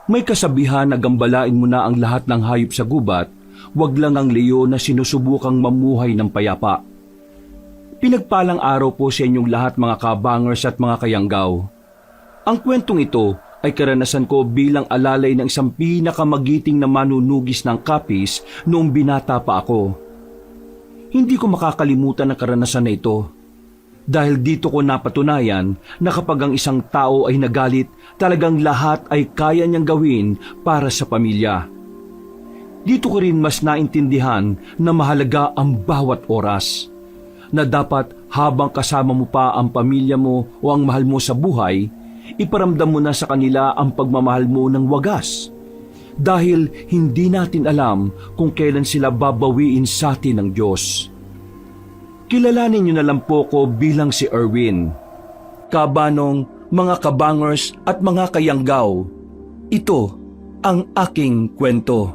May kasabihan na gambalain mo na ang lahat ng hayop sa gubat, wag lang ang leon na sinusubukang mamuhay ng payapa. Pinagpalang araw po sa inyong lahat mga kabangers at mga kayanggaw. Ang kwentong ito ay karanasan ko bilang alalay ng isang pinakamagiting na manunugis ng kapis noong binata pa ako. Hindi ko makakalimutan ang karanasan na ito. Dahil dito ko napatunayan na kapag ang isang tao ay nagalit, talagang lahat ay kaya niyang gawin para sa pamilya. Dito ko rin mas naintindihan na mahalaga ang bawat oras. Na dapat habang kasama mo pa ang pamilya mo o ang mahal mo sa buhay, iparamdam mo na sa kanila ang pagmamahal mo ng wagas. Dahil hindi natin alam kung kailan sila babawiin sa atin ng Diyos. Kilalanin niyo na lang po ko bilang si Erwin. Kabanong, mga kabangers at mga kayanggaw, ito ang aking kwento.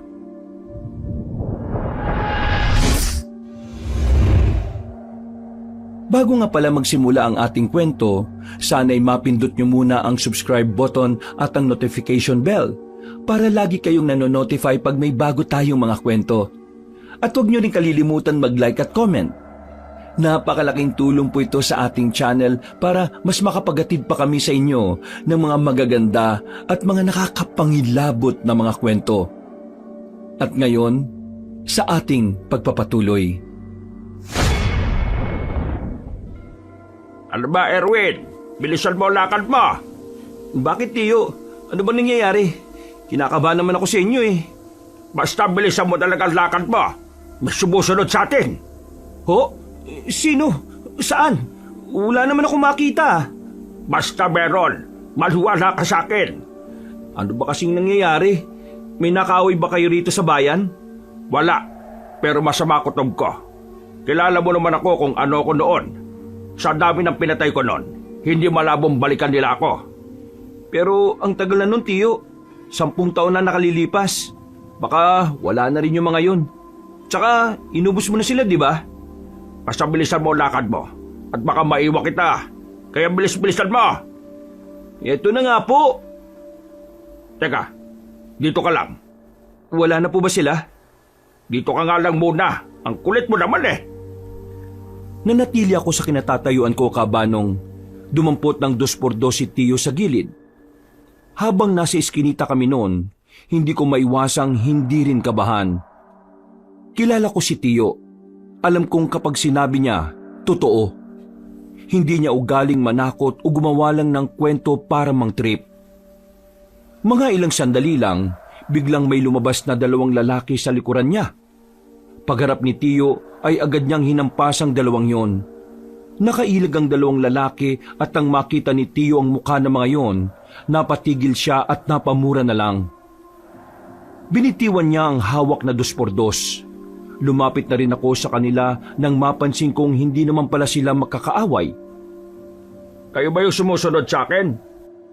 Bago nga pala magsimula ang ating kwento, sana'y mapindot niyo muna ang subscribe button at ang notification bell para lagi kayong nanonotify pag may bago tayong mga kwento. At huwag niyo rin kalilimutan mag-like at comment. Napakalaking tulong po ito sa ating channel para mas makapagatid pa kami sa inyo ng mga magaganda at mga nakakapangilabot na mga kwento. At ngayon, sa ating pagpapatuloy. Ano ba, Erwin? Bilisan mo lakad mo. Bakit, Tiyo? Ano ba nangyayari? Kinakabahan naman ako sa inyo eh. Basta bilisan mo talaga ang lakad mo. May sumusunod sa atin. Ho? Sino? Saan? Wala naman ako makita. Basta meron. Maluwala ka sa akin. Ano ba kasing nangyayari? May nakaway ba kayo rito sa bayan? Wala. Pero masama kutob ko. Kilala mo naman ako kung ano ko noon. Sa dami ng pinatay ko noon, hindi malabong balikan nila ako. Pero ang tagal na nun, Tiyo. 10 taon na nakalilipas. Baka wala na rin yung mga yun. Tsaka inubos mo na sila, di ba? Basta bilisan mo ang lakad mo. At baka maiwan kita. Kaya bilis-bilisan mo. Ito na nga po. Teka, dito ka lang. Wala na po ba sila? Dito ka nga lang muna. Ang kulit mo naman eh. Nanatili ako sa kinatatayuan ko, Kabanong. Dumampot ng 2x2 si Tiyo sa gilid. Habang nasa iskinita kami noon, hindi ko maiwasang hindi rin kabahan. Kilala ko si Tiyo. Alam kong kapag sinabi niya, totoo. Hindi niya ugaling manakot o gumawa lang ng kwento para mang-trip. Mga ilang sandali lang, biglang may lumabas na 2 lalaki sa likuran niya. Pagharap ni Tiyo ay agad niyang hinampas ang 2 yon. Nakailag ang 2 lalaki at nang makita ni Tiyo ang mukha ng mga yon, napatigil siya at napamura na lang. Binitiwan niya ang hawak na 2x2. Lumapit na rin ako sa kanila nang mapansin kong hindi naman pala sila magkakaaway. Kayo ba yung sumusunod sa akin?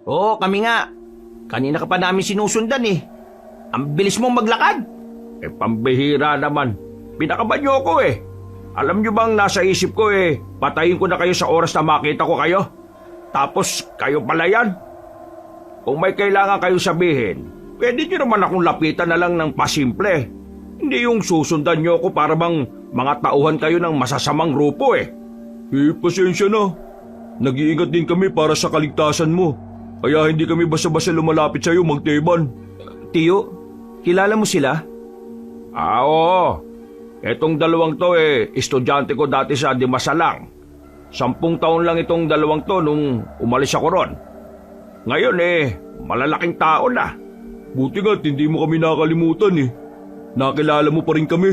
Oo, kami nga. Kanina ka pa namin sinusundan eh. Ang bilis mong maglakad. Eh, pambihira naman. Pinakaban niyo ako eh. Alam niyo bang nasa isip ko eh, patayin ko na kayo sa oras na makita ko kayo? Tapos kayo pala yan? Kung may kailangan kayo sabihin, pwede niyo naman akong lapitan na lang ng pasimple. Hindi yung susundan niyo ako para bang mga tauhan kayo ng masasamang grupo eh. Pasensya na. Nag-iingat din kami para sa kaligtasan mo. Kaya hindi kami basta-basta lumalapit sa iyo, Magteban. Tiyo, kilala mo sila? Oo. Etong 2 to eh, estudyante ko dati sa Dimasalang. 10 taon lang itong 2 to nung umalis ako ron. Ngayon eh, malalaking tao na. Buti nga, hindi mo kami nakalimutan eh. Nakilala mo pa rin kami.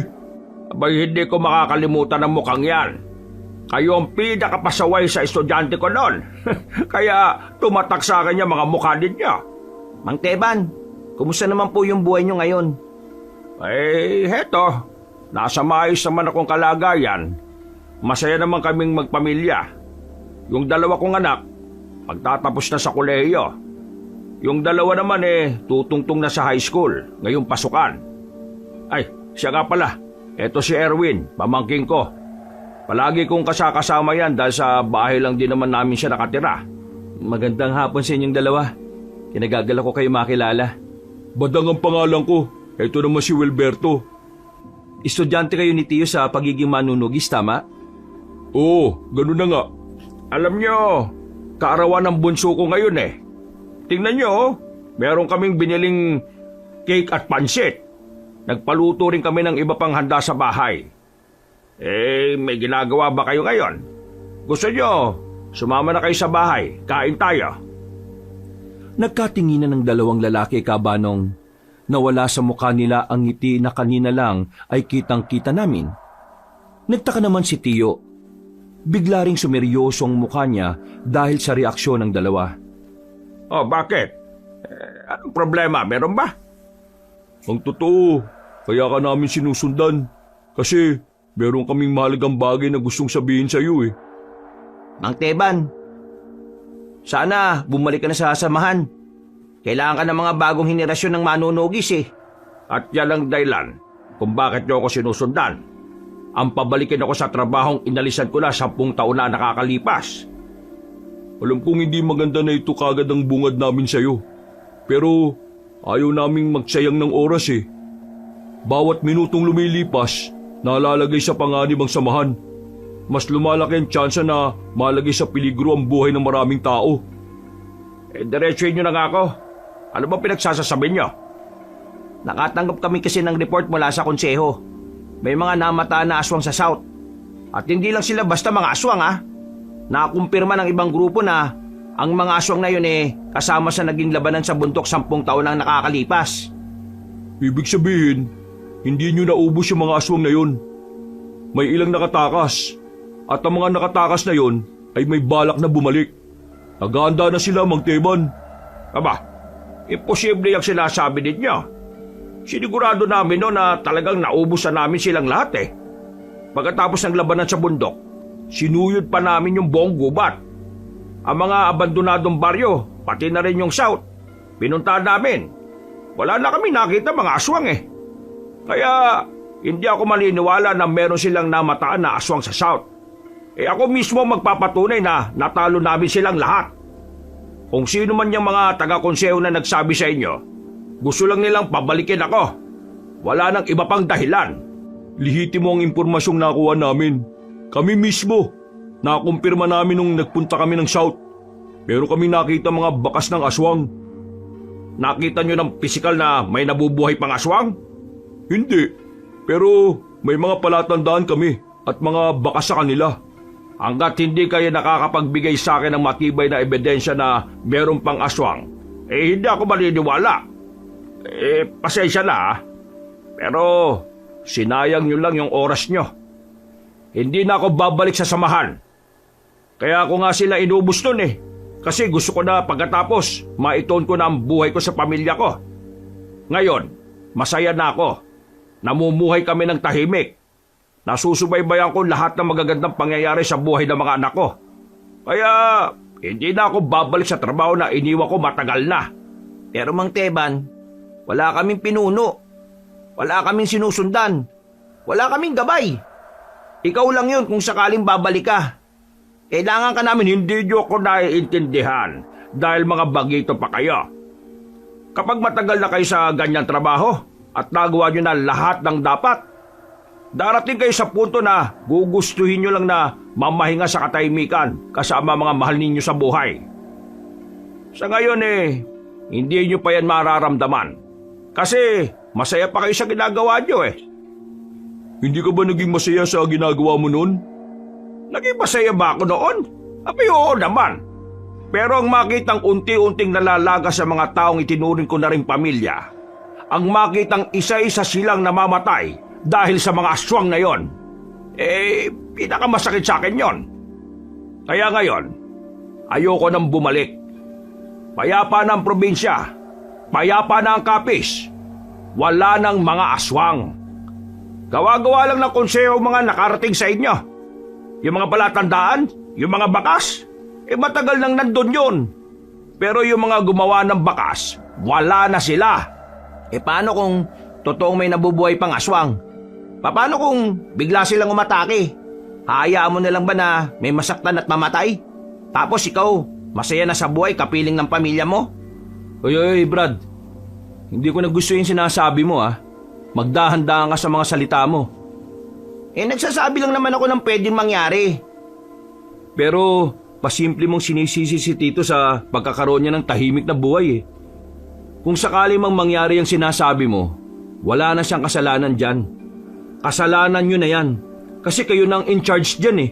Abay, hindi ko makakalimutan ang mukhang yan. Kayo ang pinakapasaway sa estudyante ko noon. Kaya tumatak sa akin yung mga mukha ninyo. Mang Teban, kumusta naman po yung buhay nyo ngayon? Eh, heto. Nasa maayos naman akong kalagayan. Masaya naman kaming magpamilya. Yung 2 kong anak, magtatapos na sa kolehiyo. Yung 2 naman eh, tutungtong na sa high school, ngayong pasukan. Ay, siya nga pala. Eto si Erwin, pamangking ko. Palagi kong kasama yan dahil sa bahay lang din naman namin siya nakatira. Magandang hapon sa inyong 2. Kinagagal ko kayo makilala. Badang ang pangalan ko. Ito naman si Wilberto. Estudyante kayo ni Tiyo sa pagiging manunugis, tama? Oo, ganun na nga. Alam nyo, kaarawan ng bunso ko ngayon eh. Tingnan nyo, meron kaming biniling cake at pansit. Nagpaluto rin kami ng iba pang handa sa bahay. May ginagawa ba kayo ngayon? Gusto nyo, sumama na kayo sa bahay, kain tayo. Nagkatinginan ng dalawang lalaki, Kabanong. Nawala sa mukha nila ang ngiti na kanina lang ay kitang-kita namin. Nagtaka naman si Tiyo. Bigla ring sumeryoso ang mukha niya dahil sa reaksyon ng dalawa. Oh, bakit? Anong problema? Meron ba? Ang totoo, kaya ka namin sinusundan. Kasi meron kaming mahalagang bagay na gustong sabihin sa iyo eh. Mang Teban, sana bumalik ka na sa samahan. Kailangan ka ng mga bagong henerasyon ng manunugis eh. At yan ang dahilan kung bakit nyo ako sinusundan. Ang pabalikin ako sa trabahong inalisan ko na 10 taon na nakakalipas. Alam kong hindi maganda na ito kagad ang bungad namin sa iyo. Pero ayaw naming magsayang ng oras eh. Bawat minutong lumilipas, nalalagay sa panganib ang samahan. Mas lumalaki ang tsansa na malagay sa peligro ang buhay ng maraming tao. Diretsuhin nyo na nga ako. Ano ba pinagsasasabi nyo? Nakatanggap kami kasi ng report mula sa konseho. May mga namataan na aswang sa South. At hindi lang sila basta mga aswang ha. Nakumpirma ng ibang grupo na ang mga aswang na yun kasama sa naging labanan sa bundok 10 taon ang nakakalipas. Ibig sabihin, hindi nyo naubos yung mga aswang na yun. May ilang nakatakas. At ang mga nakatakas na yon ay may balak na bumalik. Nagahanda na sila, Mang Teban. Aba, imposible yung sinasabi ninyo. Sinigurado namin no na talagang naubos na namin silang lahat eh. Pagkatapos ng labanan sa bundok, sinuyod pa namin yung buong gubat. Ang mga abandonadong baryo, pati na rin yung South, pinuntahan namin. Wala na kami nakita mga aswang eh. Kaya hindi ako maniniwala na meron silang namataan na aswang sa South. Ako mismo magpapatunay na natalo namin silang lahat. Kung sino man yung mga taga-konseho na nagsabi sa inyo, gusto lang nilang pabalikin ako. Wala nang iba pang dahilan. Lihitimo ang impormasyong nakuha namin. Kami mismo. Nakumpirma namin nung nagpunta kami ng South. Pero kami nakita mga bakas ng aswang. Nakita nyo ng pisikal na may nabubuhay pang aswang? Hindi. Pero may mga palatandaan kami at mga bakas sa kanila. Hanggat hindi kayo nakakapagbigay sa akin ng matibay na ebidensya na meron pang aswang, hindi ako maniniwala. Pasensya na ha. Pero sinayang nyo lang yung oras nyo. Hindi na ako babalik sa samahan. Kaya ako nga sila inubos nun eh. Kasi gusto ko na pagkatapos maituon ko na ang buhay ko sa pamilya ko. Ngayon, masaya na ako. Namumuhay kami ng tahimik. Nasusubaybayan ko lahat ng magagandang pangyayari sa buhay ng mga anak ko. Kaya hindi na ako babalik sa trabaho na iniwan ko matagal na. Pero Mang Teban, wala kaming pinuno. Wala kaming sinusundan. Wala kaming gabay. Ikaw lang yun kung sakaling babalik ka. Kailangan ka namin, hindi nyo ako naiintindihan dahil mga bagito pa kayo. Kapag matagal na kayo sa ganyang trabaho at nagawa nyo na lahat ng dapat, darating kayo sa punto na gugustuhin nyo lang na mamahinga sa katahimikan kasama mga mahal ninyo sa buhay. Sa ngayon hindi nyo pa yan mararamdaman. Kasi masaya pa kayo sa ginagawa nyo eh. Hindi ka ba naging masaya sa ginagawa mo noon? Naging masaya ba ako noon? Abay oo naman. Pero ang makitang unti-unting nalalaga sa mga taong itinuring ko na ring pamilya, ang makitang isa-isa silang namamatay dahil sa mga aswang na yon, pinakamasakit sa akin yon. Kaya ngayon, ayoko nang bumalik. Payapa na ang probinsya, payapa na ang Capiz, wala nang mga aswang. Gawa-gawa lang ng konseho mga nakarating sa inyo. Yung mga palatandaan, yung mga bakas, matagal nang nandun yun. Pero yung mga gumawa ng bakas, wala na sila. Paano kung totoong may nabubuhay pang aswang? Paano kung bigla silang umatake? Hayaan mo na lang ba na may masaktan at mamatay? Tapos ikaw, masaya na sa buhay kapiling ng pamilya mo? Oy, Brad. Hindi ko na gusto yung sinasabi mo Magdahan-dahan ka sa mga salita mo. Nagsasabi lang naman ako ng pwedeng mangyari. Pero pasimple mong sinisisi si Tito sa pagkakaroon niya ng tahimik na buhay Kung sakali mang mangyari ang sinasabi mo, wala na siyang kasalanan dyan. Kasalanan nyo na yan. Kasi kayo nang in charge dyan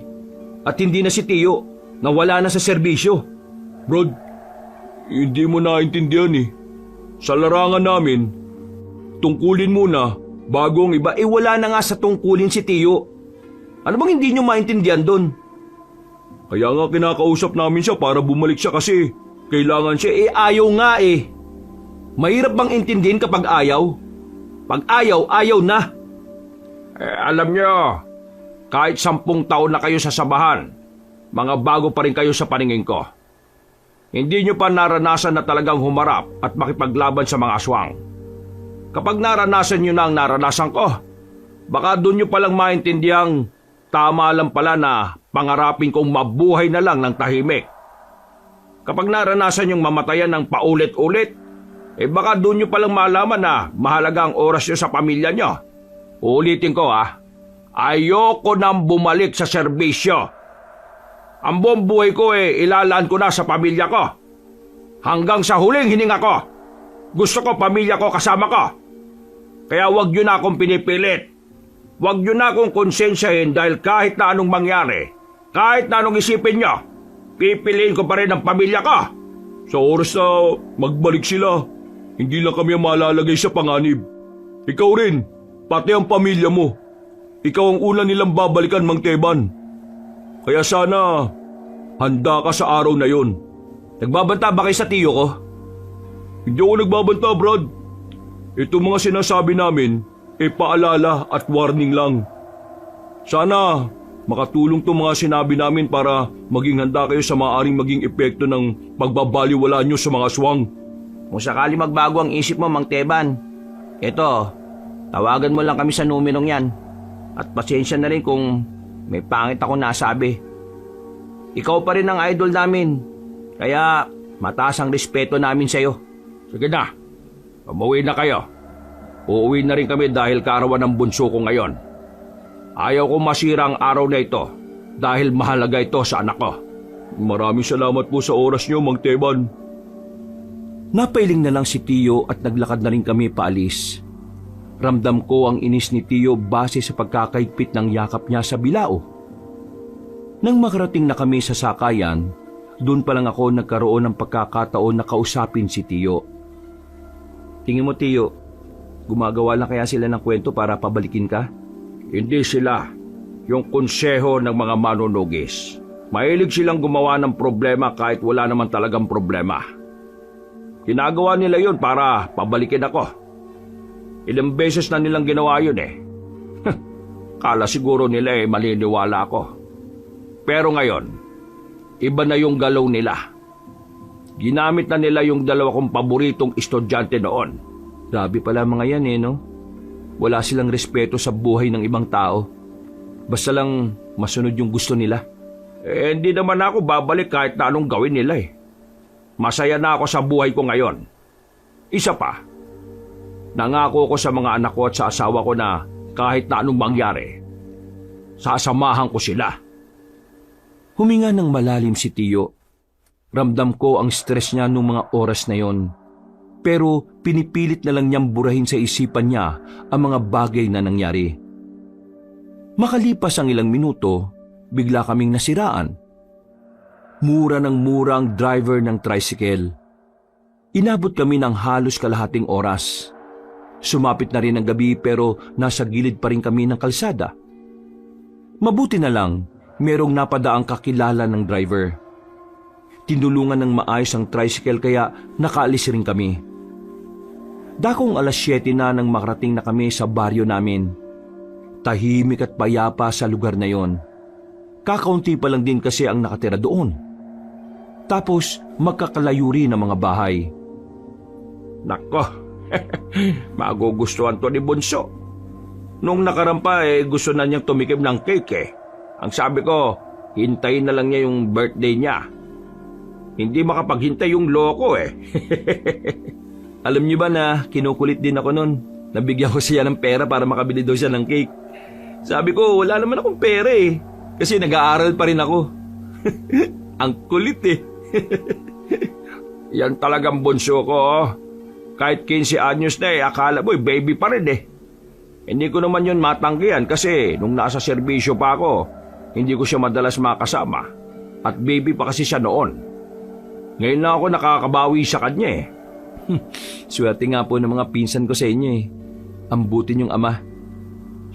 At hindi na si Tio na wala na sa serbisyo. Brad, hindi mo naintindihan Sa larangan namin, tungkulin muna bago ang iba. Wala na nga sa tungkulin si Tio. Ano bang hindi nyo maintindihan doon? Kaya nga kinakausap namin siya para bumalik siya kasi kailangan siya. Ayaw nga Mahirap bang intindihin kapag ayaw? Pag ayaw, ayaw na. Alam nyo, kahit 10 taon na kayo sa samahan, mga bago pa rin kayo sa paningin ko. Hindi nyo pa naranasan na talagang humarap at makipaglaban sa mga aswang. Kapag naranasan nyo na ang naranasan ko, baka doon nyo palang maintindihan tama lang pala na pangarapin kong mabuhay na lang ng tahimik. Kapag naranasan yung mamatayan ng paulit-ulit, baka doon nyo palang malaman na mahalaga ang oras nyo sa pamilya nyo. Ulitin ko ayoko nang bumalik sa serbisyo. Ang buong buhay ko ilalaan ko na sa pamilya ko. Hanggang sa huling hininga ko. Gusto ko pamilya ko kasama ko. Kaya wag nyo na akong pinipilit. Wag nyo na akong konsensyahin dahil kahit na anong mangyari, kahit na anong isipin nyo, pipiliin ko pa rin ang pamilya ko. Sa oras na magbalik sila, hindi lang kami ang malalagay sa panganib. Ikaw rin, pati ang pamilya mo. Ikaw ang una nilang babalikan, Mang Teban. Kaya sana, handa ka sa araw na yon. Nagbabanta ba kayo sa Tio ko? Hindi ako nagbabanta, Brad. Ito mga sinasabi namin, paalala at warning lang. Sana, makatulong itong mga sinabi namin para maging handa kayo sa maaaring maging epekto ng pagbabaliwala nyo sa mga aswang. Kung sakali magbago ang isip mo, Mang Teban, eto, tawagan mo lang kami sa numerong yan. At pasensya na rin kung may pangit ako nasabi. Ikaw pa rin ang idol namin, kaya mataas ang respeto namin sa'yo. Sige na, umuwi na kayo. Uuwi na rin kami dahil kaarawan ng bunso ko ngayon. Ayaw ko masira ang araw na ito dahil mahalaga ito sa anak ko. Maraming salamat po sa oras niyo, Mang Teban. Napailing na lang si Tio at naglakad na rin kami paalis. Ramdam ko ang inis ni Tio base sa pagkakaigpit ng yakap niya sa bilao. Nang makarating na kami sa sakayan, doon pa lang ako nagkaroon ng pagkakataon na kausapin si Tio. Tingin mo, Tio, gumagawa lang kaya sila ng kwento para pabalikin ka? Hindi sila. Yung konseho ng mga manunugis. Mahilig silang gumawa ng problema kahit wala naman talagang problema. Ginagawa nila yun para pabalikin ako. Ilang beses na nilang ginawa yun Kala siguro nila maliniwala ako. Pero ngayon, iba na yung galaw nila. Ginamit na nila yung 2 kong paboritong estudyante noon. Grabe pala mga yan no? Wala silang respeto sa buhay ng ibang tao. Basta lang masunod yung gusto nila. Hindi naman ako babalik kahit na anong gawin nila Masaya na ako sa buhay ko ngayon. Isa pa, nangako ko sa mga anak ko at sa asawa ko na kahit na anong mangyari, sasamahan ko sila. Huminga ng malalim si Tio. Ramdam ko ang stress niya noong mga oras na yon. Pero pinipilit na lang niyang burahin sa isipan niya ang mga bagay na nangyari. Makalipas ang ilang minuto, bigla kaming nasiraan. Mura ng mura ang driver ng tricycle. Inabot kami ng halos kalahating oras. Sumapit na rin ang gabi pero nasa gilid pa rin kami ng kalsada. Mabuti na lang, merong napadaang kakilala ng driver. Tinulungan ng maayos ang tricycle kaya nakaalis rin kami. Dakong 7:00 na nang makarating na kami sa baryo namin. Tahimik at payapa sa lugar na yon. Kakaunti pa lang din kasi ang nakatira doon. Tapos magkakalayo rin ang mga bahay. Nako, magugustuhan to ni Bunso. Nung nakarampa gusto na niyang tumikim ng cake Ang sabi ko, hintayin na lang niya yung birthday niya. Hindi makapaghintay yung loko Alam niyo ba na kinukulit din ako nun? Nabigyan ko siya ng pera para makabili daw siya ng cake. Sabi ko, wala naman akong pera eh. Kasi nag-aaral pa rin ako. Ang kulit eh. Yan talagang bunso ko. Oh. Kahit 15 anyos na akala mo baby pa rin eh. Hindi ko naman yun matanggihan kasi nung nasa serbisyo pa ako, hindi ko siya madalas makasama. At baby pa kasi siya noon. Ngayon na ako nakakabawi sa kanya eh. Swerte nga po ng mga pinsan ko sa inyo eh. Ang buti niyong ama.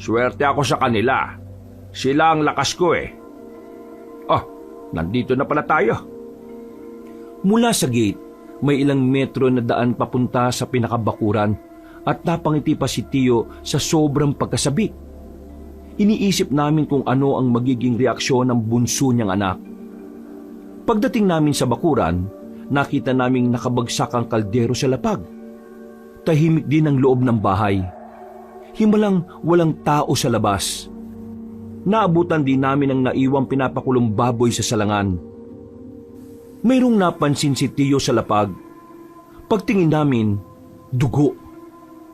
Swerte ako sa kanila. Sila ang lakas ko eh. Oh, nandito na pala tayo. Mula sa gate, may ilang metro na daan papunta sa pinakabakuran at napangiti pa si Tio sa sobrang pagkasabik. Iniisip namin kung ano ang magiging reaksyon ng bunso niyang anak. Pagdating namin sa bakuran, nakita naming nakabagsak ang kaldero sa lapag. Tahimik din ang loob ng bahay. Himalang walang tao sa labas. Naabutan din namin ang naiwang pinapakulong baboy sa salangan. Mayroong napansin si Tio sa lapag. Pagtingin namin, dugo.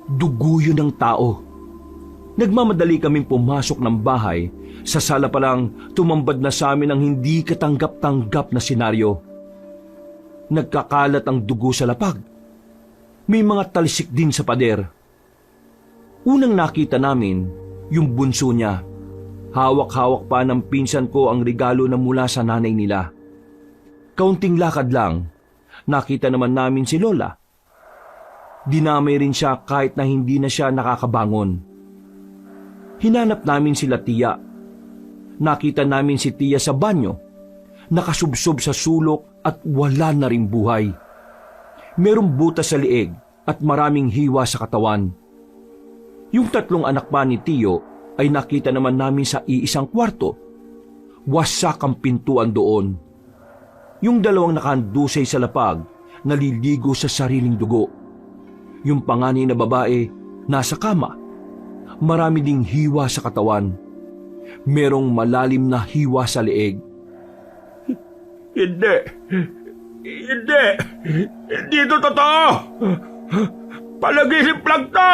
Dugo yun ng tao. Nagmamadali kaming pumasok ng bahay. Sa sala pa lang, tumambad na sa amin ang hindi katanggap-tanggap na senaryo. Nagkakalat ang dugo sa lapag. May mga talisik din sa pader. Unang nakita namin, yung bunso niya. Hawak-hawak pa ng pinsan ko ang regalo na mula sa nanay nila. Kaunting lakad lang, nakita naman namin si Lola. Dinamay rin siya kahit na hindi na siya nakakabangon. Hinanap namin sila Tia. Nakita namin si Tia sa banyo, nakasubsob sa sulok at wala na ring buhay. Merong butas sa lieg at maraming hiwa sa katawan. Yung 3 anak pa ni Tio ay nakita naman namin sa iisang kwarto. Wasak ang pintuan doon. Yung 2 nakahandusay sa lapag, naliligo sa sariling dugo. Yung panganay na babae, nasa kama. Marami ding hiwa sa katawan. Merong malalim na hiwa sa leeg. Hindi. Hindi. Hindi ito totoo. Palagisip lang to.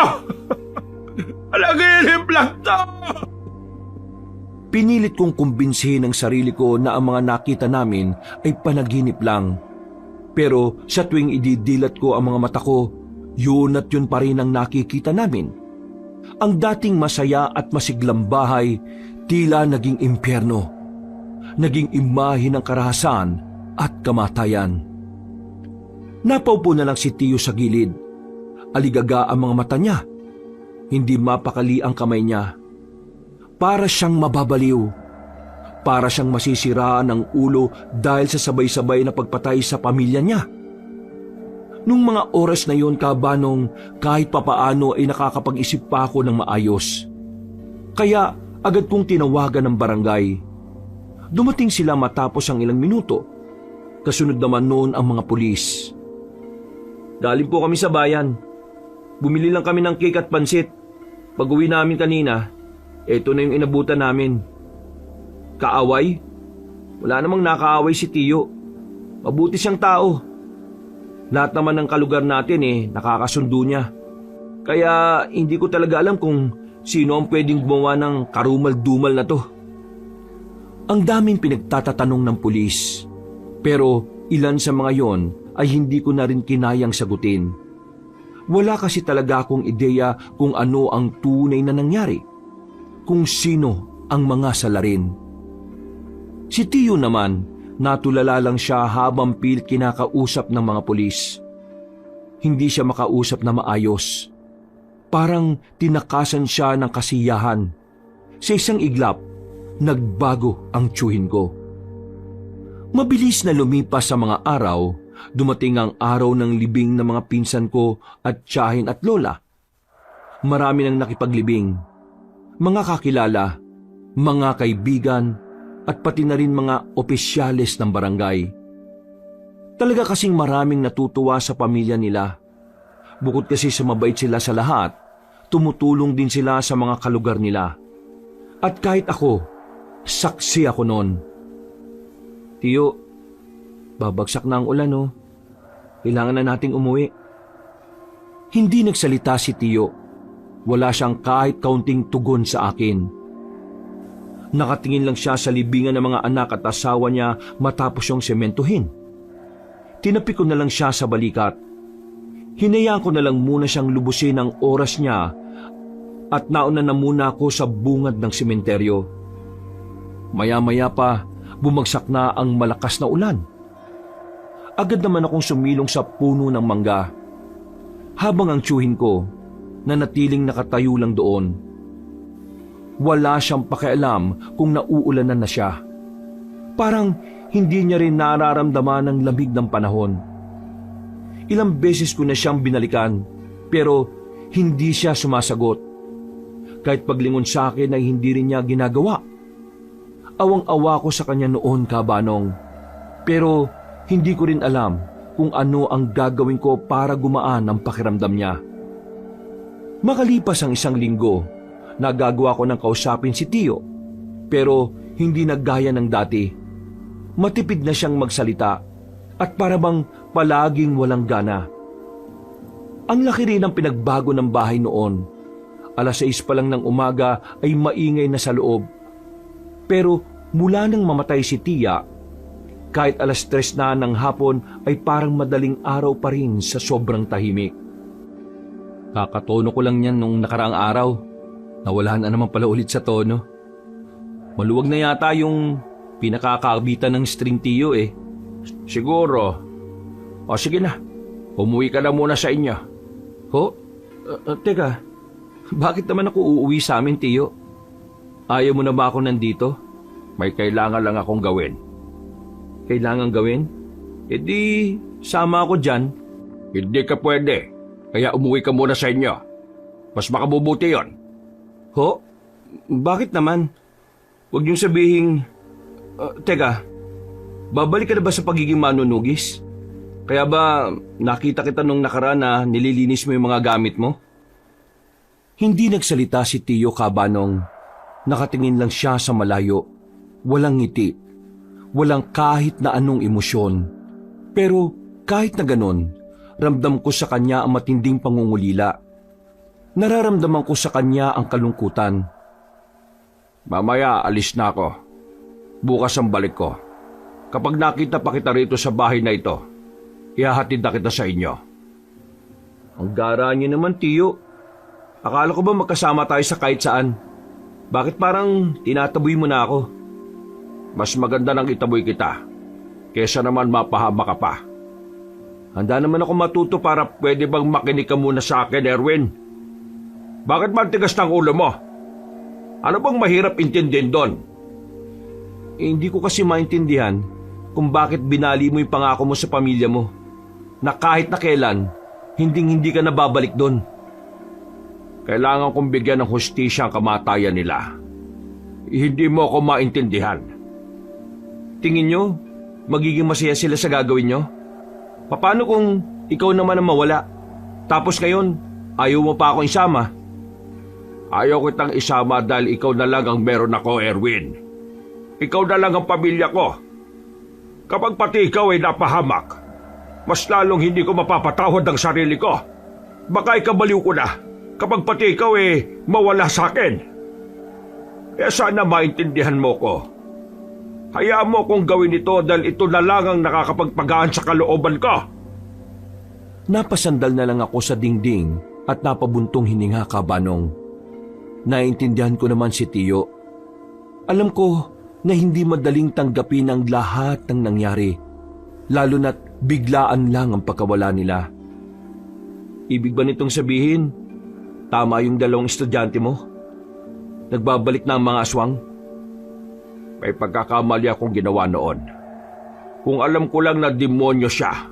Palagisip lang to. Pinilit kong kumbinsihin ang sarili ko na ang mga nakita namin ay panaginip lang. Pero sa tuwing ididilat ko ang mga mata ko, yun at yun pa rin ang nakikita namin. Ang dating masaya at masiglang bahay, tila naging impyerno. Naging imahe ng karahasan at kamatayan. Napaupo na lang si Tio sa gilid. Aligaga ang mga mata niya. Hindi mapakali ang kamay niya. Para siyang mababaliw. Para siyang masisiraan ng ulo dahil sa sabay-sabay na pagpatay sa pamilya niya. Nung mga oras na yon, Kabanong, kahit papaano ay nakakapag-isip pa ako ng maayos. Kaya agad kong tinawagan ng barangay. Dumating sila matapos ang ilang minuto. Kasunod naman noon ang mga pulis. Galing po kami sa bayan. Bumili lang kami ng cake at pansit. Pag-uwi namin kanina, eto na yung inabutan namin. Kaaway? Wala namang nakaaway si Tio. Mabuti siyang tao. Lahat naman ng kalugar natin nakakasundo niya. Kaya hindi ko talaga alam kung sino ang pwedeng gumawa ng karumal-dumal na to. Ang daming pinagtatatanong ng pulis. Pero ilan sa mga yon ay hindi ko na rin kinayang sagutin. Wala kasi talaga akong ideya kung ano ang tunay na nangyari. Kung sino ang mga salarin. Si Tio naman, natulala lang siya habang pilit kinakausap ng mga pulis. Hindi siya makausap na maayos. Parang tinakasan siya ng kasiyahan. Sa isang iglap, nagbago ang tiyuhin ko. Mabilis na lumipas sa mga araw, dumating ang araw ng libing ng mga pinsan ko at tiyahin at lola. Marami nang nakipaglibing. Mga kakilala, mga kaibigan, at pati na rin mga opisyales ng barangay. Talaga kasing maraming natutuwa sa pamilya nila. Bukod kasi sa mabait sila sa lahat, tumutulong din sila sa mga kalugar nila. At kahit ako, saksi ako noon. Tio, babagsak na ang ulan. Kailangan na nating umuwi. Hindi nagsalita si Tiyo. Wala siyang kahit kaunting tugon sa akin. Nakatingin lang siya sa libingan ng mga anak at asawa niya matapos siyang sementuhin. Tinapi ko na lang siya sa balikat. Hinayaan ko na lang muna siyang lubusin ang oras niya at nauna na muna ako sa bungad ng sementeryo. Maya-maya pa, bumagsak na ang malakas na ulan. Agad naman akong sumilong sa puno ng mangga. Habang ang tiyuhin ko, nanatiling nakatayo lang doon. Wala siyang pakialam kung nauulanan na siya. Parang hindi niya rin nararamdaman ang lamig ng panahon. Ilang beses ko na siyang binalikan, pero hindi siya sumasagot. Kahit paglingon sa akin ay hindi rin niya ginagawa. Awang-awa ko sa kanya noon, Kabanong. Pero hindi ko rin alam kung ano ang gagawin ko para gumaan ang pakiramdam niya. Makalipas ang 1 linggo, nagagawa ko ng kausapin si Tiyo, pero hindi naggaya ng dati. Matipid na siyang magsalita at para bang palaging walang gana. Ang laki rin ng pinagbago ng bahay noon. 6:00 pa lang ng umaga ay maingay na sa loob. Pero mula nang mamatay si Tia, kahit 3:00 na ng hapon ay parang madaling araw pa rin sa sobrang tahimik. Kakatono ko lang yan nung nakaraang araw. Nawala na naman pala ulit sa tono. Maluwag na yata yung pinakakabitan ng string, Tiyo eh. Siguro. O sige na, umuwi ka na muna sa inyo. Ho? Teka, bakit naman ako uuwi sa amin, Tiyo? Ayaw mo na ba ako nandito? May kailangan lang akong gawin. Kailangan gawin? E di, sama ako dyan. Hindi ka pwede, kaya umuwi ka muna sa inyo. Mas makabubuti yon. Ho? Bakit naman? Huwag niyong sabihing... teka, babalik ka na ba sa pagiging manunugis? Kaya ba nakita kita nung nakaraan na nililinis mo yung mga gamit mo? Hindi nagsalita si Tiyo, Kabanong. Nakatingin lang siya sa malayo. Walang ngiti. Walang kahit na anong emosyon. Pero kahit na ganon, ramdam ko sa kanya ang matinding pangungulila. Nararamdaman ko sa kanya ang kalungkutan. Mamaya alis na ako. Bukas ang balik ko. Kapag nakita pa kita rito sa bahay na ito, ihahatid na kita sa inyo. Ang gara niyo naman, Tiyo. Akala ko ba magkasama tayo sa kahit saan? Bakit parang tinataboy mo na ako? Mas maganda nang itaboy kita, kesa naman mapahama ka pa. Handa naman ako matuto para... Pwede bang makinig ka muna sa akin, Erwin? Bakit mantigas ng ulo mo? Ano bang mahirap intindihin doon? Hindi ko kasi maintindihan kung bakit binali mo yung pangako mo sa pamilya mo na kahit na kailan, hindi ka na babalik doon. Kailangan kong bigyan ng hustisya ang kamatayan nila. Hindi mo ako maintindihan. Tingin nyo, magiging masaya sila sa gagawin nyo? Paano kung ikaw naman ang mawala? Tapos ngayon, ayaw mo pa akong isama? Ayaw kitang isama dahil ikaw na lang ang meron ako, Erwin. Ikaw na lang ang pamilya ko. Kapag pati ikaw ay napahamak, mas lalong hindi ko mapapatawad ang sarili ko. Baka ikabaliw ko na kapag pati ikaw ay mawala sa akin. Kaya sana maintindihan mo ko. Hayaan mo kong gawin ito dahil ito na lang ang nakakapagpagaan sa kalooban ko. Napasandal na lang ako sa dingding at napabuntong hininga, Kabanong. Naintindihan ko naman si Tiyo. Alam ko na hindi madaling tanggapin ang lahat ng nangyari, lalo na't biglaan lang ang pagkawala nila. Ibig ba nitong sabihin, tama yung 2 estudyante mo? Nagbabalik na ang mga aswang? May pagkakamali akong ginawa noon. Kung alam ko lang na demonyo siya,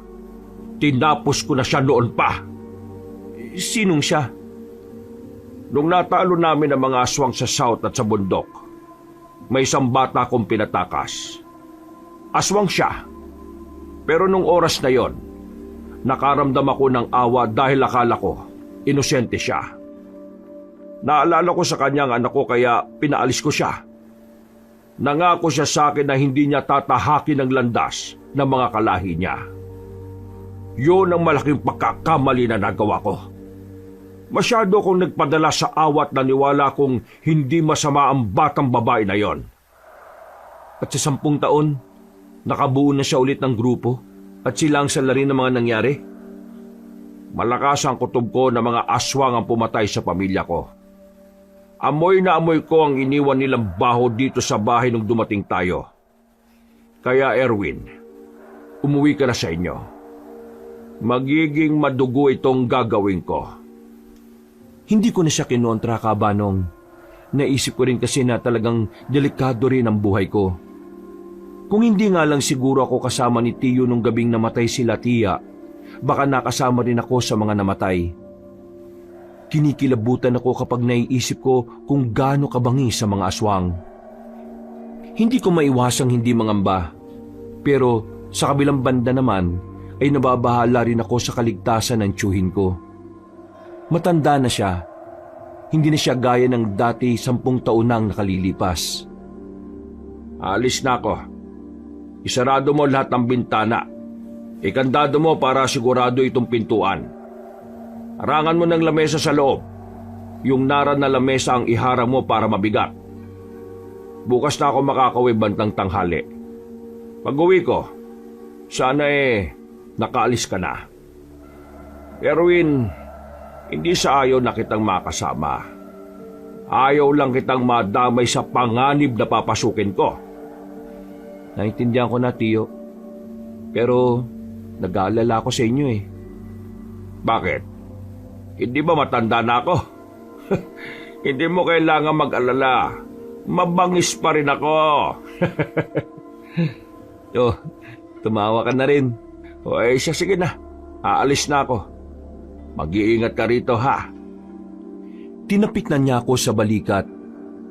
tinapos ko na siya noon pa. Sinong siya? Nung natalo namin ang mga aswang sa south at sa bundok, may isang bata akong pinatakas. Aswang siya. Pero nung oras na yon, nakaramdam ako ng awa dahil akala ko, inosente siya. Naalala ko sa kanya ang anak ko kaya pinaalis ko siya. Nangako siya sa akin na hindi niya tatahakin ng landas ng mga kalahi niya. Yun ang malaking pagkakamali na nagawa ko. Masyado akong nagpadala sa awat na niwala kong hindi masama ang batang babae na yon. At sa 10 taon, nakabuo na siya ulit ng grupo at sila ang sala rin ng mga nangyari. Malakas ang kutob ko na mga aswang ang pumatay sa pamilya ko. Amoy na amoy ko ang iniwan nilang baho dito sa bahay nung dumating tayo. Kaya Erwin, umuwi ka na sa inyo. Magiging madugo itong gagawin ko. Hindi ko na siya kinontra, Kabanong. Naisip ko rin kasi na talagang delikado rin ang buhay ko. Kung hindi nga lang siguro ako kasama ni Tiyo nung gabing namatay sila Tia, baka nakasama rin ako sa mga namatay. Kinikilabutan ako kapag naiisip ko kung gaano kabangi sa mga aswang. Hindi ko maiwasang hindi mangamba, pero sa kabilang banda naman ay nababahala rin ako sa kaligtasan ng tiyuhin ko. Matanda na siya. Hindi na siya gaya ng dati 10 taon nang nakalilipas. Alis na ako. Isarado mo lahat ng bintana. Ikandado mo para sigurado itong pintuan. Harangan mo ng lamesa sa loob. Yung naran na lamesa ang iharang mo para mabigat. Bukas na ako makakauwi bandang tanghali. Pag-uwi ko, sana nakaalis ka na. Erwin, hindi sa ayaw na kitang makasama. Ayaw lang kitang madamay sa panganib na papasukin ko. Naintindihan ko na, Tiyo. Pero nag-aalala ako sa inyo eh. Bakit? Hindi ba matanda na ako? Hindi mo kailangan mag-alala. Mabangis pa rin ako. Oh, tumawa ka na rin. O siya, sige na. Aalis na ako. Mag-iingat ka rito, ha? Tinapik na niya ako sa balikat.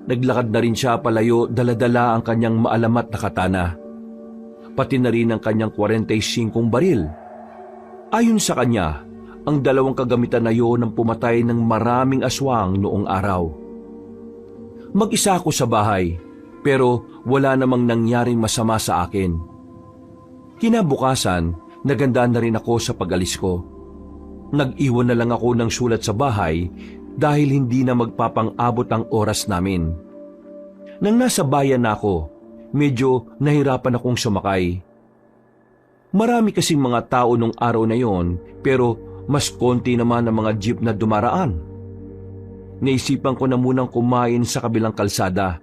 Naglakad na rin siya palayo, dala-dala ang kanyang maalamat na katana. Pati na rin ang kanyang 45 baril. Ayon sa kanya, ang 2 kagamitan na yun ang pumatay ng maraming aswang noong araw. Mag-isa ako sa bahay, pero wala namang nangyaring masama sa akin. Kinabukasan, naganda na rin ako sa pag-alis ko. Nag-iwan na lang ako ng sulat sa bahay dahil hindi na magpapang-abot ang oras namin. Nang nasa bayan na ako, medyo nahirapan akong sumakay. Marami kasing mga tao nung araw na yon, pero mas konti naman ang mga jeep na dumaraan. Naisipan ko na munang kumain sa kabilang kalsada.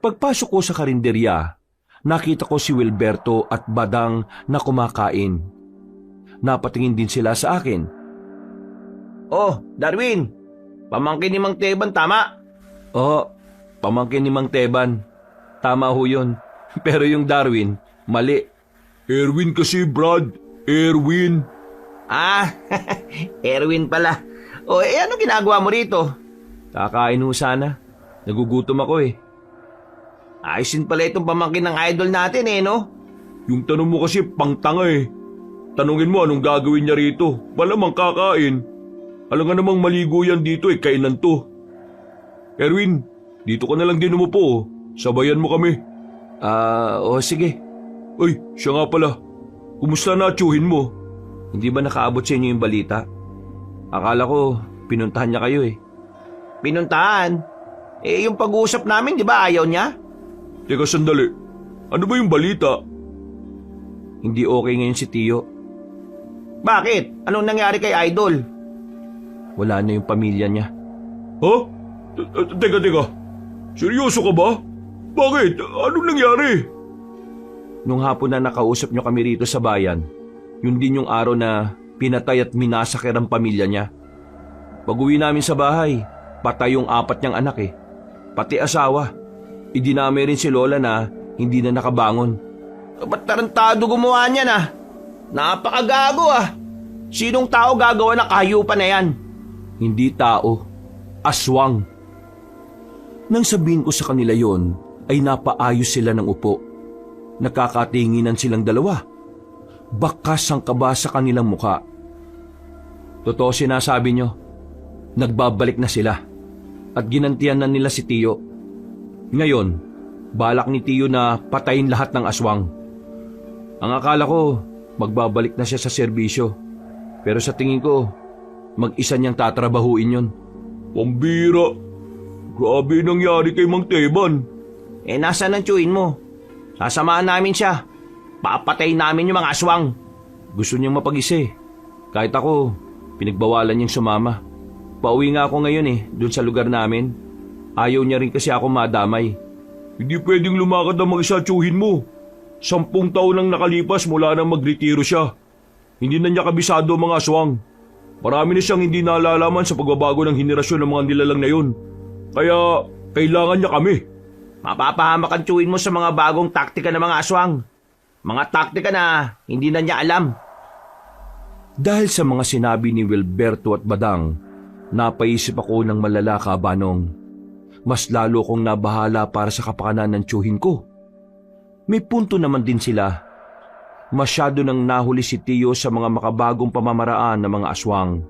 Pagpasok ko sa karinderya, nakita ko si Wilberto at Badang na kumakain. Napatingin din sila sa akin. Oh, Darwin! Pamangkin ni Mang Teban, tama? Oh, pamangkin ni Mang Teban. Tama ho yun. Pero yung Darwin, mali. Erwin kasi, Brad. Erwin. Ah, Erwin pala. O, ano ginagawa mo rito? Kakain ho sana. Nagugutom ako eh. Ayos din pala itong pamangkin ng idol natin no? Yung tanong mo kasi pangtanga eh. Tanungin mo anong gagawin niya rito. Malamang kakain. Alam nga namang maligo yan dito kainan to. Erwin, dito ka na lang din umupo. Sabayan mo kami. Sige. Ay, siya nga pala. Kumusta na tiyuhin mo? Hindi ba nakaabot sa inyo yung balita? Akala ko, pinuntahan niya kayo eh. Pinuntahan? Yung pag-uusap namin, di ba ayaw niya? Teka sandali. Ano ba yung balita? Hindi okay ngayon si Tiyo. Bakit? Anong nangyari kay Idol? Wala na yung pamilya niya. Ha? Teka. Seryoso ka ba? Bakit? Anong nangyari? Nung hapon na nakausap niyo kami rito sa bayan, yun din yung araw na pinatay at minasakir ang pamilya niya. Pag-uwi namin sa bahay, patay yung 4 niyang anak eh. Pati asawa. Idinamay rin si Lola na hindi na nakabangon. Ba't tarantado gumawa niyan Napakagago Sinong tao gagawa ng kahayupan na yan? Hindi tao, aswang. Nang sabihin ko sa kanila yon, ay napaayos sila ng upo. Nakakatinginan silang dalawa. Bakas ang kaba sa kanilang muka. Totoo sinasabi nyo, nagbabalik na sila at ginantian na nila si Tiyo. Ngayon, balak ni Tiyo na patayin lahat ng aswang. Ang akala ko, magbabalik na siya sa serbisyo. Pero sa tingin ko, mag-isa niyang tatrabahuin yon. Pambira. Grabe nangyari kay Mang Teban. Nasaan ang tiyuhin mo? Sasamahan namin siya. Papatayin namin yung mga aswang. Gusto niyang mapag-isa eh. Kahit ako, pinagbawalan niyang sumama. Pauwi nga ako ngayon dun sa lugar namin. Ayaw niya rin kasi ako madamay. Hindi pwedeng lumakad ang mag-isa tiyuhin mo. 10 taon nang nakalipas mula nang magretiro siya. Hindi na niya kabisado ang mga aswang. Marami na siyang hindi nalalaman sa pagbabago ng henerasyon ng mga nilalang na yun. Kaya kailangan niya kami. Mapapahamak ang tiyuhin mo sa mga bagong taktika ng mga aswang. Mga taktika na hindi na niya alam. Dahil sa mga sinabi ni Wilberto at Badang, napaisip ako ng malala, Kabanong. Mas lalo kong nabahala para sa kapakanan ng tiyuhin ko. May punto naman din sila. Masyado nang nahuli si Tiyo sa mga makabagong pamamaraan ng mga aswang.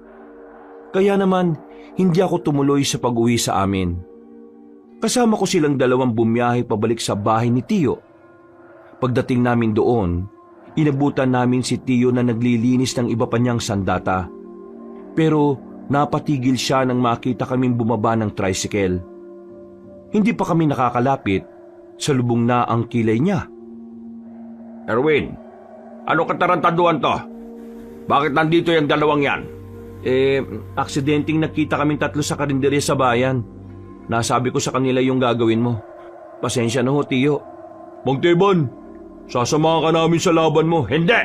Kaya naman, hindi ako tumuloy sa pag-uwi sa amin. Kasama ko silang dalawang bumiyahe pabalik sa bahay ni Tiyo. Pagdating namin doon, inabutan namin si Tiyo na naglilinis ng iba pa niyang sandata. Pero napatigil siya nang makita kaming bumaba ng tricycle. Hindi pa kami nakakalapit, salubong na ang kilay niya. Erwin, ano katarantaduhan to? Bakit nandito yung dalawang yan? Aksidenteng nakita kaming tatlo sa karinderya sa bayan. Nasabi ko sa kanila yung gagawin mo. Pasensya na ho, Tiyo. Mang Teban, sasamahan ka namin sa laban mo. Hindi!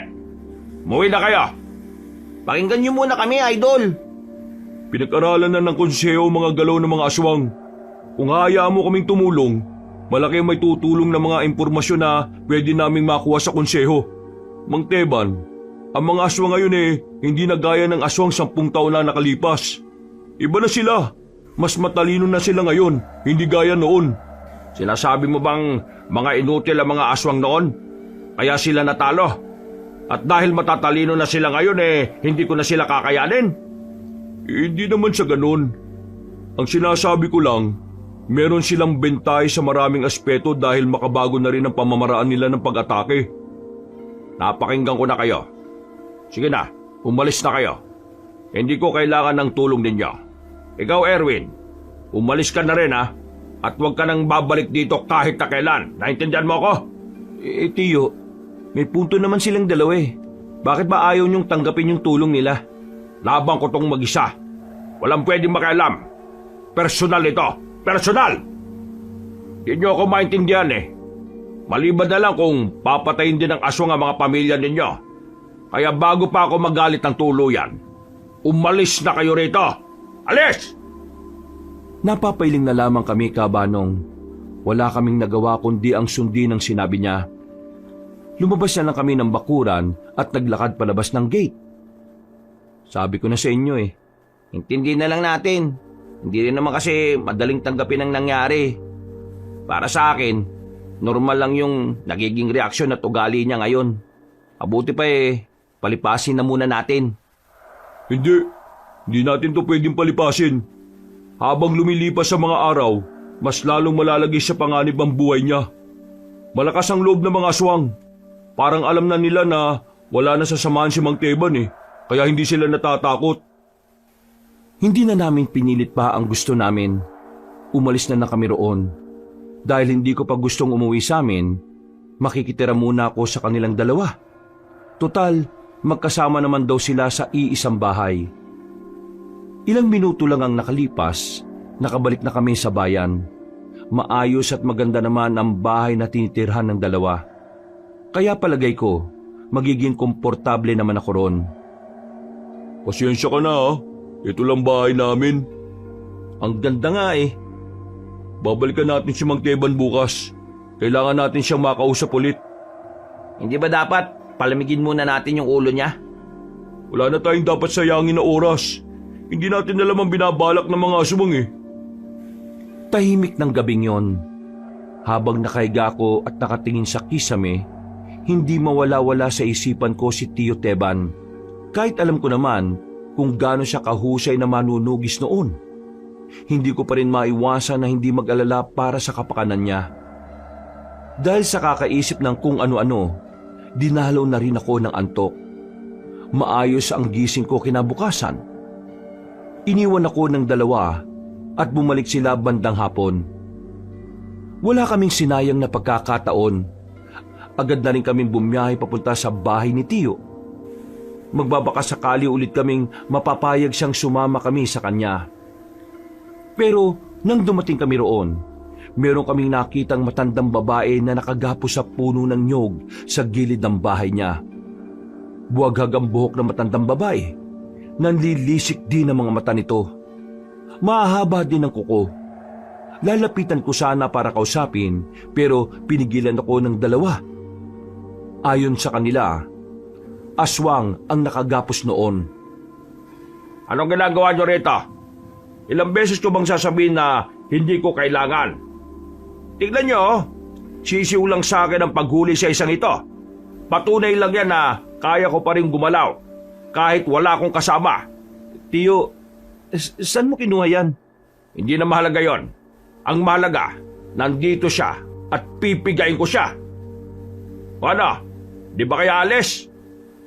Muwi na kayo! Pakinggan niyo muna kami, Idol. Pinag-aralan na ng konseho mga galaw ng mga aswang. Kung hayaan mo kaming tumulong, malaki may tutulong na mga impormasyon na pwede naming makuha sa konseho. Mang Teban, ang mga aswang ngayon hindi na gaya ng aswang 10 taon na nakalipas. Iba na sila. Mas matalino na sila ngayon, hindi gaya noon. Sinasabi mo bang mga inutil ang mga aswang noon? Kaya sila natalo. At dahil matatalino na sila ngayon hindi ko na sila kakayanin? Hindi naman sa ganun. Ang sinasabi ko lang, meron silang bentay sa maraming aspeto dahil makabago na rin ang pamamaraan nila ng pag-atake. Napakinggan ko na kayo. Sige na, umalis na kayo. Hindi ko kailangan ng tulong ninyo. Ikaw, Erwin, umalis ka na rin at huwag ka nang babalik dito kahit na kailan. Naintindihan mo ako? Tiyo, may punto naman silang dalawa eh. Bakit ba ayaw niyong tanggapin yung tulong nila? Labang ko tong mag-isa. Walang pwedeng makialam. Personal ito. Personal! Hindi niyo ako maintindihan Maliban na lang kung papatayin din ng aswang ang mga pamilya ninyo. Kaya bago pa ako magalit ng tuluyan, umalis na kayo rito! Alis! Napapailing na lamang kami, Kabanong. Wala kaming nagawa kundi ang sundin ang sinabi niya. Lumabas na lang kami ng bakuran at naglakad palabas ng gate. Sabi ko na sa inyo intindi na lang natin. Hindi rin naman kasi madaling tanggapin ang nangyari. Para sa akin, normal lang yung nagiging reaksyon at ugali niya ngayon. Mabuti pa palipasin na muna natin. Hindi natin to pwedeng palipasin. Habang lumilipas sa mga araw, mas lalong malalagay sa panganib ang buhay niya. Malakas ang loob ng mga aswang. Parang alam na nila na wala na sasamahan si Mang Teban kaya hindi sila natatakot. Hindi na namin pinilit pa ang gusto namin. Umalis na kami roon. Dahil hindi ko pa gustong umuwi sa amin, makikitira muna ako sa kanilang dalawa. Total, magkasama naman daw sila sa iisang bahay. Ilang minuto lang ang nakalipas, nakabalik na kami sa bayan. Maayos at maganda naman ang bahay na tinitirhan ng dalawa. Kaya palagay ko, magiging komportable naman ako ron. Pasensya ka na Ito lang bahay namin. Ang ganda nga Babalikan natin si Mang Teban bukas. Kailangan natin siyang makausap ulit. Hindi ba dapat palamigin muna natin yung ulo niya? Wala na tayong dapat sayangin na oras. Hindi natin alam ang binabalak ng mga aswang Tahimik ng gabing yon. Habang nakahiga ko at nakatingin sa kisame, hindi mawala-wala sa isipan ko si Tiyo Teban. Kahit alam ko naman kung gaano siya kahusay na manunugis noon. Hindi ko pa rin maiwasan na hindi mag-alala para sa kapakanan niya. Dahil sa kakaisip ng kung ano-ano, dinalaw na rin ako ng antok. Maayos ang gising ko kinabukasan. Iniwan ako ng dalawa at bumalik sila bandang hapon. Wala kaming sinayang na pagkakataon. Agad na rin kaming bumiyahe papunta sa bahay ni Tiyo. Magbabaka sakali ulit kaming mapapayag siyang sumama kami sa kanya. Pero nang dumating kami roon, meron kaming nakitang matandang babae na nakagapos sa puno ng nyog sa gilid ng bahay niya. Buwaghag ang buhok ng matandang babae. Nanlilisik din ang mga mata nito. Mahahaba din ang kuko. Lalapitan ko sana para kausapin pero pinigilan ako ng dalawa. Ayon sa kanila, aswang ang nakagapos noon. Anong ginagawa nyo rito? Ilang beses ko bang sasabihin na hindi ko kailangan? Tignan nyo, sisiw lang sa akin ang paghuli sa isang ito. Patunay lang yan na kaya ko pa rin gumalaw kahit wala akong kasama. Tiyo, saan mo kinuha yan? Hindi na mahalaga yon. Ang mahalaga, nandito siya at pipigain ko siya. Ano? Di ba kaya alis?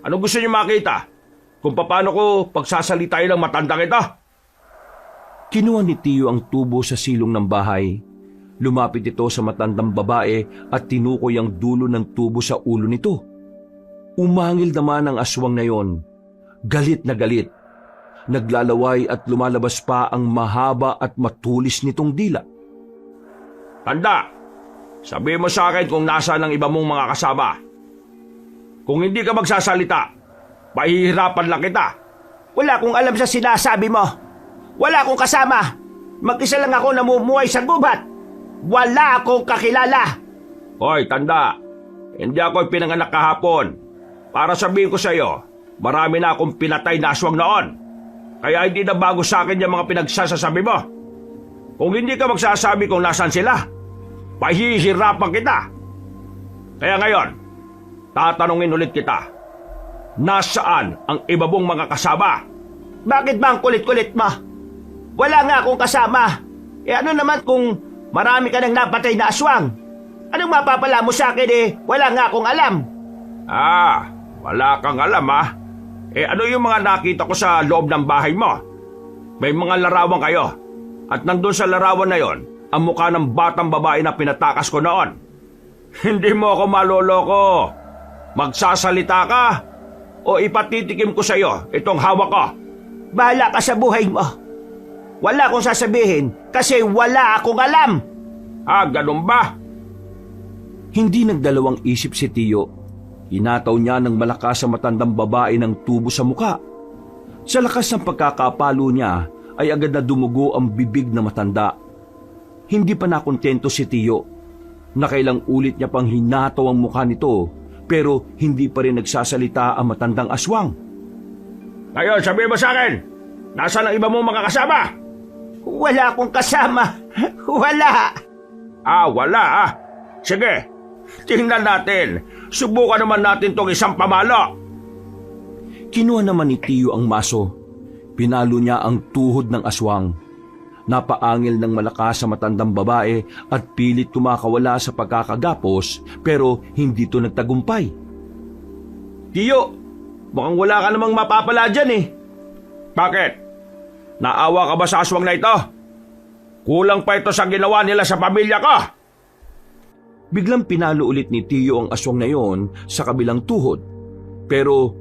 Anong gusto niyo makita? Kung paano ko pagsasalitain ng matandang ito? Kinuha ni Tiyo ang tubo sa silong ng bahay. Lumapit ito sa matandang babae at tinukoy ang dulo ng tubo sa ulo nito. Umangil naman ang aswang na yon. Galit na galit. Naglalaway at lumalabas pa ang mahaba at matulis nitong dila. Tanda, sabihin mo sa akin kung nasaan ang iba mong mga kasama. Kung hindi ka magsasalita, pahihirapan lang kita. Wala akong alam sa sinasabi mo. Wala akong kasama. Mag-isa lang ako namumuhay sa gubat. Wala akong kakilala. Hoy, tanda, hindi ako pinanganak kahapon. Para sabihin ko sa iyo, marami na akong pinatay na aswang noon. Kaya hindi na bago sa akin yung mga pinagsasasabi mo. Kung hindi ka magsasabi kung nasaan sila, pahihirapan kita. Kaya ngayon, tatanungin ulit kita. Nasaan ang iba mong mga kasama? Bakit ba ang kulit-kulit mo? Wala nga akong kasama. Ano naman kung marami ka nang napatay na aswang? Anong mapapala mo sa akin wala nga akong alam. Wala kang alam ano yung mga nakita ko sa loob ng bahay mo? May mga larawan kayo. At nandun sa larawan na yon, ang mukha ng batang babae na pinatakas ko noon. Hindi mo ako maloloko. Magsasalita ka o ipatitikim ko sa iyo itong hawak ko. Bahala ka sa buhay mo. Wala akong sasabihin kasi wala akong alam. Ganun ba? Hindi nagdalawang isip si Tiyo. Hinataw niya ng malakas sa matandang babae ng tubo sa muka. Sa lakas ng pagkakapalo niya ay agad na dumugo ang bibig na matanda. Hindi pa nakontento si Tiyo. Nakailang ulit niya pang hinataw ang mukha nito pero hindi pa rin nagsasalita ang matandang aswang. Ngayon, sabihin mo sa akin, nasaan ang iba mong mga kasama? Wala akong kasama. Wala. Wala. Sige, tingnan natin. Subukan naman natin tong isang pamalo. Kinuha naman ni Tiyo ang maso. Pinalo niya ang tuhod ng aswang. Napaangil ng malakas sa matandang babae at pilit kumakawala sa pagkakagapos pero hindi to nagtagumpay. Tiyo, mukhang wala ka namang mapapala dyan Bakit? Naawa ka ba sa aswang na ito? Kulang pa ito sa ginawa nila sa pamilya ko. Biglang pinalo ulit ni Tiyo ang aswang na yon sa kabilang tuhod. Pero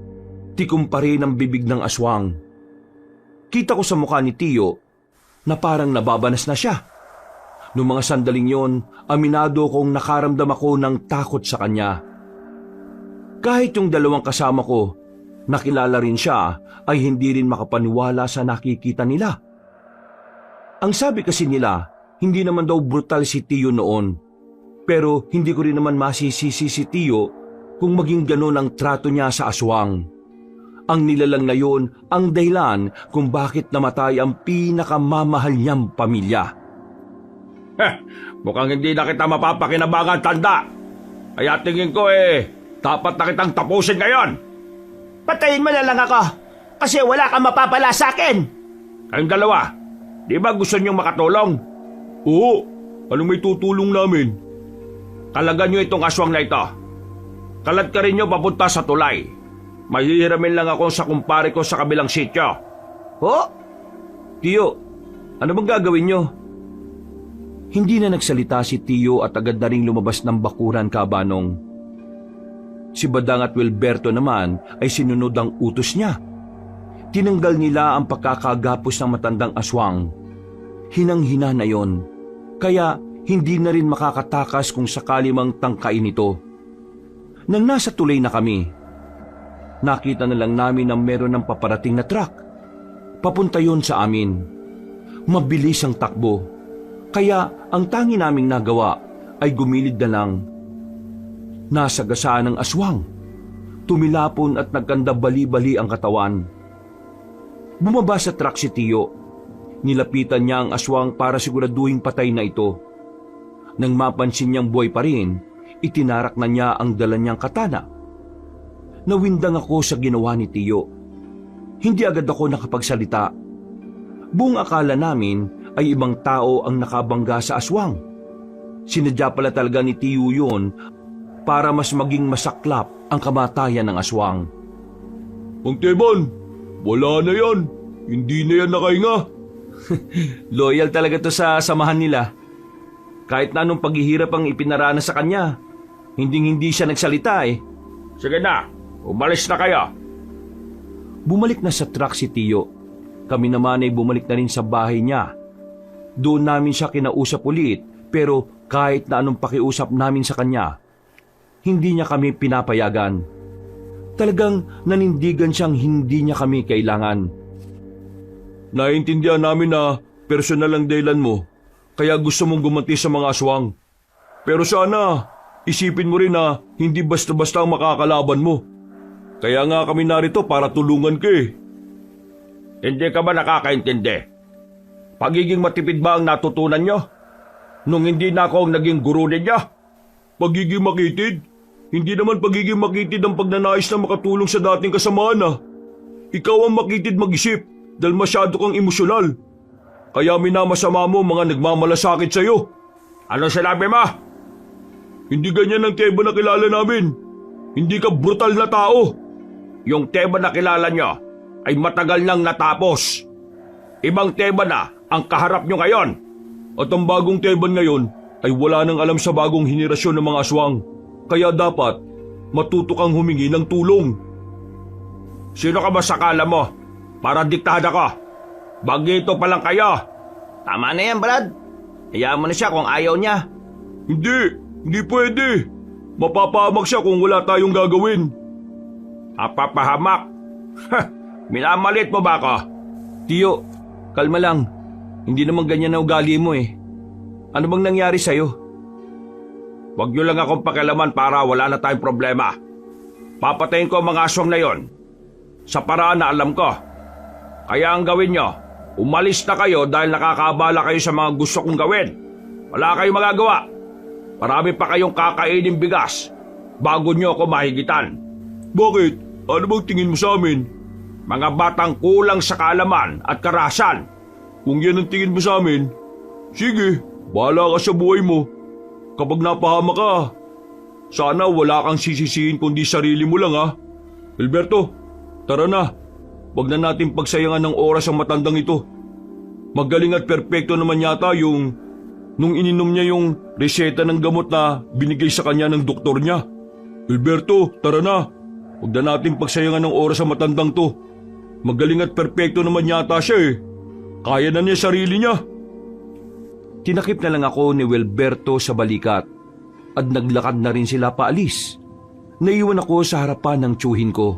tikom pa rin ang bibig ng aswang. Kita ko sa mukha ni Tiyo na parang nababanas na siya. Noong mga sandaling yon, aminado kong nakaramdam ako ng takot sa kanya. Kahit yung dalawang kasama ko, nakilala rin siya, ay hindi rin makapaniwala sa nakikita nila. Ang sabi kasi nila, hindi naman daw brutal si Tiyo noon. Pero hindi ko rin naman masisisi si Tiyo kung maging ganon ang trato niya sa aswang. Ang nilalang na yon ang dahilan kung bakit namatay ang pinakamamahal niyang pamilya. Mukhang hindi na kita mapapakinabangan, tanda. Kaya tingin ko dapat na kitang tapusin ngayon. Patayin mo na lang ako kasi wala kang mapapala sa akin. Kayong dalawa, di ba gusto niyong makatulong? Oo, anong may tutulong namin? Kalagan niyo itong aswang na ito. Kalad ka rin niyo papunta sa tulay. Mahihiramin lang ako sa kumpare ko sa kabilang sityo. Tiyo, ano bang gagawin nyo? Hindi na nagsalita si Tiyo at agad na ring lumabas ng bakuran kabanong. Si Badang at Wilberto naman ay sinunod ang utos niya. Tinanggal nila ang pagkakagapos ng matandang aswang. Hinang-hina na yon, kaya hindi na rin makakatakas kung sakali mang tangkain ito. Nang nasa tulay na kami, nakita na lang namin na meron ng paparating na truck. Papunta yon sa amin. Mabilis ang takbo, kaya ang tangi naming nagawa ay gumilid na lang. Nasagasaan ng aswang. Tumilapon at nagkanda bali-bali ang katawan. Bumaba sa truck si Tiyo. Nilapitan niya ang aswang para siguraduhin patay na ito. Nang mapansin niyang buhay pa rin, itinarak na niya ang dala niyang katana. Nawindang ako sa ginawa ni Tiyo. Hindi agad ako nakapagsalita. Buong akala namin ay ibang tao ang nakabangga sa aswang. Sinadya pala talaga ni Tiyo yun para mas maging masaklap ang kamatayan ng aswang. Ang Teban, wala na yan. Hindi na yan nakahinga. Loyal talaga to sa samahan nila. Kahit na anong paghihirap ang ipinarana sa kanya, hindi siya nagsalita eh. Sige na, umalis na kayo. Bumalik na sa truck si Tiyo. Kami naman ay bumalik na rin sa bahay niya. Doon namin siya kinausap ulit, pero kahit na anong pakiusap namin sa kanya, hindi niya kami pinapayagan. Talagang nanindigan siyang hindi niya kami kailangan. Naiintindihan namin na personal ang dahilan mo, kaya gusto mong gumanti sa mga aswang. Pero sana, isipin mo rin na hindi basta-basta ang makakalaban mo. Kaya nga kami narito para tulungan ka eh. Hindi ka ba nakakaintindi? Pagiging matipid ba ang natutunan nyo? Nung hindi na ako ang naging guru ninyo? Pagiging makitid? Hindi naman pagiging makitid ang pagnanais na makatulong sa dating kasamaan ah. Ikaw ang makitid mag-isip dahil masyado kang emosyonal. Kaya minamasama mo mga nagmamalasakit sa'yo. Ano sinabi mo? Hindi ganyan ang Teban na kilala namin. Hindi ka brutal na tao. Yung Teban na kilala nyo ay matagal nang natapos. Ibang Teban na ang kaharap nyo ngayon. At ang bagong Teban ngayon ay wala nang alam sa bagong henerasyon ng mga aswang. Kaya dapat matuto kang humingi ng tulong. Sino ka ba sa kala mo? Para diktada ka. Bagito pa lang kayo. Tama na yan, Brad. Hayaan mo na siya kung ayaw niya. Hindi pwede. Mapapahamak siya kung wala tayong gagawin. Mapapahamak? Minamalit mo ba ako? Tiyo, kalma lang. Hindi naman ganyan na ugali mo eh. Ano bang nangyari sa'yo? Huwag niyo lang akong pakialaman para wala na tayong problema. Papatayin ko ang mga aswang na yon sa paraan na alam ko. Kaya ang gawin nyo, umalis na kayo dahil nakakaabala kayo sa mga gusto kong gawin. Wala kayong magagawa. Marami pa kayong kakainin bigas bago nyo ako mahigitan. Bakit? Ano bang tingin mo sa amin? Mga batang kulang sa kaalaman at karahasan. Kung yan ang tingin mo sa amin, sige, bahala ka sa buhay mo. Kapag napahama ka, sana wala kang sisisihin kundi sarili mo lang ha. Alberto, tara na. Huwag na natin pagsayangan ng oras ang matandang ito. Magaling at perpekto naman yata yung nung ininom niya yung reseta ng gamot na binigay sa kanya ng doktor niya. Alberto, tara na. Huwag na natin pagsayangan ng oras ang matandang to. Magaling at perpekto naman yata siya eh. Kaya na niya sarili niya. Tinakip na lang ako ni Wilberto sa balikat at naglakad na rin sila paalis. Naiwan ako sa harapan ng tiyuhin ko.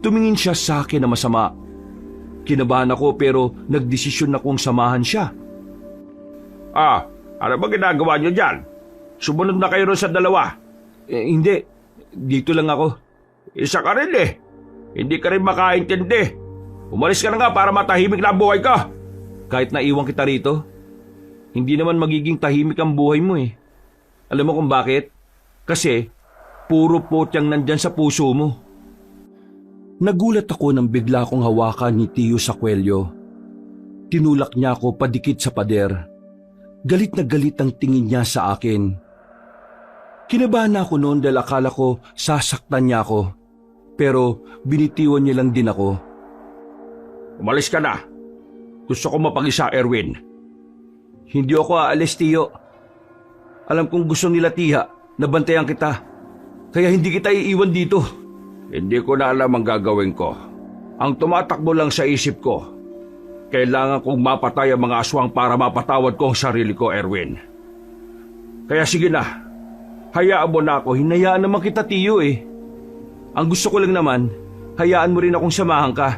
Tumingin siya sa akin na masama. Kinabahan ako pero nagdesisyon akong samahan siya. Ano ba ginagawa niyo dyan? Sumunod na kayo ron sa dalawa. Hindi, dito lang ako. Isa ka rin eh. Hindi ka rin makaintindi. Umalis ka na nga para matahimik na ang buhay ka. Kahit naiwan kita rito, hindi naman magiging tahimik ang buhay mo eh. Alam mo kung bakit? Kasi puro potyang nandyan sa puso mo. Nagulat ako nang bigla kong hawakan ni Tiyo sa kwelyo. Tinulak niya ako padikit sa pader. Galit na galit ang tingin niya sa akin. Kinabahan ako noon dahil akala ko sasaktan niya ako. Pero binitiwan niya lang din ako. Umalis ka na. Gusto ko mapag-isa, Erwin. Hindi ako aalis, Tiyo. Alam kong gusto nila, Tiya, na bantayan kita. Kaya hindi kita iiwan dito. Hindi ko na alam ang gagawin ko. Ang tumatakbo lang sa isip ko, kailangan kong mapatay ang mga aswang para mapatawad ko ang sarili ko, Erwin. Kaya sige na, hayaan mo na ako. Hinayaan naman kita, Tiyo eh. Ang gusto ko lang naman, hayaan mo rin akong samahan ka.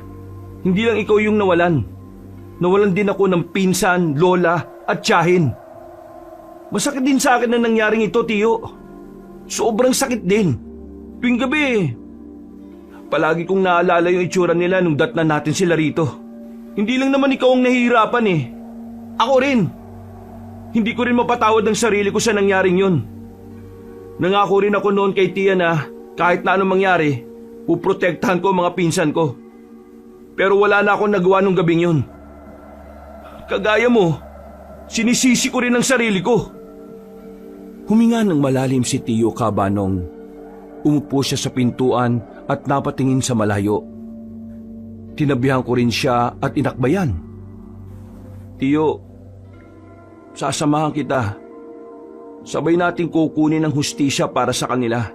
Hindi lang ikaw yung nawalan. Nawalan din ako ng pinsan, lola at tiyahin. Masakit din sa akin na nangyaring ito, Tiyo. Sobrang sakit din. Tuwing gabi, palagi kong naalala yung itsura nila nung datnan natin sila rito. Hindi lang naman ikaw ang nahihirapan eh. Ako rin. Hindi ko rin mapatawad ang sarili ko sa nangyaring yun. Nangako rin ako noon kay Tia na kahit na anong mangyari, puprotektahan ko ang mga pinsan ko. Pero wala na akong nagawa nung gabing yun. Kagaya mo, sinisisi ko rin ang sarili ko. Huminga ng malalim si Tiyo Kabanong. Umupo siya sa pintuan at napatingin sa malayo. Tinabihan ko rin siya at inakbayan. Tiyo, sasamahan kita. Sabay nating kukunin ang hustisya para sa kanila.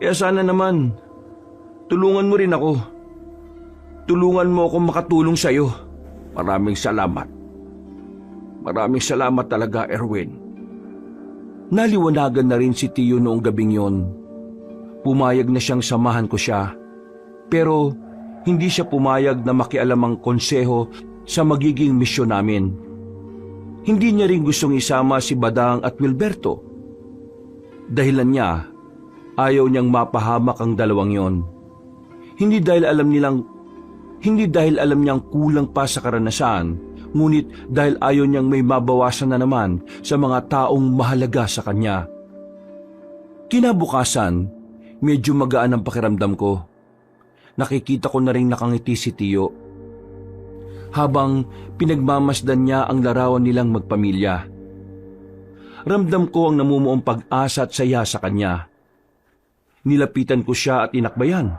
Kaya sana naman, tulungan mo rin ako. Tulungan mo akong makatulong sa'yo. Maraming salamat. Maraming salamat talaga, Erwin. Naliwanagan na rin si Tiyo noong gabing yon. Pumayag na siyang samahan ko siya. Pero hindi siya pumayag na makialam ang konseho sa magiging misyon namin. Hindi niya rin gustong isama si Badang at Wilberto. Dahilan niya, ayaw niyang mapahamak ang dalawang yon. Hindi dahil alam niyang kulang pa sa karanasan, ngunit dahil ayaw niyang may mabawasan na naman sa mga taong mahalaga sa kanya. Kinabukasan, medyo magaan ang pakiramdam ko. Nakikita ko na rin nakangiti si Tiyo. Habang pinagmamasdan niya ang larawan nilang magpamilya. Ramdam ko ang namumuong pag-asa at saya sa kanya. Nilapitan ko siya at inakbayan.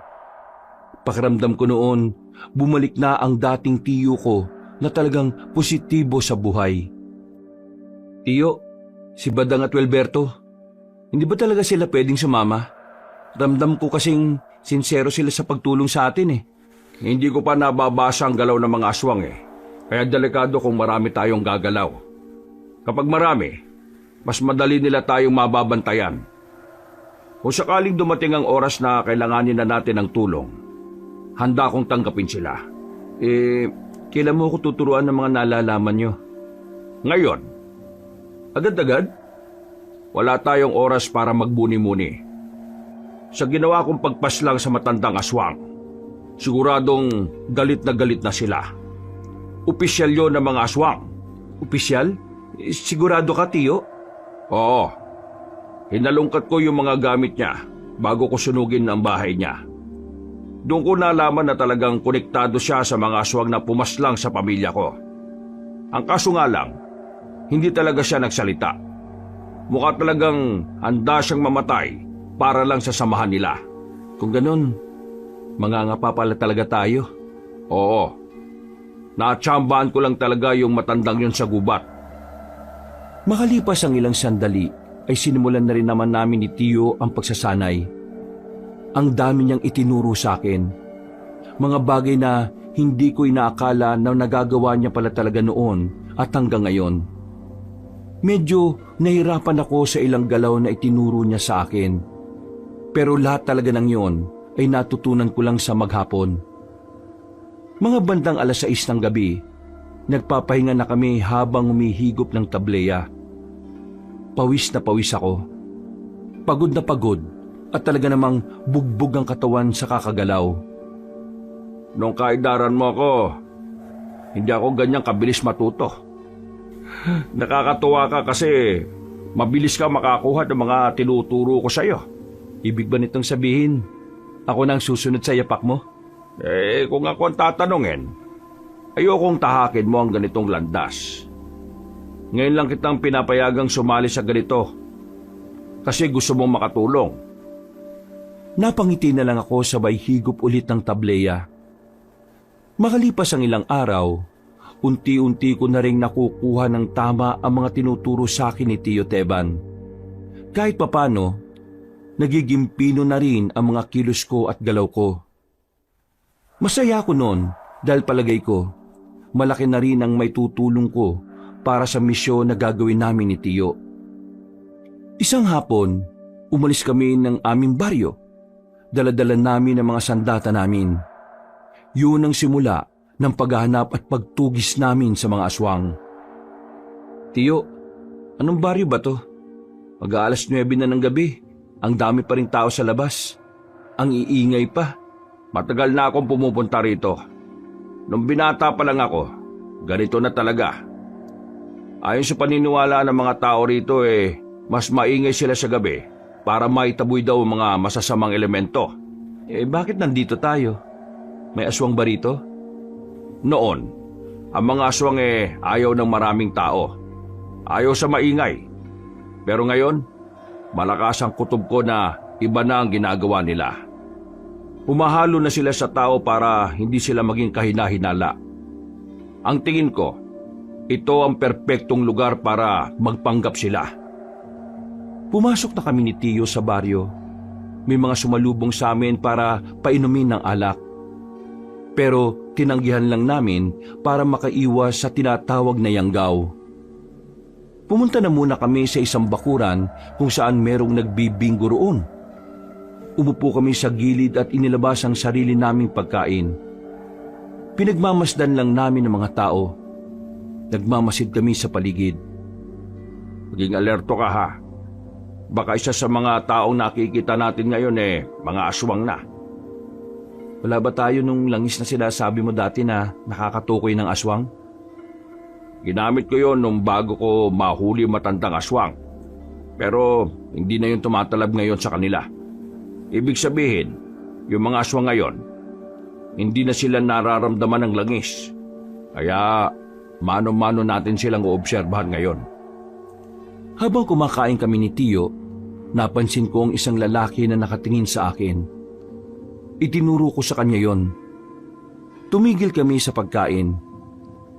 Pakiramdam ko noon, bumalik na ang dating Tiyo ko na talagang positibo sa buhay. Tiyo, si Badang at Wilberto, hindi ba talaga sila pwedeng sumama? Ramdam ko kasing sincero sila sa pagtulong sa atin eh. Hindi ko pa nababasa ang galaw ng mga aswang eh. Kaya delikado kung marami tayong gagalaw. Kapag marami, mas madali nila tayong mababantayan. Kung sakaling dumating ang oras na kailanganin na natin ng tulong, handa akong tanggapin sila. Kailan mo ko tuturuan ng mga nalalaman nyo? Ngayon, agad-agad, wala tayong oras para magbuni-muni. Sa ginawa kong pagpaslang sa matandang aswang, siguradong galit na sila. Opisyal yun ng mga aswang. Opisyal? Sigurado ka, Tiyo? Oo. Hinalungkat ko yung mga gamit niya bago ko sunugin ang bahay niya. Doon ko nalaman na talagang konektado siya sa mga aswang na pumaslang sa pamilya ko. Ang kaso nga lang, hindi talaga siya nagsalita. Mukha talagang handa siyang mamatay para lang sa samahan nila. Kung ganun, mangangapa pala talaga tayo. Oo. Natsambahan ko lang talaga yung matandang yun sa gubat. Makalipas ang ilang sandali, ay sinimulan na rin naman namin ni Tiyo ang pagsasanay. Ang dami niyang itinuro sa akin. Mga bagay na hindi ko inaakala na nagagawa niya pala talaga noon at hanggang ngayon. Medyo nahirapan ako sa ilang galaw na itinuro niya sa akin. Pero lahat talaga ng yon ay natutunan ko lang sa maghapon. Mga bandang 6:00 ng gabi, nagpapahinga na kami habang humihigop ng tableya. Pawis na pawis ako. Pagod na pagod. At talaga namang bugbog ang katawan sa kakagalaw. Nung kaidaran mo ako, hindi ako ganyang kabilis matuto. Nakakatuwa ka kasi mabilis ka makakuha ng mga tinuturo ko sa'yo. Ibig ba nitong sabihin, ako nang susunod sa yapak mo? Kung ako ang tatanungin, ayokong tahakin mo ang ganitong landas. Ngayon lang kitang pinapayagang sumali sa ganito kasi gusto mong makatulong. Napangiti na lang ako sabay higop ulit ng tableya. Makalipas ang ilang araw, unti-unti ko na rin nakukuha ng tama ang mga tinuturo sa akin ni Tio Teban. Kahit papano, nagiging pino na rin ang mga kilos ko at galaw ko. Masaya ako noon dahil palagay ko, malaki na rin ang may tutulong ko para sa misyon na gagawin namin ni Tio. Isang hapon, umalis kami ng aming baryo. Dala-dala namin ang mga sandata namin. Yun ang simula ng paghahanap at pagtugis namin sa mga aswang. Tio, anong baryo ba to? Mag-aalas 9 na ng gabi. Ang dami pa rin tao sa labas. Ang iingay pa. Matagal na akong pumupunta rito. Nung binata pa lang ako, ganito na talaga. Ayon sa paniniwala ng mga tao rito mas maingay sila sa gabi para maitaboy daw ang mga masasamang elemento. Bakit nandito tayo? May aswang ba rito? Noon, ang mga aswang ayaw ng maraming tao. Ayaw sa maingay. Pero ngayon, malakas ang kutob ko na iba na ang ginagawa nila. Humahalo na sila sa tao para hindi sila maging kahina-hinala. Ang tingin ko, ito ang perpektong lugar para magpanggap sila. Pumasok na kami ni Tio sa baryo. May mga sumalubong sa amin para painumin ng alak. Pero tinanggihan lang namin para makaiwas sa tinatawag na yanggaw. Pumunta na muna kami sa isang bakuran kung saan merong nagbibinggo roon. Umupo kami sa gilid at inilabas ang sarili naming pagkain. Pinagmamasdan lang namin ng mga tao. Nagmamasid kami sa paligid. Maging alerto ka ha. Baka isa sa mga taong nakikita natin ngayon mga aswang na. Wala ba tayo nung langis na sinasabi mo dati na nakakatukoy ng aswang? Ginamit ko yon nung bago ko mahuli matandang aswang. Pero hindi na yun tumatalab ngayon sa kanila. Ibig sabihin, yung mga aswang ngayon, hindi na sila nararamdaman ng langis. Kaya mano-mano natin silang oobserbahan ngayon. Habang kumakain kami ni Tio, napansin ko ang isang lalaki na nakatingin sa akin. Itinuro ko sa kanya yon. Tumigil kami sa pagkain.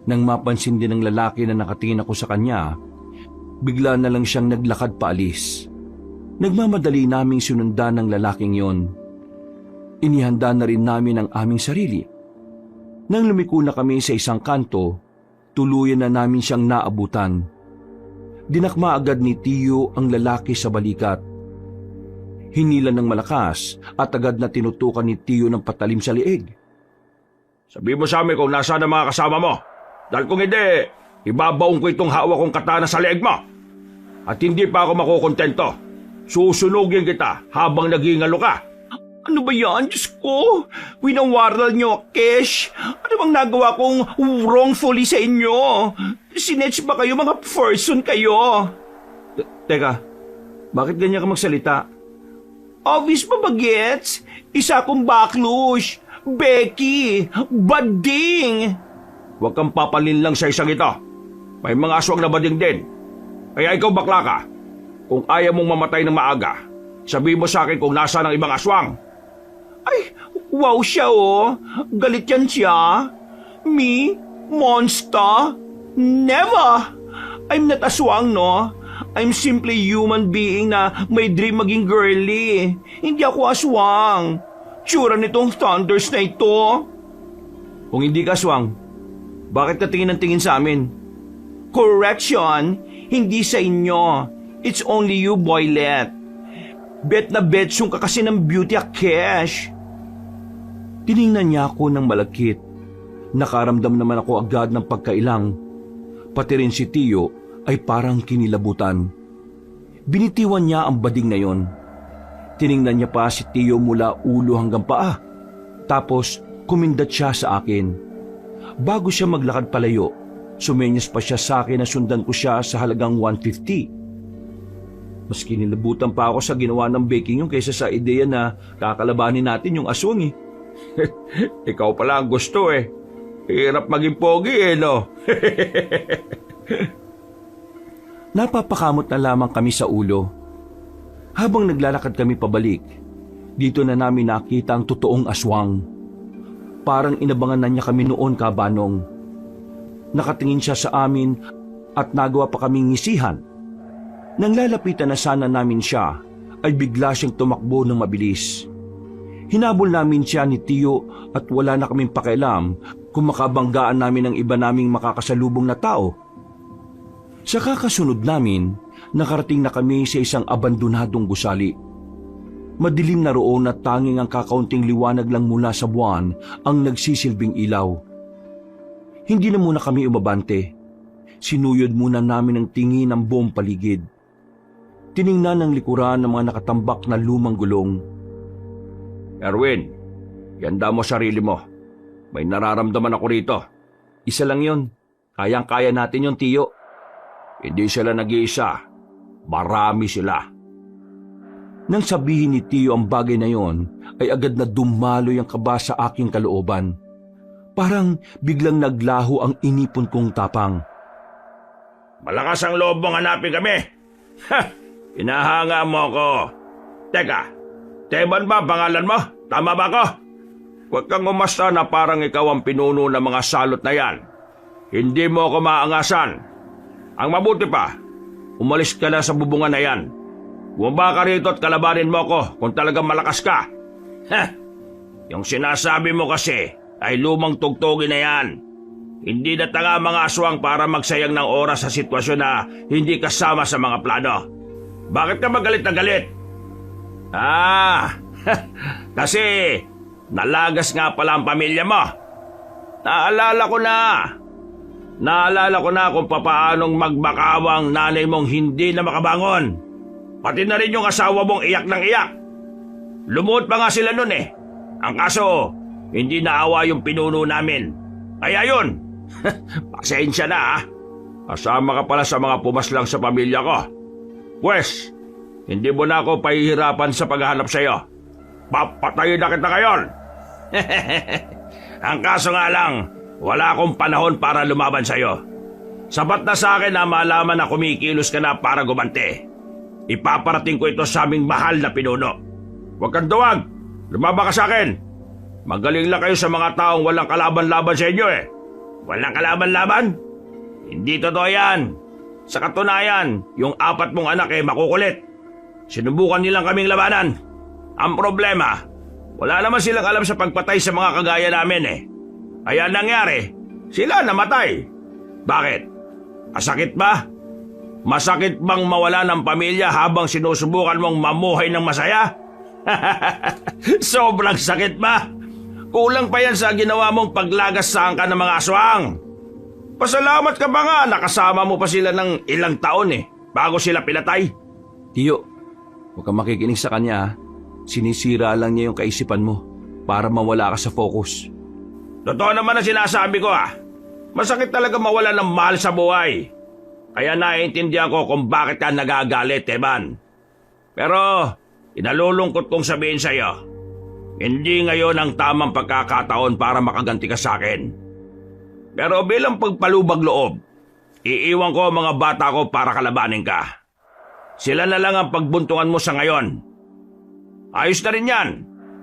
Nang mapansin din ng lalaki na nakatingin ako sa kanya, bigla na lang siyang naglakad paalis. Nagmamadali naming sinundan ng lalaking yon. Inihanda na rin namin ang aming sarili. Nang lumiko na kami sa isang kanto, tuluyan na namin siyang naabutan. Dinakma agad ni Tio ang lalaki sa balikat. Hinila ng malakas at agad na tinutukan ni Tio ng patalim sa liig. Sabi mo sa amin kung nasaan ang mga kasama mo. Dahil kung hindi, ibabaong ko itong hawak kong katana sa leeg mo. At hindi pa ako makukontento. Susunugin kita habang naghihingalo ka. Ano ba yan? Diyos ko! Winawaral niyo, Kesh! Ano bang nagawa kong wrongfully sa inyo? Sinetch ba kayo? Mga person kayo? Teka, bakit ganyan ka magsalita? Obvious ba bagets? Isa akong baklush, Becky, bading! Huwag kang papalinlang sa isang ito. May mga aswang na bading din. Kaya ikaw bakla ka. Kung ayaw mong mamatay ng maaga, sabihin mo sa akin kung nasaan ang ibang aswang. Ay, wow siya oh. Galit yan siya. Me? Monster? Never! I'm not aswang, no? I'm simply human being na may dream maging girly. Hindi ako aswang. Tsura nitong thunders na ito. Kung hindi ka aswang, bakit ka tingin ng tingin sa amin? Correction, hindi sa inyo. It's only you, boylet. Bet na bet yung kakasi ng beauty a cash. Tiningnan niya ako ng malagkit. Nakaramdam naman ako agad ng pagkailang. Pati rin si Tio ay parang kinilabutan. Binitiwan niya ang bading na yon. Tiningnan niya pa si Tio mula ulo hanggang paa. Tapos kumindat siya sa akin. Bago siya maglakad palayo, sumenyas pa siya sa akin na sundan ko siya sa halagang 150. Mas kinilabutan pa ako sa ginawa ng baking yung kaysa sa ideya na kakalabanin natin yung aswang eh. Ikaw pala ang gusto eh. Hirap maging pogi no? Napapakamot na lamang kami sa ulo. Habang naglalakad kami pabalik, dito na namin nakita ang totoong aswang. Parang inabangan na niya kami noon, kabanong. Nakatingin siya sa amin at nagawa pa kaming ngisihan. Nang lalapitan na sana namin siya, ay bigla siyang tumakbo ng mabilis. Hinabol namin siya ni Tio at wala na kaming pakialam kung makabanggaan namin ang iba naming makakasalubong na tao. Sa kakasunod namin, nakarating na kami sa isang abandonadong gusali. Madilim na roon at tanging ang kakaunting liwanag lang mula sa buwan ang nagsisilbing ilaw. Hindi na muna kami umabante. Sinuyod muna namin ang tingin ng buong paligid. Tiningnan ng likuran ng mga nakatambak na lumang gulong. Erwin, yanda mo sarili mo. May nararamdaman ako rito. Isa lang yon. Kayang-kaya natin yon, Tio. Hindi sila nag-iisa. Marami sila. Nang sabihin ni Tio ang bagay na yon, ay agad na dumaloy ang kaba sa aking kalooban. Parang biglang naglaho ang inipon kong tapang. Malakas ang loob mong hanapin kami. Ha! Hinahanga mo ako. Teka, Teban ba pangalan mo? Tama ba ako? Huwag kang umasta na parang ikaw ang pinuno ng mga salot na yan. Hindi mo ako maangasan. Ang mabuti pa, umalis ka na sa bubungan na yan. Bumaba ka rito at kalabanin mo ako kung talagang malakas ka. Ha! Yung sinasabi mo kasi ay lumang tugtugin na yan. Hindi na tanga mga aswang para magsayang ng oras sa sitwasyon na hindi kasama sa mga plano. Bakit ka magalit na galit? Kasi nalagas nga pala ang pamilya mo. Naalala ko na kung papaanong magbakawang nanay mong hindi na makabangon. Pati na rin yung asawa mong iyak ng iyak. Lumuhod pa nga sila nun eh. Ang kaso, hindi naawa yung pinuno namin. Kaya yun, pasensya na ha. Kasama ka pala sa mga pumaslang sa pamilya ko. Pwes, hindi mo na ako pahihirapan sa paghahanap sa'yo. Papatayin na kita ngayon. Ang kaso nga lang, wala akong panahon para lumaban sa'yo. Sapat na sa akin na malaman na kumikilos ka na para gumante. Ipaparating ko ito sa aming mahal na pinuno. Huwag kang duwag. Lumaba ka sa akin. Magaling lang kayo sa mga taong walang kalaban-laban sa inyo eh. Walang kalaban-laban? Hindi totoo yan. Sa katunayan, yung 4 mong anak eh makukulit. Sinubukan nilang kaming labanan. Ang problema, wala naman silang alam sa pagpatay sa mga kagaya namin eh. Kaya nangyari, sila namatay. Bakit? Masakit ba? Masakit bang mawala ng pamilya habang sinusubukan mong mamuhay ng masaya? Sobrang sakit ba? Kulang pa yan sa ginawa mong paglagas sa angka ng mga aswang. Pasalamat ka ba nga nakasama mo pa sila ng ilang taon eh, bago sila pinatay? Tio, huwag kang makikinig sa kanya ha. Sinisira lang niya yung kaisipan mo para mawala ka sa focus. Totoo naman ang sinasabi ko ah. Masakit talaga mawala ng mahal sa buhay. Kaya naiintindihan ko kung bakit ka nagagalit, Teban. Pero, inalulungkot kong sabihin sa'yo, hindi ngayon ang tamang pagkakataon para makaganti ka sa akin. Pero bilang pagpalubag loob, iiwan ko ang mga bata ko para kalabanin ka. Sila na lang ang pagbuntungan mo sa ngayon. Ayos na rin yan.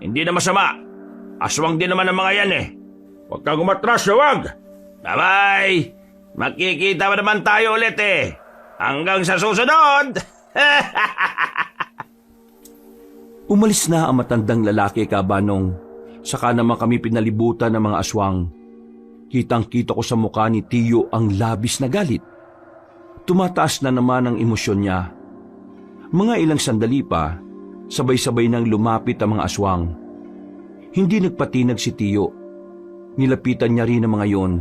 Hindi na masama. Aswang din naman ang mga yan eh. Huwag kang umatras, huwag! Bye-bye! Magkikita pa naman tayo ulit eh. Hanggang sa susunod! Umalis na ang matandang lalaki, Kabanong. Saka naman kami pinalibutan ng mga aswang. Kitang-kita ko sa mukha ni Tio ang labis na galit. Tumataas na naman ang emosyon niya. Mga ilang sandali pa, sabay-sabay nang lumapit ang mga aswang. Hindi nagpatinag si Tio. Nilapitan niya rin ang mga yon.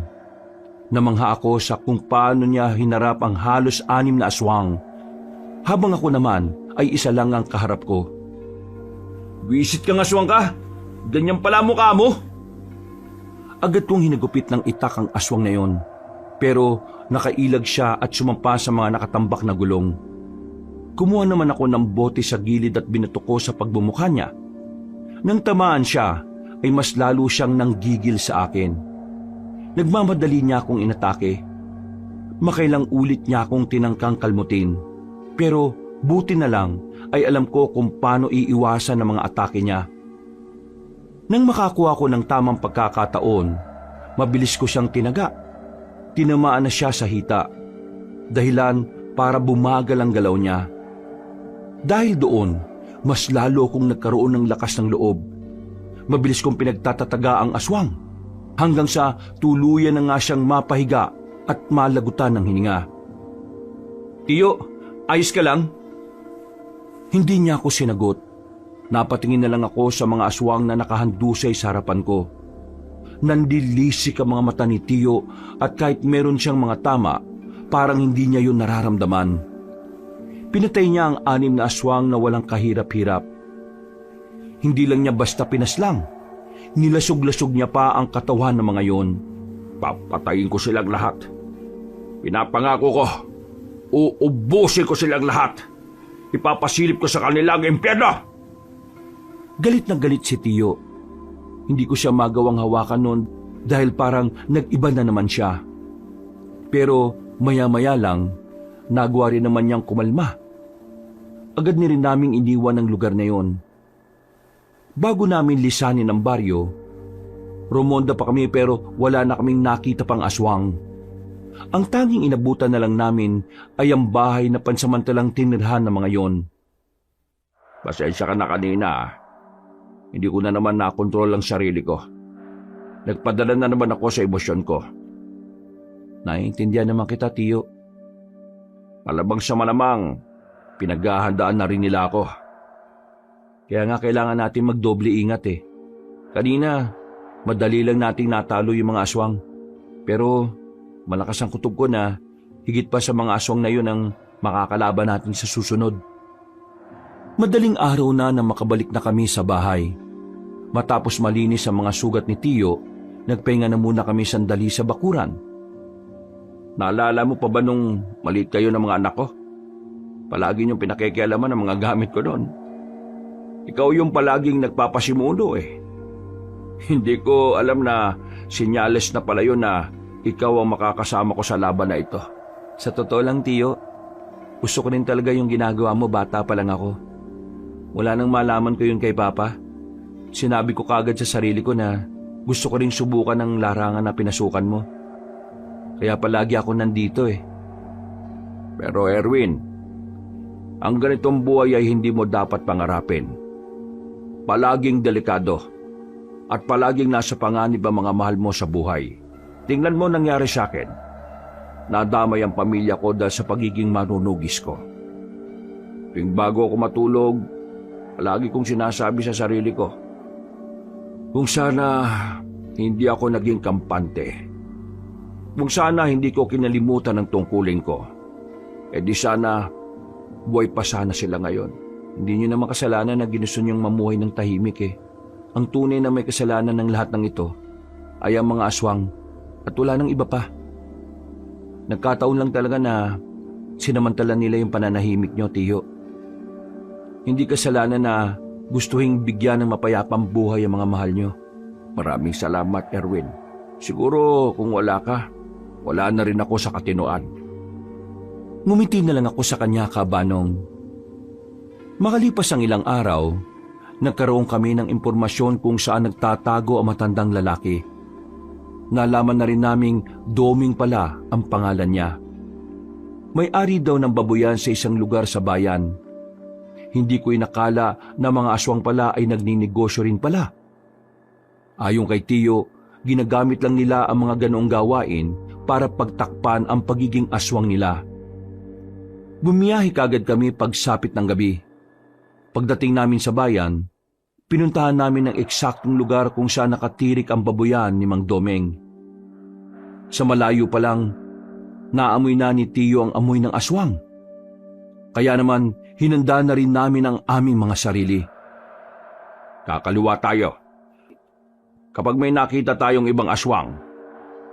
Namangha ako sa kung paano niya hinarap ang halos 6 na aswang. Habang ako naman ay isa lang ang kaharap ko. Wisit kang aswang ka? Ganyan pala mukha mo? Agad kong hinagupit ng itak ang aswang na yon. Pero nakailag siya at sumampa sa mga nakatambak na gulong. Kumuha naman ako ng bote sa gilid at binato ko sa pagbumukha niya. Nang tamaan siya, ay mas lalo siyang nanggigil sa akin. Nagmamadali niya akong inatake. Makailang ulit niya akong tinangkang kalmutin. Pero buti na lang ay alam ko kung paano iiwasan ang mga atake niya. Nang makakuha ko ng tamang pagkakataon, mabilis ko siyang tinaga. tinamaan na siya sa hita. Dahilan para bumagal ang galaw niya. Dahil doon, mas lalo akong nagkaroon ng lakas ng loob. Mabilis kong pinagtatataga ang aswang hanggang sa tuluyan na nga siyang mapahiga at malagutan ng hininga. "Tiyo, ayos ka lang?" Hindi niya ako sinagot. Napatingin na lang ako sa mga aswang na nakahandusay sa harapan ko. Nandilisik ang mga mata ni Tiyo at kahit meron siyang mga tama, parang hindi niya yun nararamdaman. Pinatay niya ang 6 na aswang na walang kahirap-hirap. Hindi lang niya basta pinaslang. Nilasog-lasog niya pa ang katawan ng mga yon. Papatayin ko silang lahat. Pinapangako ko, uubusin ko silang lahat. Ipapasilip ko sa kanila ang impyerno. Galit na galit si Tiyo. Hindi ko siya magawang hawakan noon dahil parang nag-iba na naman siya. Pero maya-maya lang, nagawa rin naman niyang kumalma. Agad ni rin naming iniwan ang lugar na yon. Bago namin lisanin ang baryo, rumonda pa kami pero wala na kaming nakita pang aswang. Ang tanging inabutan na lang namin ay ang bahay na pansamantalang tinirhan ng mga yon. Pasensya ka na kanina. Hindi ko na naman nakontrol ang sarili ko. Nagpadala na naman ako sa emosyon ko. Naiintindihan naman kita, Tiyo. Malabang sa malamang, pinaghahandaan na rin nila ako. Kaya nga kailangan natin magdoble ingat eh. Kanina, madali lang nating natalo yung mga aswang. Pero malakas ang kutob ko na higit pa sa mga aswang na yun ang makakalaban natin sa susunod. Madaling araw na makabalik na kami sa bahay. Matapos malinis ang mga sugat ni Tiyo, nagpahinga na muna kami sandali sa bakuran. Naalala mo pa ba nung maliit kayo ng mga anak ko? Palagi niyong pinakikialaman ang mga gamit ko noon. Ikaw yung palaging nagpapasimuno eh. Hindi ko alam na sinyales na pala yun na ikaw ang makakasama ko sa laban na ito. Sa totoo lang, Tiyo, gusto ko rin talaga yung ginagawa mo, bata pa lang ako. Wala nang malaman ko yun kay Papa. Sinabi ko kagad sa sarili ko na gusto ko rin subukan ang larangan na pinasukan mo. Kaya palagi ako nandito eh. Pero Erwin, ang ganitong buhay ay hindi mo dapat pangarapin. Palaging delikado at palaging nasa panganib ang mga mahal mo sa buhay. Tingnan mo nangyari sa akin. Nadamay ang pamilya ko dahil sa pagiging manunugis ko. Tuwing bago ako matulog, palagi kong sinasabi sa sarili ko, kung sana hindi ako naging kampante. Kung sana hindi ko kinalimutan ang tungkulin ko. E di sana buhay pa sana sila ngayon. Hindi niyo naman kasalanan na ginusto niyong mamuhay ng tahimik eh. Ang tunay na may kasalanan ng lahat ng ito ay ang mga aswang at wala nang iba pa. Nagkataon lang talaga na sinamantala nila yung pananahimik niyo, Tiyo. Hindi kasalanan na gustuhing bigyan ng mapayapang buhay ang mga mahal niyo. Maraming salamat, Erwin. Siguro kung wala ka, wala na rin ako sa katinoan. Ngumiti na lang ako sa kanya, Kabanong. Makalipas ang ilang araw, nagkaroon kami ng impormasyon kung saan nagtatago ang matandang lalaki. Nalaman na rin naming Doming pala ang pangalan niya. May-ari daw ng babuyan sa isang lugar sa bayan. Hindi ko inakala na mga aswang pala ay nagninegosyo rin pala. Ayon kay Tiyo, ginagamit lang nila ang mga ganoong gawain para pagtakpan ang pagiging aswang nila. Bumiyahe kagad kami pagsapit ng gabi. Pagdating namin sa bayan, pinuntahan namin ang eksaktong lugar kung saan nakatirik ang babuyan ni Mang Domeng. Sa malayo pa lang, naamoy na ni Tiyo ang amoy ng aswang. Kaya naman, hinanda na rin namin ang aming mga sarili. Kakaliwa tayo. Kapag may nakita tayong ibang aswang,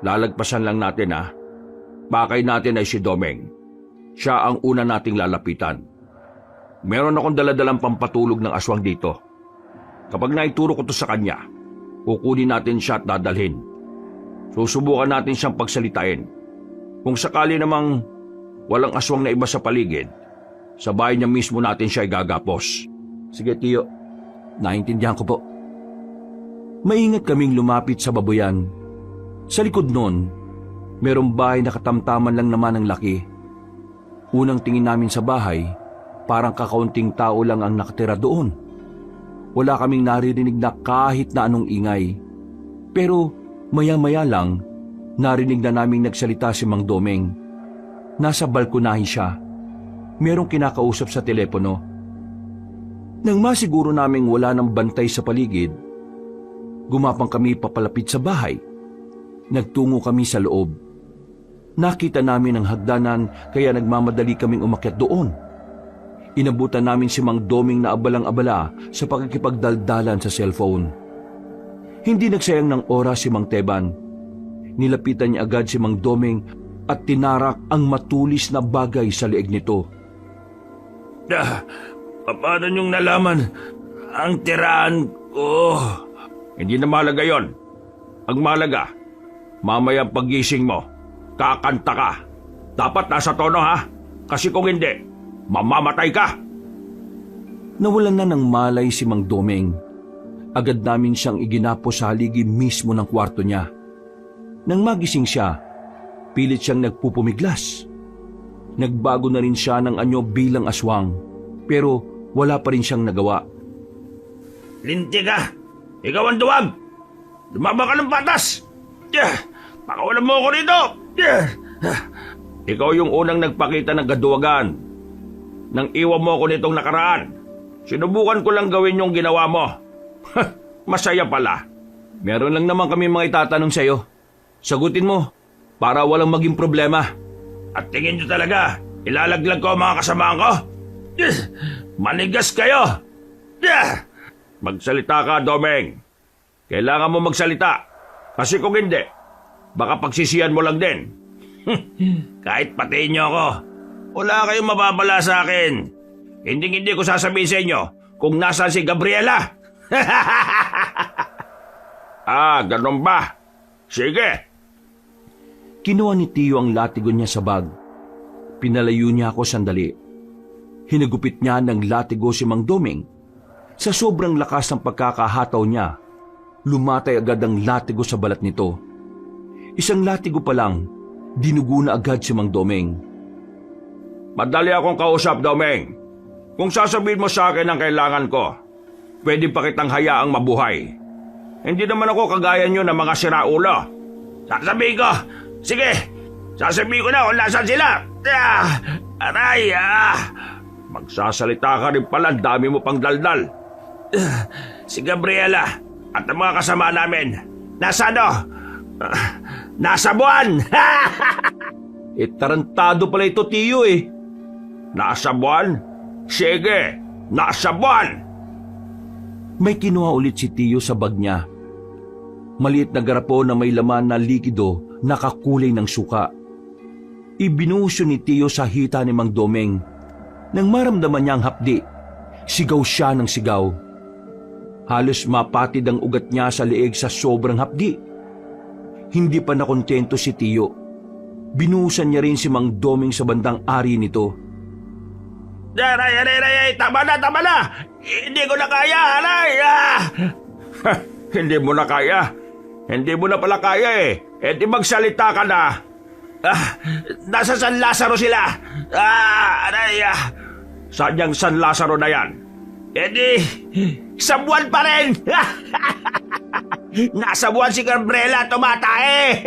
lalagpasan lang natin ha. Bakay natin ay si Domeng. Siya ang una nating lalapitan. Meron akong daladalang pampatulog ng aswang dito. Kapag naituro ko to sa kanya, kukunin natin siya at dadalhin. Susubukan natin siyang pagsalitain. Kung sakali namang walang aswang na iba sa paligid, sa bahay niya mismo natin siya igagapos. Sige, Tiyo. Naintindihan ko po. Maingat kaming lumapit sa babuyan. Sa likod nun, Merong bahay na katamtaman lang naman ang laki. Unang tingin namin sa bahay, parang kakaunting tao lang ang nakatira doon. Wala kaming naririnig na kahit na anong ingay. Pero maya-maya lang, narinig na naming nagsalita si Mang Domeng. Nasa balkonahe siya. Merong kinakausap sa telepono. Nang masiguro naming wala ng bantay sa paligid, gumapang kami papalapit sa bahay. Nagtungo kami sa loob. Nakita namin ang hagdanan kaya nagmamadali kaming umakyat doon. Inabutan namin si Mang Domeng na abalang-abala sa pakikipagdaldalan sa cellphone. Hindi nagsayang ng oras si Mang Teban. Nilapitan niya agad si Mang Domeng at tinarak ang matulis na bagay sa leeg nito. Paano niyong nalaman ang tiraan ko? Hindi na mahalaga yon. Ang mahalaga, mamaya pagising mo, kakanta ka. Dapat nasa tono ha, kasi kung hindi, mamamatay ka. Nawalan na ng malay si Mang Domeng. Agad namin siyang iginapo sa haligi mismo ng kwarto niya. Nang magising siya, pilit siyang nagpupumiglas. Nagbago na rin siya ng anyo bilang aswang, pero wala pa rin siyang nagawa. Linti ka! Ikaw ang duwag! Lumaba ka ng patas! Pakawalan mo ako rito! Ikaw yung unang nagpakita ng kaduwagan. Nang iwan mo ako nitong nakaraan, sinubukan ko lang gawin yung ginawa mo. Masaya pala. Meron lang naman kami mga itatanong sa'yo. Sagutin mo, para walang maging problema. At tingin nyo talaga, ilalaglag ko ang mga kasamahan ko? Manigas kayo! Magsalita ka, Domeng. Kailangan mo magsalita. Kasi kung hindi, baka pagsisiyan mo lang din. Kahit patiin nyo ako, wala kayong mababala sa akin. Hindi ko sasabihin sa inyo kung nasaan si Gabriela. Ganun ba? Sige. Kinuha ni Tio ang latigo niya sa bag. Pinalayo niya ako sandali. Hinagupit niya ng latigo si Mang Domeng. Sa sobrang lakas ng pagkakahataw niya, lumatay agad ang latigo sa balat nito. Isang latigo pa lang, dinugo na agad si Mang Domeng. Madali akong kausap, Domeng. Kung sasabihin mo sa akin ang kailangan ko, pwede pa kitang hayaang mabuhay. Hindi naman ako kagaya nyo ng mga siraulo. Sasabihin ko, sige, sasabihin ko na kung nasaan sila. Aray, Magsasalita ka rin pala, dami mo pang daldal. Si Gabriela at ang mga kasama namin, nasa nasa buwan! Tarantado pala ito, Tio eh. Nasa buwan? Sige, nasa buwan! May kinuha ulit si Tio sa bag niya. Maliit na garapon na may laman na likido na kakulay ng suka. Ibinuhos ni Tio sa hita ni Mang Domeng. Nang maramdaman niya ang hapdi, sigaw siya ng sigaw. Halos mapatid ang ugat niya sa leeg sa sobrang hapdi. Hindi pa nakontento si Tio. Binuhusan niya rin si Mang Domeng sa bandang ari nito. Aray, tama na! Hindi ko na kaya, aray! Hindi mo na kaya? Hindi mo na pala kaya eh. E di magsalita ka na. Nasa San Lazaro sila. Aray! Saan yung San Lazaro na yan? E di, sa buwan pa rin! Nasa buwan si Gabriela, tumatae!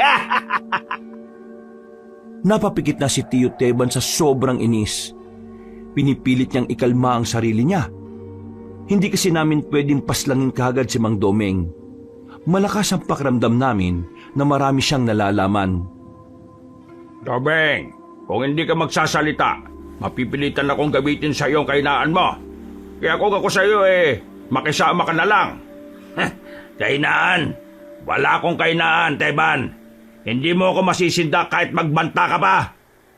Napapikit na si Tio Teban sa sobrang inis. Pinipilit niyang ikalma ang sarili niya. Hindi kasi namin pwedeng paslangin kaagad si Mang Domeng. Malakas ang pakiramdam namin na marami siyang nalalaman. Domeng, kung hindi ka magsasalita, mapipilitan akong gamitin sa iyo ang kainaan mo. Kaya kung ako sa iyo makisama ka na lang. Kainaan? Wala akong kainaan, Teban. Hindi mo ako masisindak kahit magbanta ka pa.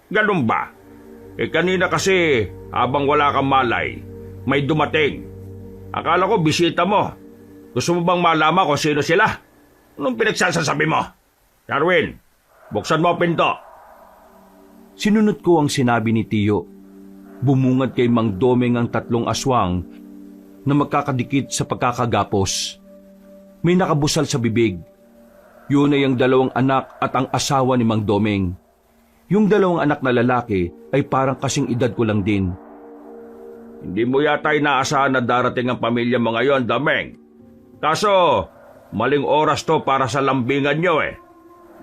Ganun ba? Kanina kasi, habang wala kang malay, may dumating. Akala ko bisita mo. Gusto mo bang malaman kung sino sila? Anong pinagsasasabi mo? Darwin, buksan mo ang pinto. Sinunod ko ang sinabi ni Tio. Bumungad kay Mang Domeng ang 3 aswang na magkakadikit sa pagkakagapos. May nakabusal sa bibig. Yun ay ang dalawang anak at ang asawa ni Mang Domeng. Yung dalawang anak na lalaki ay parang kasing edad ko lang din. Hindi mo yata inaasahan na darating ang pamilya mo ngayon, Domeng. Kaso, maling oras to para sa lambingan nyo eh.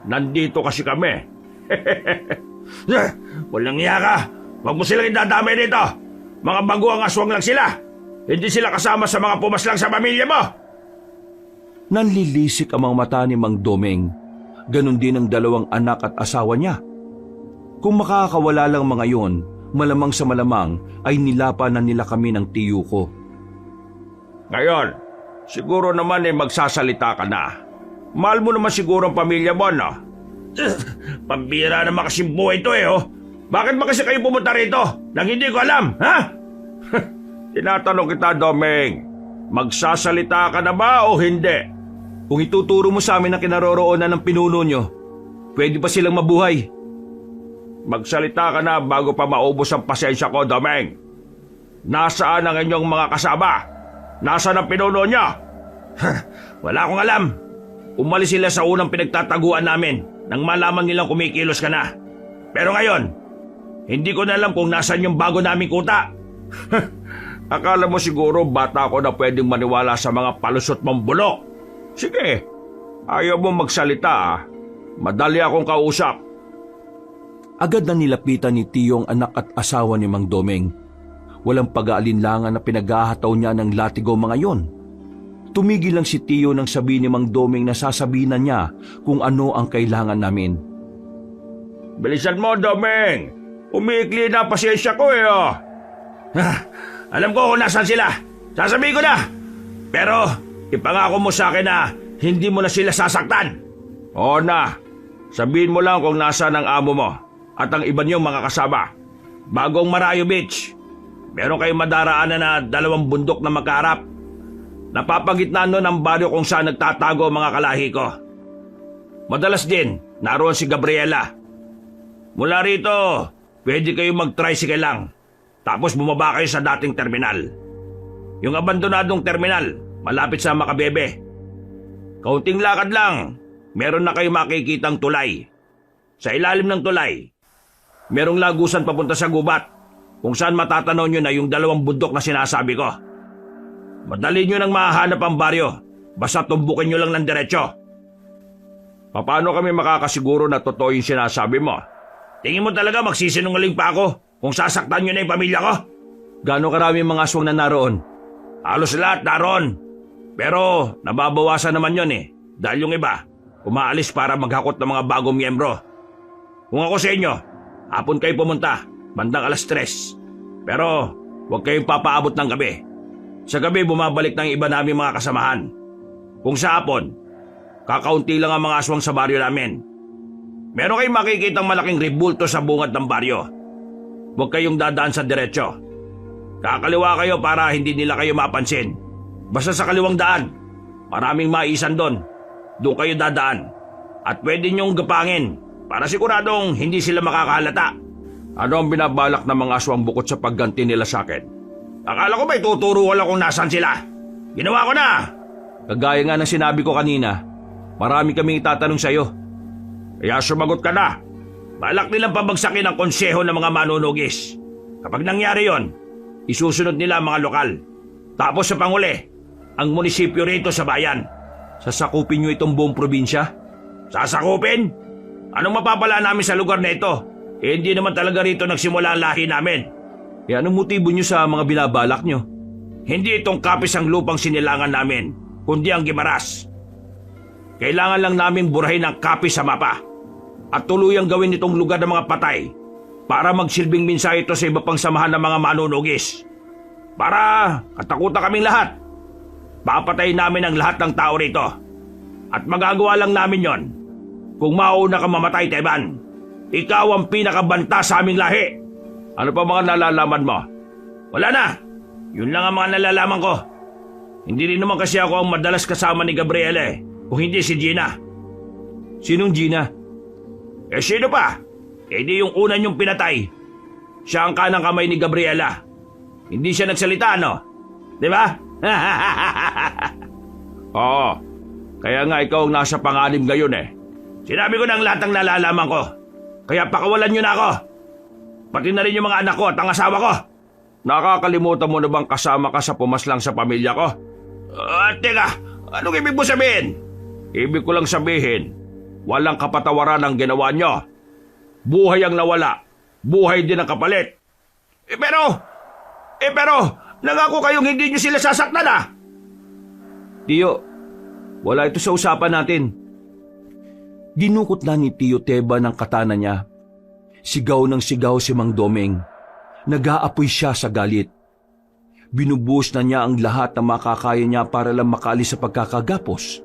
Nandito kasi kami. Walang iya ka. Huwag mo silang idadamay dito. Mga baguang aswang lang sila. Hindi sila kasama sa mga pumaslang sa pamilya mo. Nanlilisik ang mga mata ni Mang Domeng. Ganon din ang dalawang anak at asawa niya. Kung makakawala lang mga yon, malamang sa malamang ay nilapan na nila kami ng tiyo ko. Ngayon, siguro naman magsasalita ka na. Mahal mo naman siguro ang pamilya mo, no? Pambira naman kasing buhay ito eh, oh. Bakit ba kasi kayo pumunta rito nang hindi ko alam, ha? Tinatanong kita, Domeng. Magsasalita ka na ba o hindi? Kung ituturo mo sa amin ang kinaroroonan ng pinuno nyo, pwede pa silang mabuhay. Magsalita ka na bago pa maubos ang pasensya ko, Domeng. Nasaan ang inyong mga kasama? Nasaan ang pinuno niya? Wala akong alam. Umalis sila sa unang pinagtataguan namin nang malaman nilang kumikilos ka na. Pero ngayon, hindi ko na alam kung nasaan yung bago naming kuta. Akala mo siguro bata ko na pwedeng maniwala sa mga palusot mong bulok. Sige, ayaw mo magsalita ah. Madali akong kausap. Agad na nilapitan ni Tiyo ang anak at asawa ni Mang Domeng. Walang pag-aalinlangan na pinaghahataw niya ng latigo mga yon. Tumigil lang si Tiyo nang sabihin ni Mang Domeng na sasabihin na niya kung ano ang kailangan namin. Bilisan mo, Domeng. Umiikli na pasensya ko eh, oh. Alam ko kung nasaan sila. Sasabihin ko na. Pero, ipangako mo sa akin na hindi mo na sila sasaktan. Oo na. Sabihin mo lang kung nasaan ang amo mo at ang iba niyong mga kasama. Bagong Marayo Beach. Meron kayong madaraanan na 2 bundok na magkaharap. Napapagitnaan nun ang baryo kung saan nagtatago ang mga kalahi ko. Madalas din, naroon si Gabriela. Mula rito, pwede kayong mag-tricycle lang. Tapos bumaba kayo sa dating terminal. Yung abandonadong terminal, malapit sa Makabebe. Kaunting lakad lang, meron na kayo makikitang tulay. Sa ilalim ng tulay, merong lagusan papunta sa gubat, kung saan matatanaw nyo na yung 2 bundok na sinasabi ko. Madali nyo nang mahanap ang baryo, basta tumbukin nyo lang ng diretsyo. Paano kami makakasiguro na totoo yung sinasabi mo? Tingin mo talaga magsisinungaling pa ako kung sasaktan nyo na yung pamilya ko? Gaano karami mga aswang na naroon? Halos lahat naroon. Pero nababawasan naman yon eh. Dahil yung iba, umaalis para maghakot ng mga bagong miyembro. Kung ako sa inyo, hapon kayo pumunta, bandang 3:00. Pero huwag kayong papaabot ng gabi. Sa gabi bumabalik ng iba namin mga kasamahan. Kung sa hapon, kakaunti lang ang mga aswang sa baryo namin. Meron kayong makikitang malaking ribulto sa bungad ng baryo. Huwag kayong dadaan sa diretsyo. Kakaliwa kayo para hindi nila kayo mapansin. Basta sa kaliwang daan, maraming maisan doon. Doon kayo dadaan. At pwede niyong gapangin para siguradong hindi sila makakahalata. Ano ang binabalak ng mga aswang bukod sa pagganti nila sa akin? Akala ko ba ituturo ko lang kung nasaan sila? Ginawa ko na! Kagaya nga ng sinabi ko kanina, marami kaming itatanong sa'yo. Kaya sumagot ka na. Balak nilang pabagsakin ang konseho ng mga manunugis. Kapag nangyari yon, isusunod nila ang mga lokal. Tapos sa panguli, ang munisipyo rito sa bayan. Sasakupin nyo itong buong probinsya? Sasakupin? Anong mapapala namin sa lugar na ito? Hindi naman talaga rito nagsimula ang lahi namin. E anong motibo nyo sa mga binabalak nyo? Hindi itong kapis ang lupang sinilangan namin, kundi ang Gimaras. Kailangan lang namin burahin ang kapis sa mapa at tuluyang gawin itong lugar ng mga patay para magsilbing mensahe ito sa iba pang samahan ng mga manunugis. Para katakutan kaming lahat. Papatayin namin ang lahat ng tao rito. At magagawa lang namin yon kung mauna ka mamatay, Teban. Ikaw ang pinakabanta sa aming lahi. Ano pa mga nalalaman mo? Wala na. Yun lang ang mga nalalaman ko. Hindi rin naman kasi ako ang madalas kasama ni Gabriela eh. Kung hindi si Gina. Sinong Gina? Eh sino pa? Eh di yung una niyong pinatay. Siya ang kanang kamay ni Gabriela. Hindi siya nagsalita, no? Di ba? Oo. Kaya nga ikaw ang nasa panganib ngayon eh. Sinabi ko na ang lahat ng nalalaman ko. Kaya pakawalan nyo na ako. Pati na rin yung mga anak ko at ang asawa ko. Nakakalimutan mo na bang kasama ka sa pumaslang sa pamilya ko? Teka, anong ibig mo sabihin? Ibig ko lang sabihin, walang kapatawaran ang ginawa nyo. Buhay ang nawala, buhay din ang kapalit. Pero, nangako kayong hindi nyo sila sasaktan ah. Tiyo, wala ito sa usapan natin. Dinukot na ni Tiyo Teba ng katana niya. Sigaw ng sigaw si Mang Domeng. Nag-aapoy siya sa galit. Binubuhos na niya ang lahat na makakaya niya para lang makaalis sa pagkakagapos.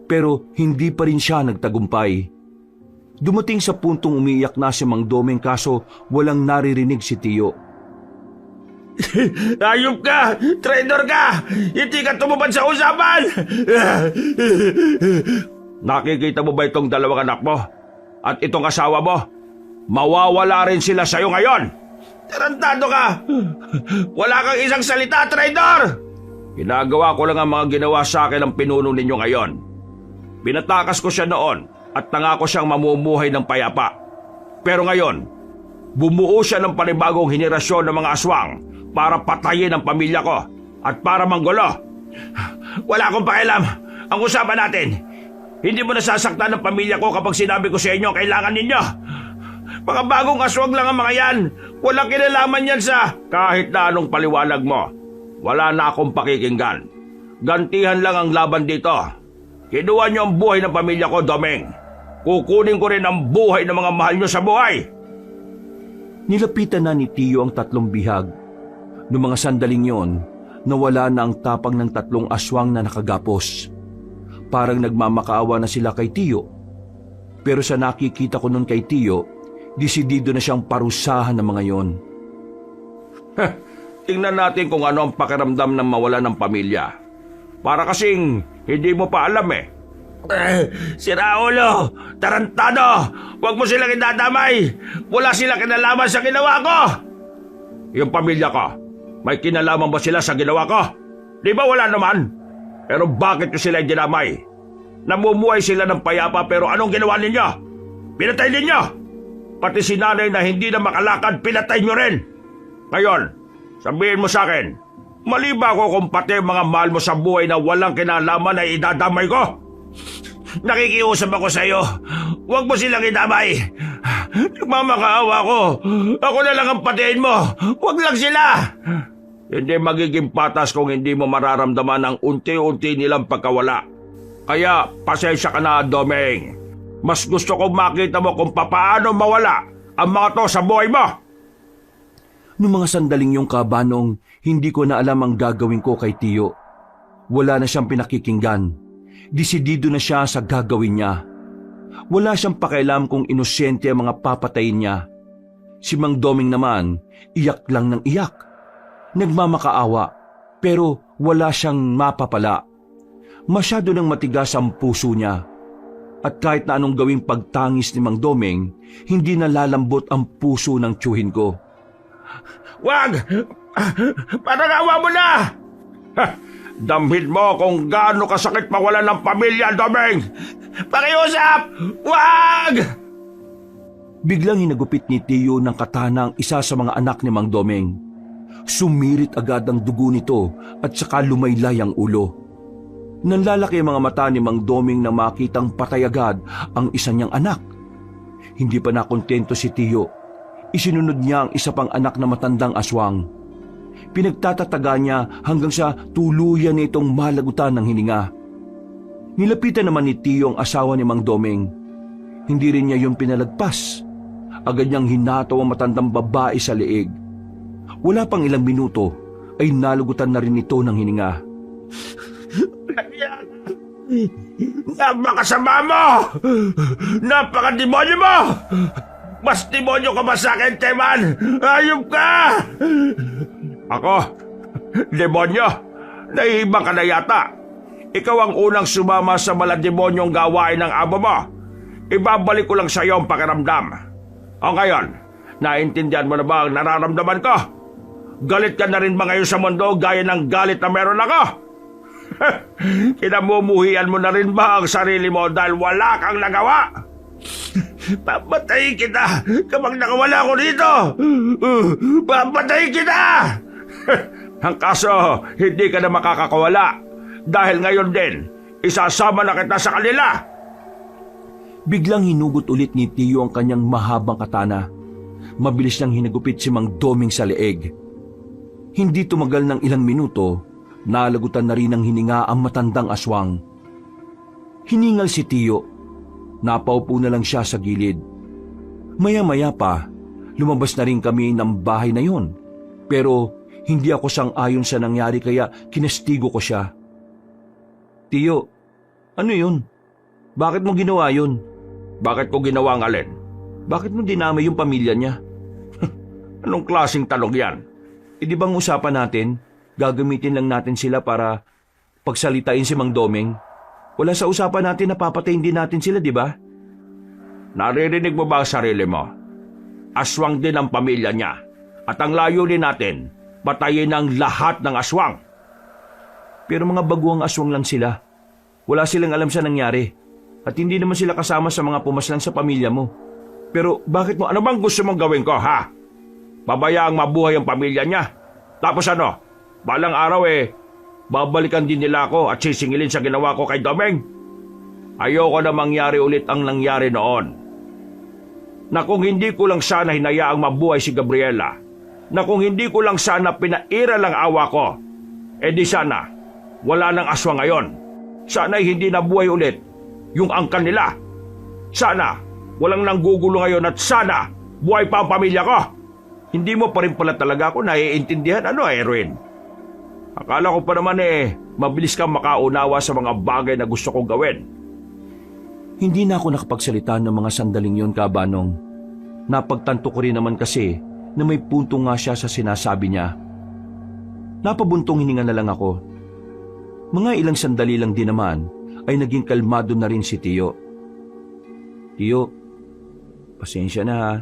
Pero hindi pa rin siya nagtagumpay. Dumating sa puntong umiiyak na si Mang Domeng kaso walang naririnig si Tiyo. Ayop ka! Traidor ka! Hindi ka tumupad sa usapan! Nakikita mo ba itong dalawang anak mo? At itong asawa mo? Mawawala rin sila sa'yo ngayon! Tarantado ka! Wala kang isang salita, traidor! Ginagawa ko lang ang mga ginawa sa akin ng pinuno ninyo ngayon. Pinatakas ko siya noon at nangako siyang mamumuhay ng payapa. Pero ngayon, bumuo siya ng panibagong henerasyon ng mga aswang para patayin ang pamilya ko at para manggulo. Wala akong pakialam. Ang usapan natin, hindi mo nasasaktan ng pamilya ko kapag sinabi ko sa inyo ang kailangan ninyo. Mga bagong aswang lang ang mga yan. Walang kinalaman yan sa... Kahit na anong paliwanag mo, wala na akong pakikinggan. Gantihan lang ang laban dito. Kinuha niyo ang buhay ng pamilya ko, Domeng. Kukunin ko rin ang buhay ng mga mahal niyo sa buhay. Nilapitan na ni Tiyo ang 3 bihag. Noong mga sandaling yon, nawala na ang tapang ng 3 aswang na nakagapos. Parang nagmamakaawa na sila kay Tiyo. Pero sa nakikita ko nun kay Tiyo, desidido na siyang parusahan ng mga yon. Tingnan natin kung ano ang pakiramdam ng mawala ng pamilya. Para kasing hindi mo pa alam eh. Si Raulo! Tarantado! Huwag mo silang idadamay! Wala silang kinalaman sa ginawa ko! Yung pamilya ko, may kinalaman ba sila sa ginawa ko? Di ba wala naman? Pero bakit nyo sila dinamay? Namumuhay sila ng payapa pero anong ginawa ninyo? Pinatay ninyo! Pati si nanay na hindi na makalakad, pinatay nyo rin! Ngayon, sabihin mo sa akin, mali ba ako kung pati mga mahal mo sa buhay na walang kinalaman ay idadamay ko? Nakikiusap ako sa iyo. Huwag mo silang idamay. Nagmamakaawa ko. Ako na lang ang patayin mo. Huwag lang sila. Hindi magiging patas kung hindi mo mararamdaman ang unti-unti nilang pagkawala. Kaya pasensya ka na, Domeng. Mas gusto kong makita mo kung papaano mawala ang mga to sa buhay mo. Noong mga sandaling yung kabanong, hindi ko na alam ang gagawin ko kay Tiyo. Wala na siyang pinakikinggan. Desidido na siya sa gagawin niya. Wala siyang pakialam kung inosente ang mga papatayin niya. Si Mang Domeng naman, iyak lang ng iyak. Nagmamakaawa, pero wala siyang mapapala. Masyado nang matigas ang puso niya. At kahit na anong gawing pagtangis ni Mang Domeng, hindi nalalambot ang puso ng tiyuhin ko. Wag! Parang awa mo na! Damhin mo kung gaano kasakit mawalan ng pamilya, Domeng! Pakiusap! Wag! Biglang hinagupit ni Tiyo ng katana ang isa sa mga anak ni Mang Domeng. Sumirit agad ang dugo nito at saka lumaylay ang ulo. Nanlalaki ang mga mata ni Mang Domeng na makitang patay agad ang isa niyang anak. Hindi pa nakontento si Tiyo. Isinunod niya ang isa pang anak na matandang aswang. Pinagtatataga niya hanggang sa tuluyan nitong malagutan ng hininga. Nilapitan naman ni Tiyo ang asawa ni Mang Domeng. Hindi rin niya yung pinalagpas. Agad niyang hinataw ang matandang babae sa leeg. Wala pang ilang minuto ay nalugutan na rin ito ng hininga. Napakasama mo! Napakademonyo mo! Mas demonyo ka ba sa akin, Teman? Ayop ka! Ako? Demonyo? Nahihibang ka na yata. Ikaw ang unang sumama sa malademonyong gawain ng amo mo. Ibabalik ko lang sa iyo ang pakiramdam. O ngayon, naintindihan mo na ba ang nararamdaman ko? Galit ka na rin ba ngayon sa mundo gaya ng galit na meron ako? Kinamumuhian mo na rin ba ang sarili mo dahil wala kang nagawa? Papatayin kita kapag nakawala ako dito! Papatayin kita! Ang kaso, hindi ka na makakakawala dahil ngayon din, isasama na kita sa kanila! Biglang hinugot ulit ni Tio ang kanyang mahabang katana. Mabilis niyang hinagupit si Mang Doming sa leeg. Hindi tumagal ng ilang minuto, nalagutan na rin ng hininga ang matandang aswang. Hiningal si Tio. Napaupo na lang siya sa gilid. Maya-maya pa, lumabas na rin kami ng bahay na yon. Pero hindi ako sang-ayon sa nangyari kaya kinastigo ko siya. Tio, ano yun? Bakit mo ginawa yun? Bakit ko ginawa ang alin? Bakit mo dinamay yung pamilya niya? Anong klaseng tanong yan? Di bang usapan natin, gagamitin lang natin sila para pagsalitain si Mang Doming? Wala sa usapan natin na papatayin din natin sila, di ba? Naririnig mo ba ang sarili mo? Aswang din ang pamilya niya. At ang layunin natin, patayin ang lahat ng aswang. Pero mga baguang aswang lang sila. Wala silang alam sa nangyari. At hindi naman sila kasama sa mga pumaslang sa pamilya mo. Pero bakit mo, Ano bang gusto mong gawin ko, ha? Pabayaang mabuhay ang pamilya niya. Tapos ano? Balang araw babalikan din nila ako at sisingilin sa ginawa ko kay Domeng. Ayoko na mangyari ulit ang nangyari noon. Na kung hindi ko lang sana hinayaang mabuhay si Gabriela, na kung hindi ko lang sana pinaira lang awa ko, di sana wala nang aswang ngayon. Sana'y hindi nabuhay ulit yung angkan nila. Sana walang nanggugulo ngayon at sana buhay pa ang pamilya ko. Hindi mo pa rin pala talaga ako naiintindihan, Erwin? Akala ko pa naman mabilis kang makaunawa sa mga bagay na gusto kong gawin. Hindi na ako nakapagsalita ng mga sandaling yon, Kabanong. Napagtanto ko rin naman kasi na may punto nga siya sa sinasabi niya. Napabuntong hininga na lang ako. Mga ilang sandali lang din naman ay naging kalmado na rin si Tio. Tio, pasensya na ha.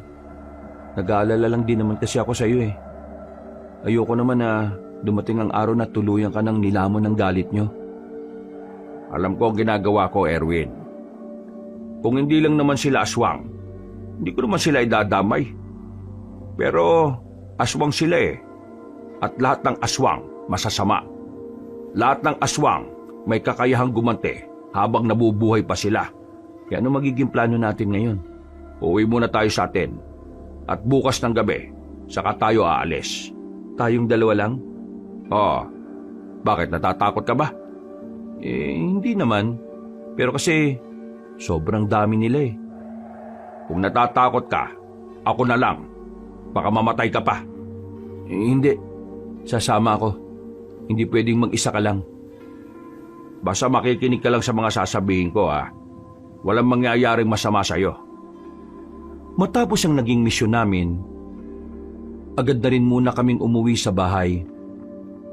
Nag-aalala lang din naman kasi ako sa iyo Ayoko naman na dumating ang araw na tuluyan ka ng nilamon ng galit nyo. Alam ko ang ginagawa ko, Erwin. Kung hindi lang naman sila aswang, hindi ko naman sila idadamay. Pero aswang sila At lahat ng aswang masasama. Lahat ng aswang may kakayahang gumante habang nabubuhay pa sila. Kaya ano magiging plano natin ngayon? Uwi muna tayo sa atin. At bukas ng gabi, saka tayo aalis. Tayong dalawa lang? Oo. Bakit, natatakot ka ba? Hindi naman. Pero kasi sobrang dami nila Kung natatakot ka, ako na lang. Baka mamatay ka pa. Hindi. Sasama ako. Hindi pwedeng mag-isa ka lang. Basta makikinig ka lang sa mga sasabihin ko, ha. Walang mangyayaring masama sa'yo. Matapos ang naging misyon namin, agad na rin muna kaming umuwi sa bahay.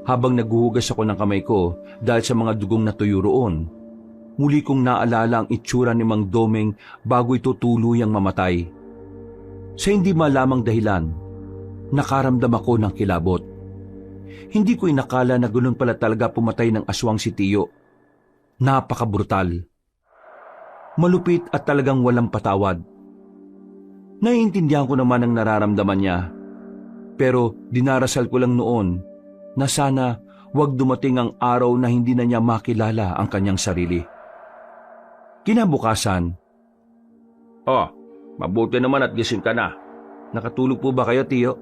Habang naghuhugas ako ng kamay ko dahil sa mga dugong natuyo roon, muli kong naalala ang itsura ni Mang Domeng bago ito tuluyang mamatay. Sa hindi malamang dahilan, nakaramdam ako ng kilabot. Hindi ko inakala na ganoon pala talaga pumatay ng aswang si Tio. Napakabrutal. Malupit at talagang walang patawad. Naiintindihan ko naman ang nararamdaman niya. Pero dinarasal ko lang noon na sana wag dumating ang araw na hindi na niya makilala ang kanyang sarili. Kinabukasan. Oh, mabuti naman at gising ka na. Nakatulog po ba kayo, Tio?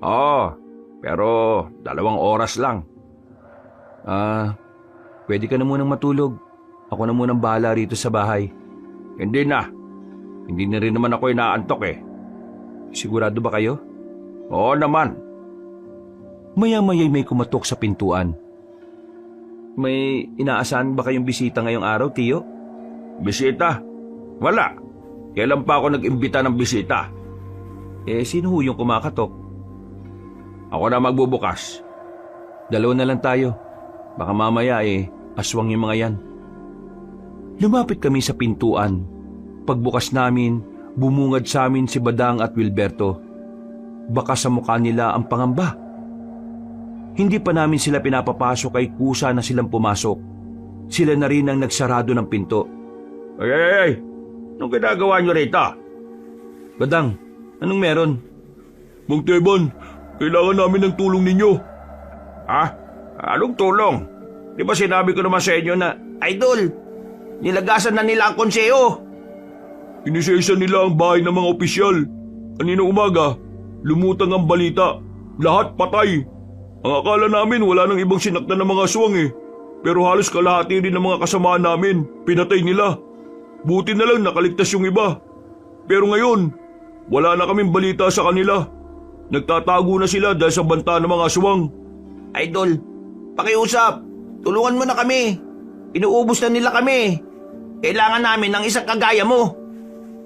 Oo, pero 2 oras lang. Pwede ka na munang matulog. Ako na munang bahala rito sa bahay. Hindi na. Hindi na rin naman ako inaantok Sigurado ba kayo? Oo naman. Maya-maya'y may kumatok sa pintuan. May inaasahan ba kayong bisita ngayong araw, Tio? Bisita? Wala. Kailan pa ako nag-imbita ng bisita? Sino ho yung kumakatok? Ako na magbubukas. 2 na lang tayo. Baka mamaya aswang yung mga yan. Lumapit kami sa pintuan. Pagbukas namin, bumungad sa amin si Badang at Wilberto. Baka sa mukha nila ang pangamba. Hindi pa namin sila pinapapasok ay kusa na silang pumasok. Sila na rin ang nagsarado ng pinto. Ay! Anong ginagawa nyo rito? Badang, anong meron? Mang Teban, kailangan namin ng tulong ninyo. Ha? Anong tulong? Di ba sinabi ko naman sa inyo na... Idol, nilagasan na nila ang konseho. Inisesa nila ang bahay ng mga opisyal. Kanina umaga, lumutang ang balita. Lahat patay. Ang akala namin wala nang ibang sinaktan ng mga aswang eh. Pero halos kalahati rin ng mga kasamaan namin, pinatay nila. Buti na lang nakaligtas yung iba. Pero ngayon, wala na kaming balita sa kanila. Nagtatago na sila dahil sa banta ng mga aswang. Idol, pakiusap. Tulungan mo na kami. Inuubos na nila kami. Kailangan namin ng isang kagaya mo.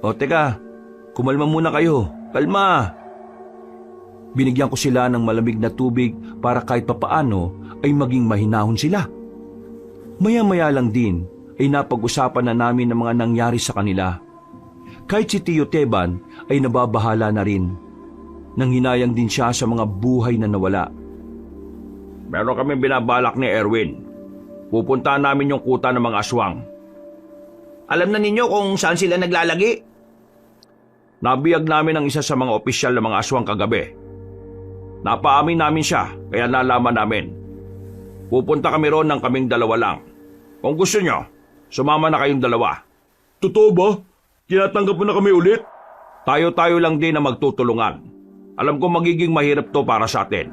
O teka, kumalma muna kayo. Kalma. Binigyan ko sila ng malamig na tubig para kahit papaano ay maging mahinahon sila. Maya-maya lang din ay napag-usapan na namin ang mga nangyari sa kanila. Kahit si Tio Teban ay nababahala na rin. Nanghinayang din siya sa mga buhay na nawala. Meron kaming binabalak ni Erwin. Pupuntahan namin yung kuta ng mga aswang. Alam na ninyo kung saan sila naglalagi? Nabiyag namin ang isa sa mga opisyal ng mga aswang kagabi. Napaamin namin siya, kaya nalaman namin. Pupunta kami ron ng kaming dalawa lang. Kung gusto nyo, sumama na kayong dalawa. Totoo ba? Tinatanggap mo na kami ulit? Tayo-tayo lang din na magtutulungan. Alam ko magiging mahirap to para sa atin.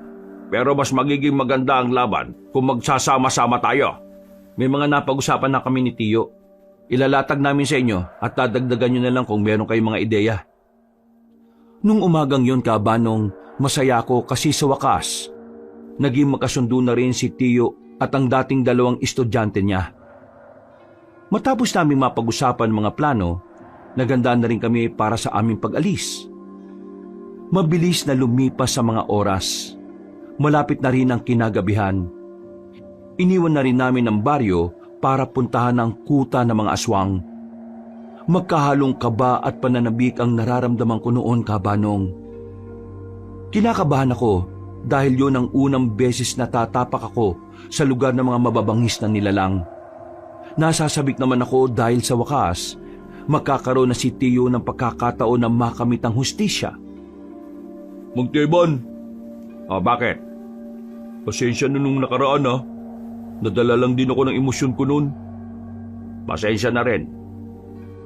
Pero mas magiging maganda ang laban kung magsasama-sama tayo. May mga napag-usapan na kami ni Tio. Ilalatag namin sa inyo at dadagdagan nyo na lang kung meron kayong mga ideya. Nung umagang yon, Kabanong, masaya ko kasi sa wakas, naging makasundo na rin si Tio at ang dating dalawang estudyante niya. Matapos namin mapag-usapan mga plano, naganda na rin kami para sa aming pag-alis. Mabilis na lumipas sa mga oras. Malapit na rin ang kinagabihan. Iniwan na rin namin ang baryo para puntahan ang kuta ng mga aswang. Magkahalong kaba at pananabik ang nararamdaman ko noon, Kabanong. Kinakabahan ako dahil yun ang unang beses na tatapak ako sa lugar ng mga mababangis na nilalang. Nasasabik naman ako dahil sa wakas, magkakaroon na si Tio ng pagkakataon na makamit ang hustisya. Mang Teban, Bakit? pasensya na nung nakaraan ha. Nadala lang din ako ng emosyon ko noon. Pasensya na rin.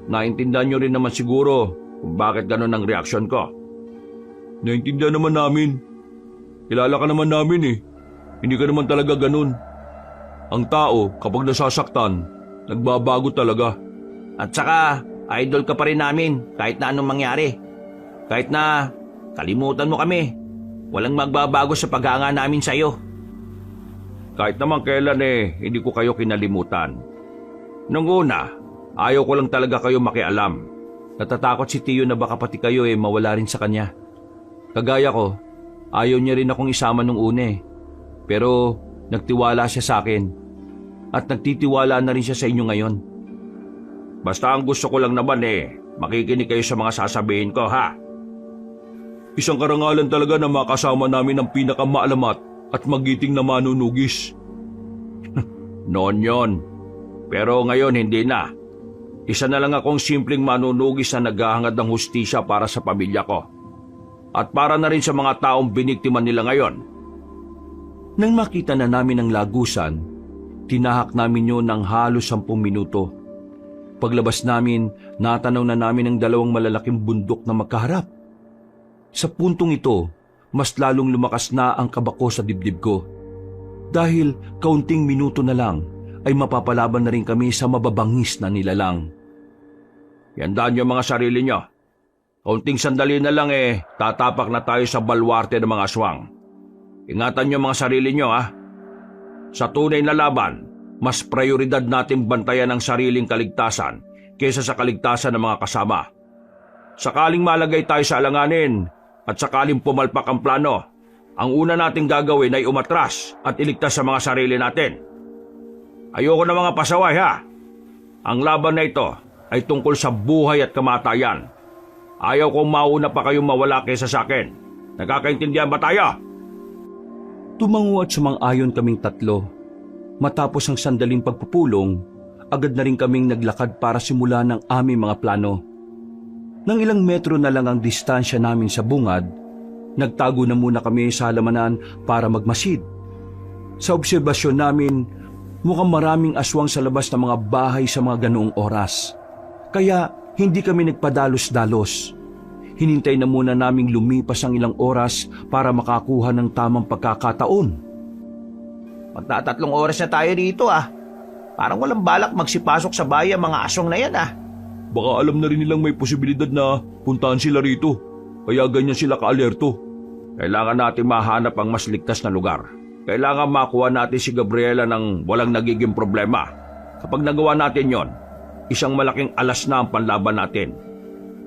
Naintindihan nyo rin naman siguro kung bakit ganun ang reaksyon ko. Naintindihan naman namin. Kilala ka naman namin eh. Hindi ka naman talaga ganun. Ang tao, kapag nasasaktan, nagbabago talaga. At saka, idol ka pa rin namin kahit na anong mangyari. Kahit na kalimutan mo kami, walang magbabago sa paghanga namin sa iyo. Kahit naman kailan hindi ko kayo kinalimutan. Nung una, ayaw ko lang talaga kayo makialam. Natatakot si Tio na baka pati kayo mawala rin sa kanya. Kagaya ko, ayaw niya rin akong isama nung una eh. Pero nagtiwala siya sa akin at nagtitiwala na rin siya sa inyo ngayon. Basta ang gusto ko lang naman makikinig kayo sa mga sasabihin ko, ha? Isang karangalan talaga na makasama namin ang pinakamaalamat at magiting na manunugis. Noon yon. Pero ngayon hindi na. Isa na lang akong simpleng manunugis na naghahangad ng hustisya para sa pamilya ko. At para na rin sa mga taong biniktima nila ngayon. Nang makita na namin ang lagusan, tinahak namin yun ng halos 10 minuto. Paglabas namin, natanaw na namin ang dalawang malalaking bundok na magkaharap. Sa puntong ito, mas lalong lumakas na ang kaba ko sa dibdib ko. Dahil kaunting minuto na lang ay mapapalaban na rin kami sa mababangis na nilalang. Yandaan niyo mga sarili niyo. Kaunting sandali na lang tatapak na tayo sa balwarte ng mga aswang. Ingatan niyo mga sarili niyo ha. Sa tunay na laban, mas prioridad natin bantayan ang sariling kaligtasan kaysa sa kaligtasan ng mga kasama. Sakaling malagay tayo sa alanganin at sakaling pumalpak ang plano, ang una nating gagawin ay umatras at iligtas sa mga sarili natin. Ayoko na mga pasaway ha. Ang laban na ito ay tungkol sa buhay at kamatayan. Ayaw kong mauna pa kayong mawala kaysa sa akin. Nakakaintindihan ba tayo? Tumango at sumang-ayon kaming tatlo. Matapos ang sandaling pagpupulong, agad na rin kaming naglakad para simulan ang aming mga plano. Nang ilang metro na lang ang distansya namin sa bungad, nagtago na muna kami sa halamanan para magmasid. Sa obserbasyon namin, mukhang maraming aswang sa labas ng mga bahay sa mga ganoong oras. Kaya hindi kami nagpadalos-dalos. Hinintay na muna naming lumipas ang ilang oras para makakuha ng tamang pagkakataon. Magta-3 oras na tayo rito ah. Parang walang balak magsipasok sa bayan mga aswang na yan ah. Baka alam na rin nilang may posibilidad na puntahan sila rito. Kaya ganyan sila ka-alerto. Kailangan natin mahanap ang mas ligtas na lugar. Kailangan makuha natin si Gabriela ng walang nagiging problema. Kapag nagawa natin yon, isang malaking alas na ang panlaban natin.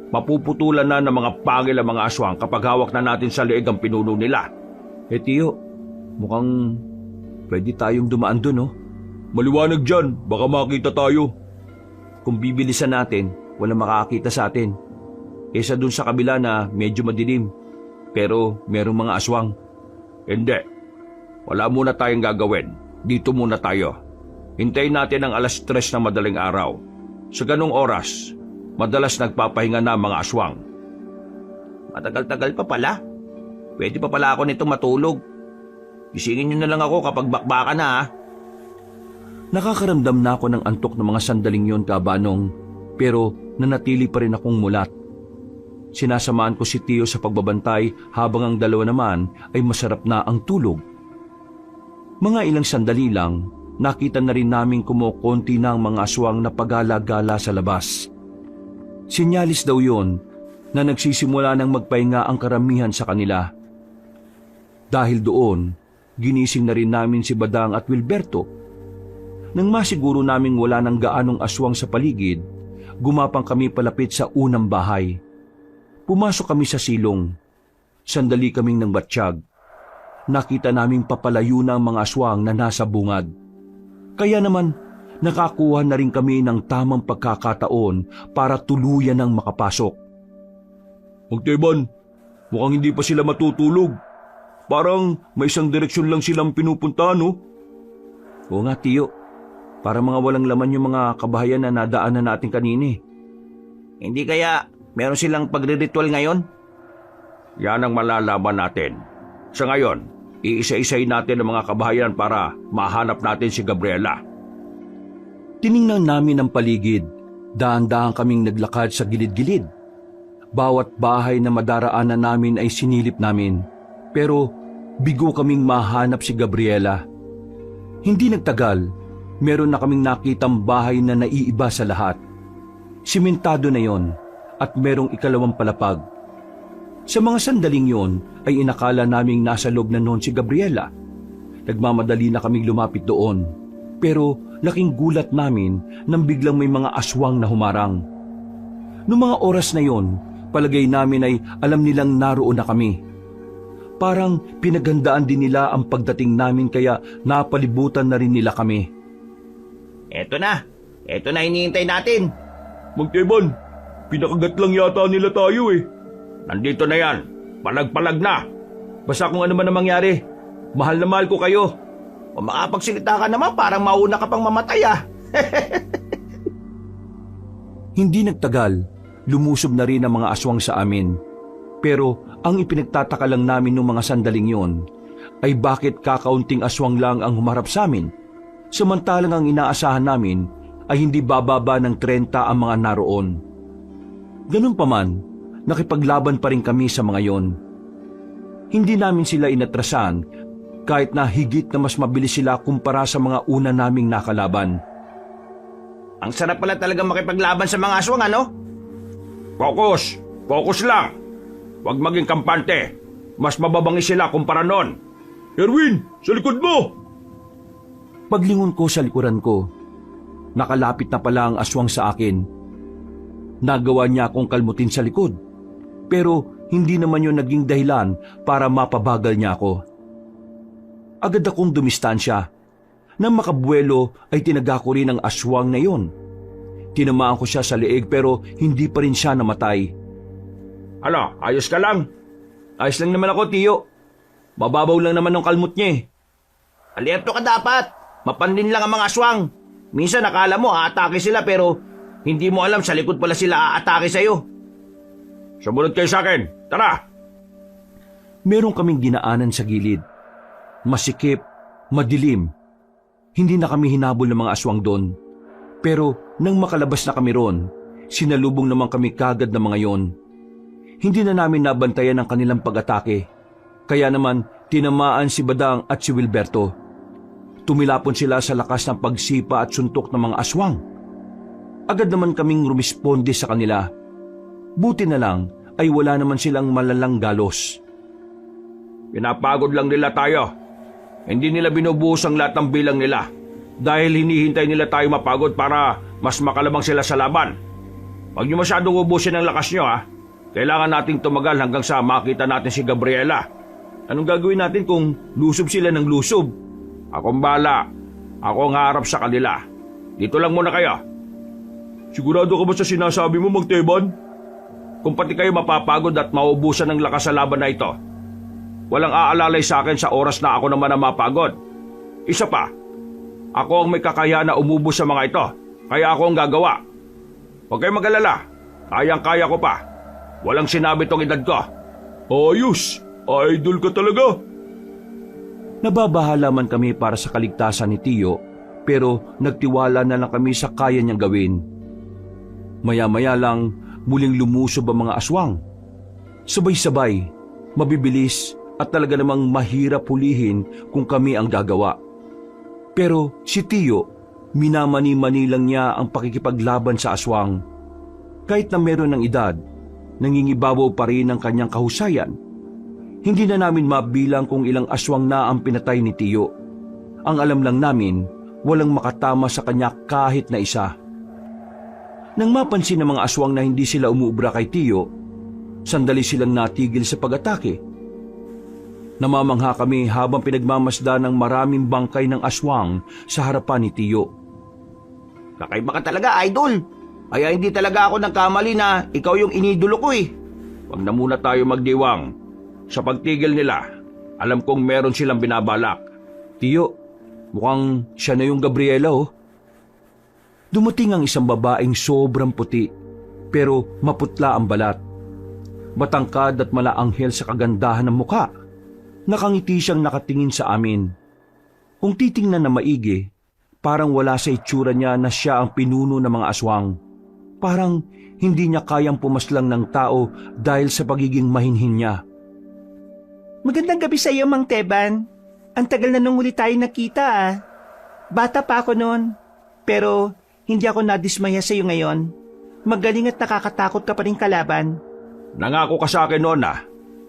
Mapuputulan na ng mga pangil ang mga aswang kapag hawak na natin sa leeg ang pinuno nila. Tiyo, mukhang pwede tayong dumaan dun, oh. Maliwanag dyan, baka makita tayo. Kung bibilisan natin, walang makakita sa atin. Kesa dun sa kabila na medyo madilim, pero merong mga aswang. Hindi. Wala muna tayong gagawin. Dito muna tayo. Hintayin natin ang 3:00 ng madaling araw. Sa ganong oras, madalas nagpapahinga na ang mga aswang. Matagal-tagal pa pala. Pwede pa pala ako nito matulog. Gisingin niyo na lang ako kapag bakbaka na ha. Nakakaramdam na ako ng antok ng mga sandaling yon, Kabanong, pero nanatili pa rin akong mulat. Sinasamaan ko si Tio sa pagbabantay habang ang dalawa naman ay masarap na ang tulog. Mga ilang sandali lang, nakita na rin namin kumukonti na ang mga aswang na pagala-gala sa labas. Sinyalis daw yon na nagsisimula ng magpahinga ang karamihan sa kanila. Dahil doon, ginising na rin namin si Badang at Wilberto. Nang masiguro naming wala ng gaanong aswang sa paligid, gumapang kami palapit sa unang bahay. Pumasok kami sa silong. Sandali kaming nang batsyag. Nakita naming papalayo na ang mga aswang na nasa bungad. Kaya naman, nakakuha na rin kami ng tamang pagkakataon para tuluyan ng makapasok. Magteban, mukhang hindi pa sila matutulog. Parang may isang direksyon lang silang pinupuntahan, no? Oo nga, Tiyo. Para mga walang laman yung mga kabahayan na nadaanan natin kanini. Hindi kaya meron silang pagre-ritual ngayon? Yan ang malalaman natin. Sa ngayon, iisa-isay natin ang mga kabahayan para mahanap natin si Gabriela. Tiningnan namin ang paligid. Daan-daan kaming naglakad sa gilid-gilid. Bawat bahay na madaraanan namin ay sinilip namin. Pero bigo kaming mahanap si Gabriela. Hindi nagtagal, meron na kaming nakitang bahay na naiiba sa lahat. Simentado na yon at merong 2 palapag. Sa mga sandaling yon ay inakala naming nasa loob na noon si Gabriela. Nagmamadali na kaming lumapit doon. Pero laking gulat namin nang biglang may mga aswang na humarang. Noong mga oras na yon, palagay namin ay alam nilang naroon na kami. Parang pinaghandaan din nila ang pagdating namin kaya napalibutan na rin nila kami. Eto na hinihintay natin. Magteban, pinakagat lang yata nila tayo eh. Nandito na yan, palag-palag na. Basta kung ano man ang mangyari, mahal na mahal ko kayo. Kung makapagsalita ka naman, parang mauna ka pang mamatay ah. Hindi nagtagal, lumusob na rin ang mga aswang sa amin. Pero ang ipinagtataka lang namin noong mga sandaling yon ay bakit kakaunting aswang lang ang humarap sa amin, samantalang ang inaasahan namin ay hindi bababa ng 30 ang mga naroon. Ganun pa man, nakipaglaban pa rin kami sa mga yon. Hindi namin sila inatrasan kahit na higit na mas mabilis sila kumpara sa mga una naming nakalaban. Ang sarap pala talaga makipaglaban sa mga aswang ano? Focus! Focus lang! Huwag maging kampante. Mas mababangi sila kumpara noon. Erwin, sa likod mo! Paglingon ko sa likuran ko, nakalapit na pala ang aswang sa akin. Nagawa niya akong kalmutin sa likod, pero hindi naman yun naging dahilan para mapabagal niya ako. Agad akong dumistansya. Nang makabuelo ay tinaga ko rin ang aswang na yon. Tinamaan ko siya sa leeg pero hindi pa rin siya namatay. Ano, ayos ka lang? Ayos lang naman ako, Tiyo. Mababaw lang naman ng kalmot niya eh. Alerto ka dapat. Mapandin lang ang mga aswang. Minsan akala mo aatake sila pero hindi mo alam sa likod pala sila aatake sa'yo. Sumunod kayo sa akin. Tara! Meron kaming dinaanan sa gilid. Masikip, madilim. Hindi na kami hinabol ng mga aswang doon. Pero nang makalabas na kami ron, sinalubong naman kami kagad ng mga yon. Hindi na namin nabantayan ang kanilang pag-atake. Kaya naman tinamaan si Badang at si Wilberto. Tumilapon sila sa lakas ng pagsipa at suntok ng mga aswang. Agad naman kaming rumisponde sa kanila. Buti na lang ay wala naman silang malalang galos. Pinapagod lang nila tayo. Hindi nila binubuhos ang lahat ng bilang nila. Dahil hinihintay nila tayo mapagod para mas makalamang sila sa laban. Huwag niyo masyadong ubusin ang lakas niyo ha. Kailangan nating tumagal hanggang sa makita natin si Gabriela. Anong gagawin natin kung lusob sila ng lusob? Akong bala. Ako ang harap sa kanila. Dito lang muna kayo. Sigurado ka ba sa sinasabi mo, Magteban? Kung pati kayo mapapagod at maubusan ng lakas sa laban na ito, walang aalalay sa akin sa oras na ako naman ang mapagod. Isa pa, ako ang may kakayahan na umubos sa mga ito, kaya ako ang gagawa. Huwag kayong mag-alala, kayang-kaya ko pa. Walang sinabi tong edad ko. Ayos! Idol ka talaga! Nababahala man kami para sa kaligtasan ni Tiyo, pero nagtiwala na lang kami sa kaya niyang gawin. Maya-maya lang, muling lumusob ang mga aswang. Sabay-sabay, mabibilis at talaga namang mahirap hulihin kung kami ang gagawa. Pero si Tiyo, minamani-mani lang niya ang pakikipaglaban sa aswang. Kahit na meron ng edad, nangingibabaw pa rin ang kanyang kahusayan. Hindi na namin mabilang kung ilang aswang na ang pinatay ni Tiyo. Ang alam lang namin, walang makatama sa kanya kahit na isa. Nang mapansin ng mga aswang na hindi sila umuubra kay Tiyo, sandali silang natigil sa pag-atake. Namamangha kami habang pinagmamasda ng maraming bangkay ng aswang sa harapan ni Tiyo. Kakaiba ka talaga, idol. Kaya hindi talaga ako nagkamali na ikaw yung inidolo ko eh. Huwag na muna tayo magdiwang. Sa pagtigil nila, alam kong meron silang binabalak. Tiyo, mukhang siya na yung Gabriela oh. Dumating ang isang babaeng sobrang puti, pero maputla ang balat. Matangkad at malaanghel sa kagandahan ng muka. Nakangiti siyang nakatingin sa amin. Kung titingnan na maigi, parang wala sa itsura niya na siya ang pinuno ng mga aswang. Parang hindi niya kayang pumaslang ng tao dahil sa pagiging mahinhin niya. Magandang gabi sa iyo, Mang Teban. Ang tagal na nung uli tayo nakita ah. Bata pa ako noon, pero hindi ako nadismaya sa iyo ngayon. Magaling at nakakatakot ka pa rin kalaban. Nangako ka sa akin noon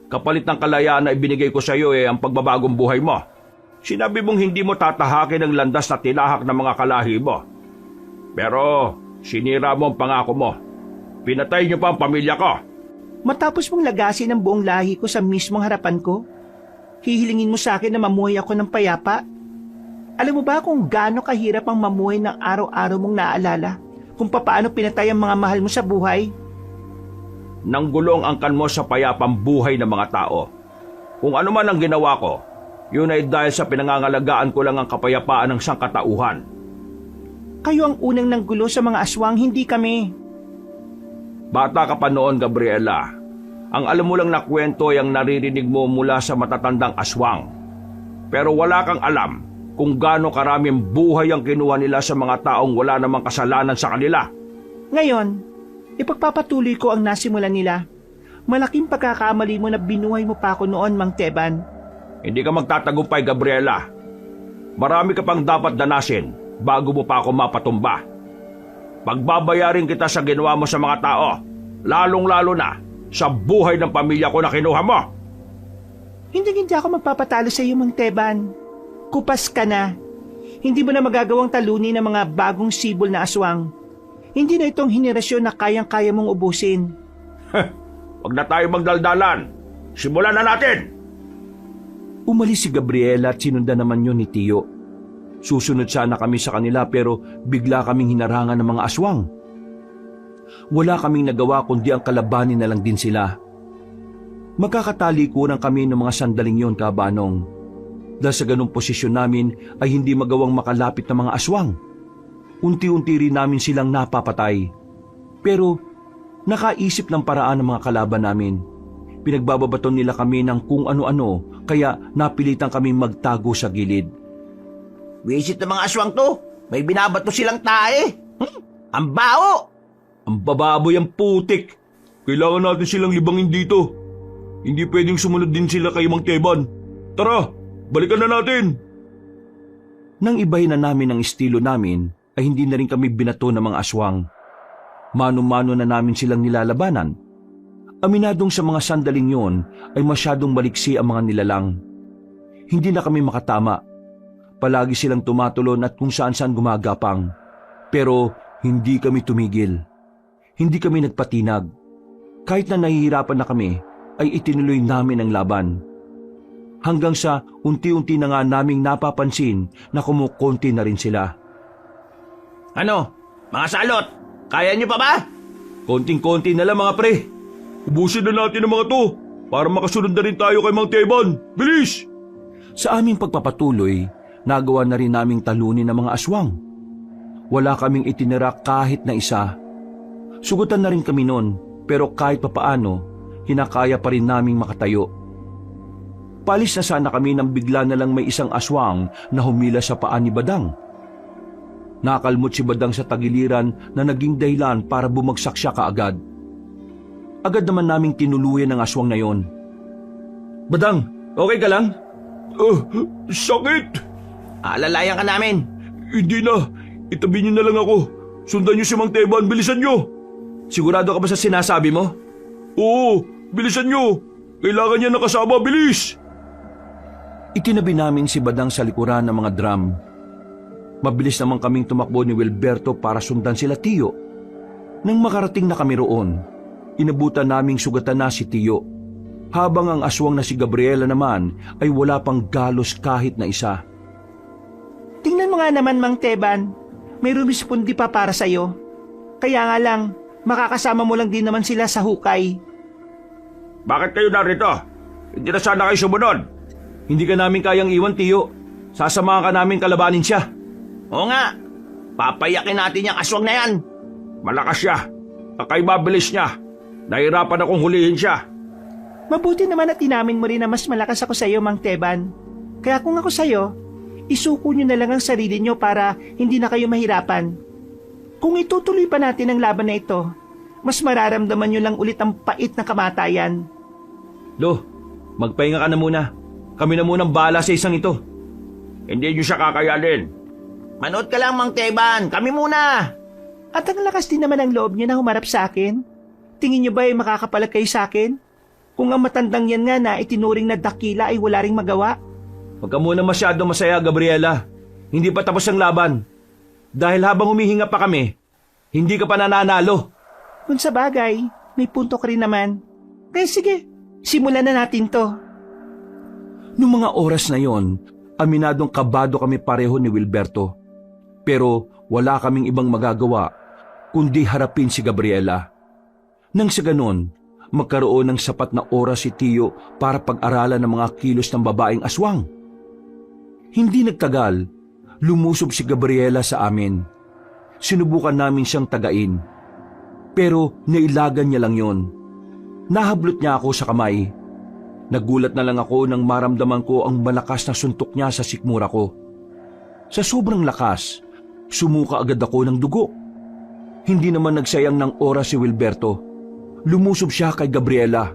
kapalit ng kalayaan na ibinigay ko sa iyo ang pagbabagong buhay mo. Sinabi mong hindi mo tatahakin ang landas na tinahak ng mga kalahi mo. Pero sinira mo ang pangako mo. Pinatay niyo pa ang pamilya ko. Matapos mong lagasin ang buong lahi ko sa mismong harapan ko, hihilingin mo sa akin na mamuhay ako ng payapa. Alam mo ba kung gaano kahirap ang mamuhay ng araw-araw mong naaalala? Kung papaano pinatay ang mga mahal mo sa buhay? Nanggulong ang kan mo sa payapang buhay ng mga tao. Kung ano man ang ginawa ko, yun ay dahil sa pinangangalagaan ko lang ang kapayapaan ng sangkatauhan. Kayo ang unang nanggulo sa mga aswang, hindi kami. Bata ka pa noon, Gabriela. Ang alam mo lang na kwento ay ang naririnig mo mula sa matatandang aswang. Pero wala kang alam kung gaano karaming buhay ang kinuha nila sa mga taong wala namang kasalanan sa kanila. Ngayon, ipagpapatuloy ko ang nasimulan nila. Malaking pagkakamali mo na binuhay mo pa ako noon, Mang Teban. Hindi ka magtatagumpay, Gabriela. Marami ka pang dapat danasin bago mo pa ako mapatumba. Pagbabayarin kita sa ginawa mo sa mga tao, lalong-lalo na sa buhay ng pamilya ko na kinuha mo. Hindi ako magpapatalo sa iyo, Mang Teban. Kupas ka na. Hindi mo na magagawang talunin ng mga bagong sibol na aswang. Hindi na itong henerasyon na kayang-kaya mong ubusin. Huwag na tayo magdaldalan. Simulan na natin! Umalis si Gabriela at sinundan naman yun ni Tiyo. Susunod sana kami sa kanila pero bigla kaming hinarangan ng mga aswang. Wala kaming nagawa kundi ang kalabanin na lang din sila. Magkakatalikuran kami ng mga sandaling yon, Kabanong. Dahil sa ganung posisyon namin ay hindi magawang makalapit ng mga aswang. Unti-unti rin namin silang napapatay. Pero nakaisip ng paraan ng mga kalaban namin. Pinagbababaton nila kami ng kung ano-ano, kaya napilitan kami magtago sa gilid. Wisit ng mga aswang to. May binabato silang tae. Ang bao! Ang bababoy ang putik. Kailangan natin silang libangin dito. Hindi pwedeng sumunod din sila kay Mang Teban. Tara, balikan na natin. Nang ibahin na namin ang estilo namin, ay hindi na rin kami binato ng mga aswang. Mano-mano na namin silang nilalabanan. Aminadong sa mga sandaling yon ay masyadong maliksi ang mga nilalang. Hindi na kami makatama. Palagi silang tumatulon at kung saan-saan gumagapang. Pero hindi kami tumigil. Hindi kami nagpatinag. Kahit na nahihirapan na kami, ay itinuloy namin ang laban. Hanggang sa unti-unti na nga naming napapansin na kumukonti na rin sila. Ano? Mga salot, kaya nyo pa ba? Konting-konti na lang mga pre. Ubusin na natin ang mga to para makasunod na rin tayo kay Mang Teban. Bilis! Sa aming pagpapatuloy, nagawa na rin naming talunin ng mga aswang. Wala kaming itinira kahit na isa. Sugutan na rin kami noon, pero kahit papaano, hinakaya pa rin naming makatayo. Palis na sana kami nang bigla na lang may isang aswang na humila sa paa ni Badang. Nakalmot si Badang sa tagiliran na naging dahilan para bumagsak siya kaagad. Agad naman naming tinuluyan ang aswang na yon. Badang, okay ka lang? Sakit! Alalayan ka namin. Hindi na. Itabi niyo na lang ako. Sundan niyo si Mang Teban. Bilisan niyo. Sigurado ka ba sa sinasabi mo? Oo, bilisan niyo. Kailangan niya nakasama. Bilis! Itinabi namin si Badang sa likuran ng mga drum. Mabilis naman kaming tumakbo ni Wilberto para sundan sila Tiyo. Nang makarating na kami roon, inabutan naming sugatan na si Tiyo. Habang ang aswang na si Gabriela naman ay wala pang galos kahit na isa. Tingnan mo nga naman, Mang Teban. May rumispondi pa para sa'yo. Kaya nga lang, makakasama mo lang din naman sila sa hukay. Bakit kayo narito? Hindi na sana kayo sumunod. Hindi ka namin kayang iwan, Tiyo. Sasamahan ka namin kalabanin siya. Oo nga, papayakin natin yung aswang na yan. Malakas siya. Akay mabilis niya. Nahirapan akong hulihin siya. Mabuti naman at inamin mo rin na mas malakas ako sa'yo, Mang Teban. Kaya kung ako sa'yo, isuko nyo na lang ang sarili nyo para hindi na kayo mahirapan. Kung itutuloy pa natin ang laban na ito, mas mararamdaman nyo lang ulit ang pait na kamatayan. Lo, magpahinga ka na muna. Kami na munang bahala sa isang ito. Hindi niyo siya kakayanin. Manood ka lang, Mang Teban. Kami muna. At ang lakas din naman ang loob nyo na humarap sa akin. Tingin nyo ba ay makakapalag kayo sa akin? Kung ang matandang yan nga na itinuring na dakila ay wala ring magawa. Huwag ka muna masyado masaya, Gabriela. Hindi pa tapos ang laban. Dahil habang humihinga pa kami, hindi ka pa nananalo. Kung sa bagay, may punto ka rin naman. Kaya sige, simulan na natin to. Noong mga oras na yon, aminadong kabado kami pareho ni Wilberto. Pero wala kaming ibang magagawa kundi harapin si Gabriela. Nang sa ganon, magkaroon ng sapat na oras si Tiyo para pag-aralan ng mga kilos ng babaeng aswang. Hindi nagtagal, lumusob si Gabriela sa amin. Sinubukan namin siyang tagain. Pero nailagan niya lang yon. Nahablot niya ako sa kamay. Nagulat na lang ako nang maramdaman ko ang malakas na suntok niya sa sikmura ko. Sa sobrang lakas, sumuka agad ako ng dugo. Hindi naman nagsayang ng oras si Wilberto. Lumusob siya kay Gabriela.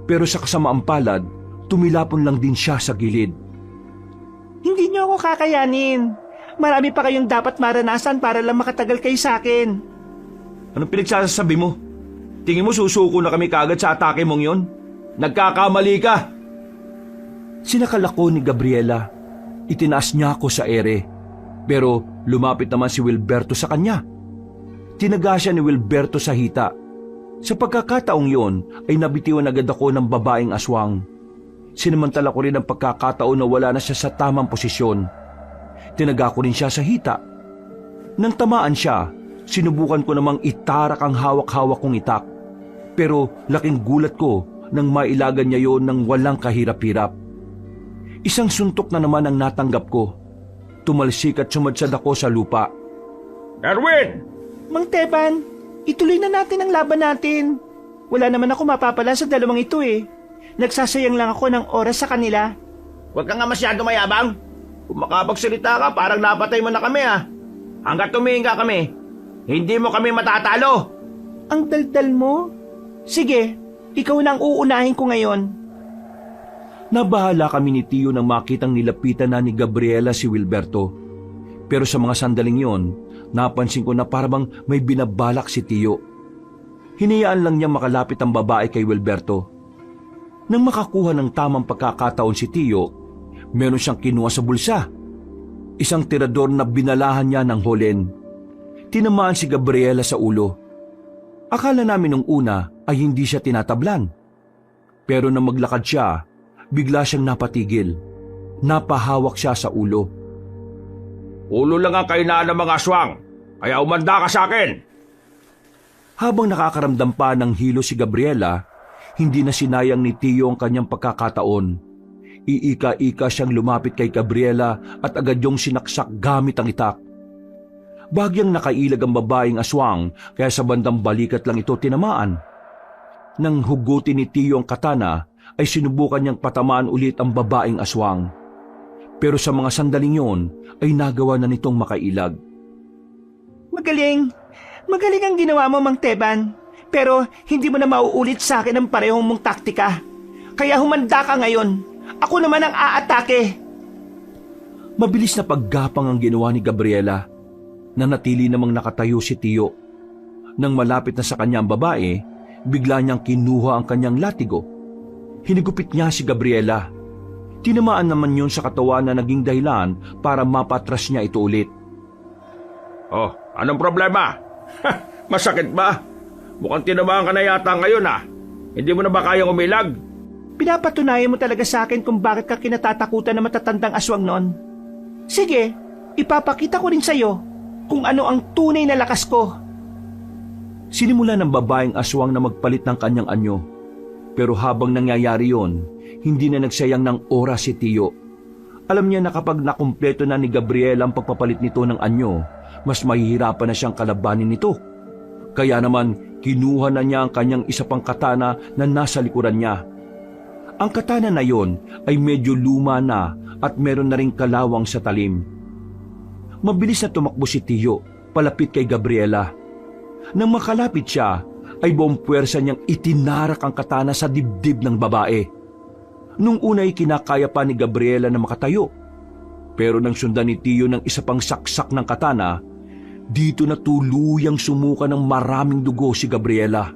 Pero sa kasamaang palad, tumilapon lang din siya sa gilid. Hindi nyo ako kakayanin. Marami pa kayong dapat maranasan para lang makatagal kayo sa akin. Anong pinagsasabi mo? Tingin mo susuko na kami kagad sa atake mong yon? Nagkakamali ka! Sinakal ako ni Gabriela. Itinaas niya ako sa ere. Pero lumapit naman si Wilberto sa kanya. Tinaga siya ni Wilberto sa hita. Sa pagkakataong yon ay nabitiwan agad ako ng babaeng aswang. Sinamantala ko rin ang pagkakataon na wala na siya sa tamang posisyon. Tinaga ko rin siya sa hita. Nang tamaan siya, sinubukan ko namang itarak ang hawak-hawak kong itak. Pero laking gulat ko nang mailagan niya yon ng walang kahirap-hirap. Isang suntok na naman ang natanggap ko. Tumalsik at sumadsad ako sa lupa. Erwin! Mang Teban, ituloy na natin ang laban natin. Wala naman ako mapapala sa dalawang ito eh. Nagsasayang lang ako ng oras sa kanila. Huwag ka nga masyado mayabang. Kung makapagsalita ka, parang napatay mo na kami ah. Hanggat tumihinga kami, hindi mo kami matatalo. Ang daldal mo? Sige, ikaw na ang uunahin ko ngayon. Nabahala kami ni Tio nang makitang nilapitan na ni Gabriela si Wilberto. Pero sa mga sandaling yon, napansin ko na parang may binabalak si Tio. Hinayaan lang niya makalapit ang babae kay Wilberto. Nang makakuha ng tamang pagkakataon si Tio, meron siyang kinuha sa bulsa. Isang tirador na binalahan niya ng holen. Tinamaan si Gabriela sa ulo. Akala namin nung una ay hindi siya tinatablan. Pero nang maglakad siya, bigla siyang napatigil. Napahawak siya sa ulo. Ulo lang ang kainaan ng mga aswang, kaya umanda ka sa akin. Habang nakakaramdam pa ng hilo si Gabriela, hindi na sinayang ni Tio ang kanyang pagkakataon. Iika-ika siyang lumapit kay Gabriela at agad yung sinaksak gamit ang itak. Bagyang nakailag ang babaeng aswang kaya sa bandang balikat lang ito tinamaan. Nang hugutin ni Tio ang katana ay sinubukan niyang patamaan ulit ang babaeng aswang. Pero sa mga sandaling yon ay nagawa na nitong makailag. Magaling! Magaling ang ginawa mo, Mang Teban. Pero hindi mo na mauulit sa akin ang parehong mong taktika. Kaya humanda ka ngayon. Ako naman ang aatake. Mabilis na paggapang ang ginawa ni Gabriela. Nanatili namang nakatayo si Tio. Nang malapit na sa kanya ang babae, bigla niyang kinuha ang kanyang latigo. Hinigupit niya si Gabriela. Tinamaan naman yun sa katawan na naging dahilan para mapatras niya ito ulit. Oh, anong problema? Masakit ba? Mukhang tinamaan ka na yata ngayon ah. Hindi mo na ba kayang umilag? Pinapatunayan mo talaga sa akin kung bakit ka kinatatakutan ng matatandang aswang noon. Sige, ipapakita ko rin sa'yo kung ano ang tunay na lakas ko. Sinimula ng babaeng aswang na magpalit ng kanyang anyo. Pero habang nangyayari yon, hindi na nagsayang ng oras si Tio. Alam niya na kapag nakumpleto na ni Gabriela ang pagpapalit nito ng anyo, mas mahihirapan na siyang kalabanin nito. Kaya naman, kinuha na niya ang kanyang isa pang katana na nasa likuran niya. Ang katana na yon ay medyo luma na at meron na ring kalawang sa talim. Mabilis na tumakbo si Tio, palapit kay Gabriela. Nang makalapit siya, ay buong puwersa niyang itinarak ang katana sa dibdib ng babae. Nung una'y kinakaya pa ni Gabriela na makatayo. Pero nang sundan ni Tio ng isa pang saksak ng katana, dito na tuluyang sumuka ng maraming dugo si Gabriela.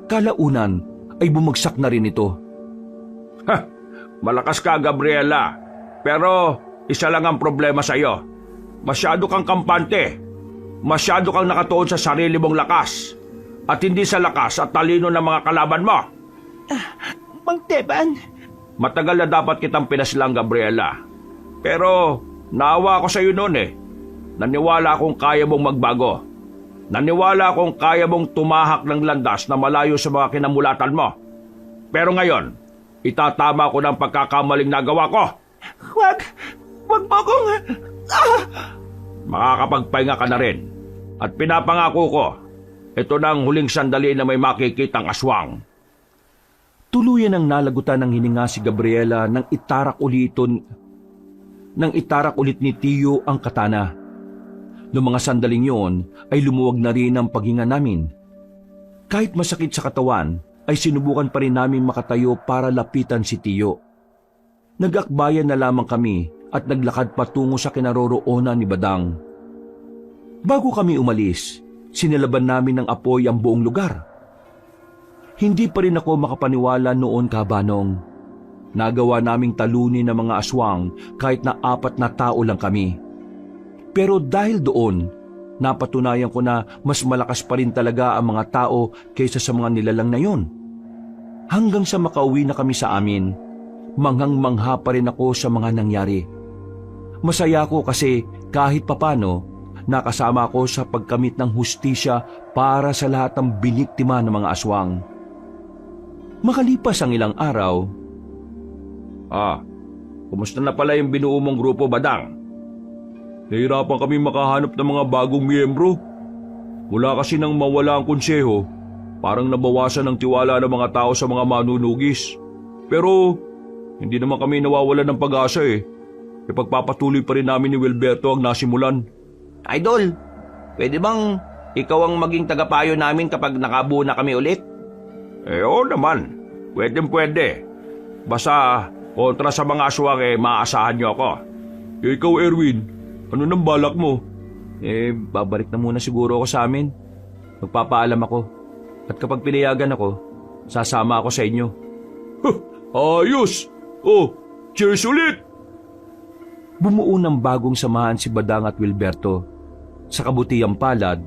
Kalaunan ay bumagsak na rin ito. Ha! Malakas ka, Gabriela. Pero isa lang ang problema sa iyo. Masyado kang kampante. Masyado kang nakatuon sa sarili mong lakas. At hindi sa lakas at talino ng mga kalaban mo. Mang Teban, Matagal na dapat kitang pinaslang, Gabriela. Pero naawa ako sa iyo noon eh. Naniwala akong kaya mong magbago. Naniwala akong kaya mong tumahak ng landas na malayo sa mga kinamulatan mo. Pero ngayon, itatama ko ng pagkakamaling nagawa ko. wag mo akong... Makakapagpahinga ka na rin. At pinapangako ko, ito na ang huling sandali na may makikitang aswang. Tuluyan ang nalagutan ng hininga si Gabriela nang itarak ulit ni Tio ang katana. Noong mga sandaling yon ay lumuwag na rin ang paghinga namin. Kahit masakit sa katawan, ay sinubukan pa rin namin makatayo para lapitan si Tio. Nag-akbayan na lamang kami at naglakad patungo sa kinaroroonan ni Badang. Bago kami umalis, sinalaban namin ng apoy ang buong lugar. Hindi pa rin ako makapaniwala noon, Kabanong. Nagawa naming talunin ng mga aswang kahit na 4 na tao lang kami. Pero dahil doon, napatunayan ko na mas malakas pa rin talaga ang mga tao kaysa sa mga nilalang na yon. Hanggang sa makauwi na kami sa amin, manghang-mangha pa rin ako sa mga nangyari. Masaya ako kasi kahit papano, nakasama ako sa pagkamit ng hustisya para sa lahat ng biniktima ng mga aswang. Makalipas ang ilang araw, Kumusta na pala yung binuo mong grupo, Badang? nahirapan kami makahanap ng mga bagong miyembro. Mula kasi nang mawala ang konseho, parang nabawasan ang tiwala ng mga tao sa mga manunugis. Pero hindi naman kami nawawalan ng pag-asa eh. Ipagpapatuloy pa rin namin ni Wilberto ang nasimulan. Idol, pwede bang ikaw ang maging tagapayo namin kapag nakabuo na kami ulit? Oo naman, pwede. Basta kontra sa mga aswang maaasahan niyo ako. Ikaw, Erwin, ano nang balak mo? Babalik na muna siguro ako sa amin. Magpapaalam ako. At kapag pinayagan ako, sasama ako sa inyo. Ayos! Cheers ulit! Bumuo ng bagong samahan si Badang at Wilberto. Sa kabutihang palad,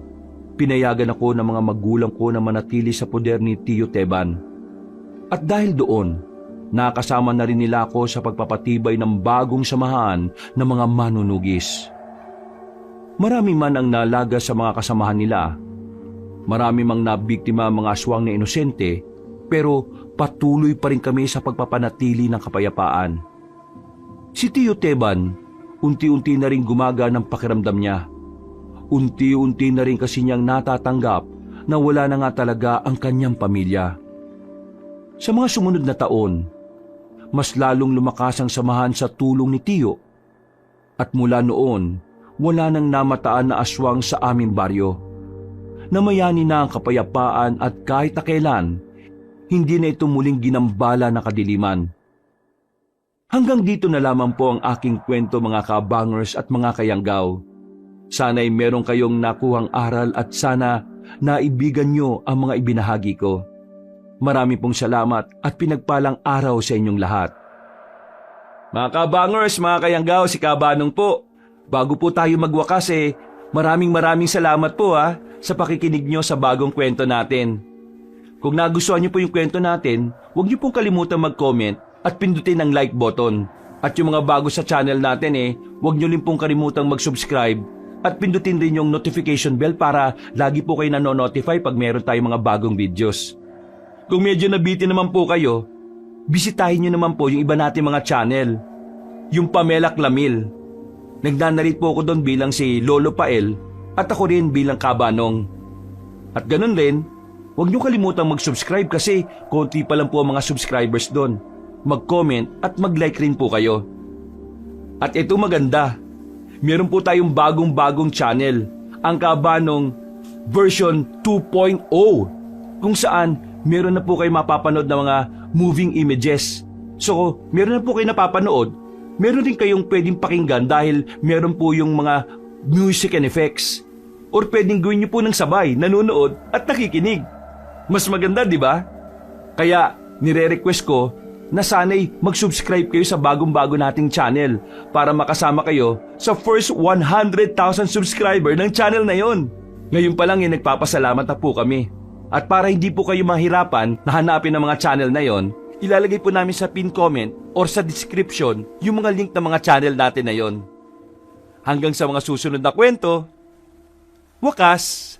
pinayagan ako ng mga magulang ko na manatili sa poder ni Tio Teban. At dahil doon, nakasama na rin nila ako sa pagpapatibay ng bagong samahan ng mga manunugis. Marami man ang nalaga sa mga kasamahan nila. Marami mang nabiktima mga aswang na inosente, pero patuloy pa rin kami sa pagpapanatili ng kapayapaan. Si Tio Teban, unti-unti na rin gumaga ng pakiramdam niya. Unti-unti na rin kasi niyang natatanggap na wala na nga talaga ang kanyang pamilya. Sa mga sumunod na taon, mas lalong lumakas ang samahan sa tulong ni Tio. At mula noon, wala nang namataan na aswang sa aming baryo. Namayani na ang kapayapaan at kahit na kailan, hindi na ito muling ginambala na kadiliman. Hanggang dito na lamang po ang aking kwento mga kabangers at mga kayanggaw. Sana'y meron kayong nakuhang aral at sana naibigan nyo ang mga ibinahagi ko. Marami pong salamat at pinagpalang araw sa inyong lahat. Mga kabangers, mga kayanggaw, si Kabanong po. Bago po tayo magwakas maraming salamat po sa pakikinig nyo sa bagong kwento natin. Kung nagustuhan nyo po yung kwento natin, huwag nyo pong kalimutang mag-comment at pindutin ang like button. At yung mga bago sa channel natin huwag nyo rin pong kalimutang mag-subscribe at pindutin rin yung notification bell para lagi po kayo nanonotify pag meron tayong mga bagong videos. Kung medyo nabitin naman po kayo, bisitahin nyo naman po yung iba natin mga channel. Yung Pamela Clamil. Nagnanarit po ako doon bilang si Lolo Pael at ako rin bilang Kabanong. At ganun rin, huwag niyo kalimutang mag-subscribe kasi konti pa lang po ang mga subscribers doon. Mag-comment at mag-like rin po kayo. At ito maganda, meron po tayong bagong channel, ang Kabanong version 2.0, kung saan meron na po kayo mapapanood na mga moving images. So, meron na po kayo napapanood. Meron din kayong pwedeng pakinggan dahil meron po yung mga music and effects. Or pwedeng gawin nyo po ng sabay, nanonood at nakikinig. Mas maganda, di ba? Kaya, nire-request ko na sana'y mag-subscribe kayo sa bagong-bago nating channel para makasama kayo sa first 100,000 subscriber ng channel na yon. Ngayon pa lang nagpapasalamat na po kami. At para hindi po kayo mahirapan na hanapin ang mga channel na yon, ilalagay po namin sa pin comment or sa description yung mga link ng mga channel natin na yon. Hanggang sa mga susunod na kwento, wakas!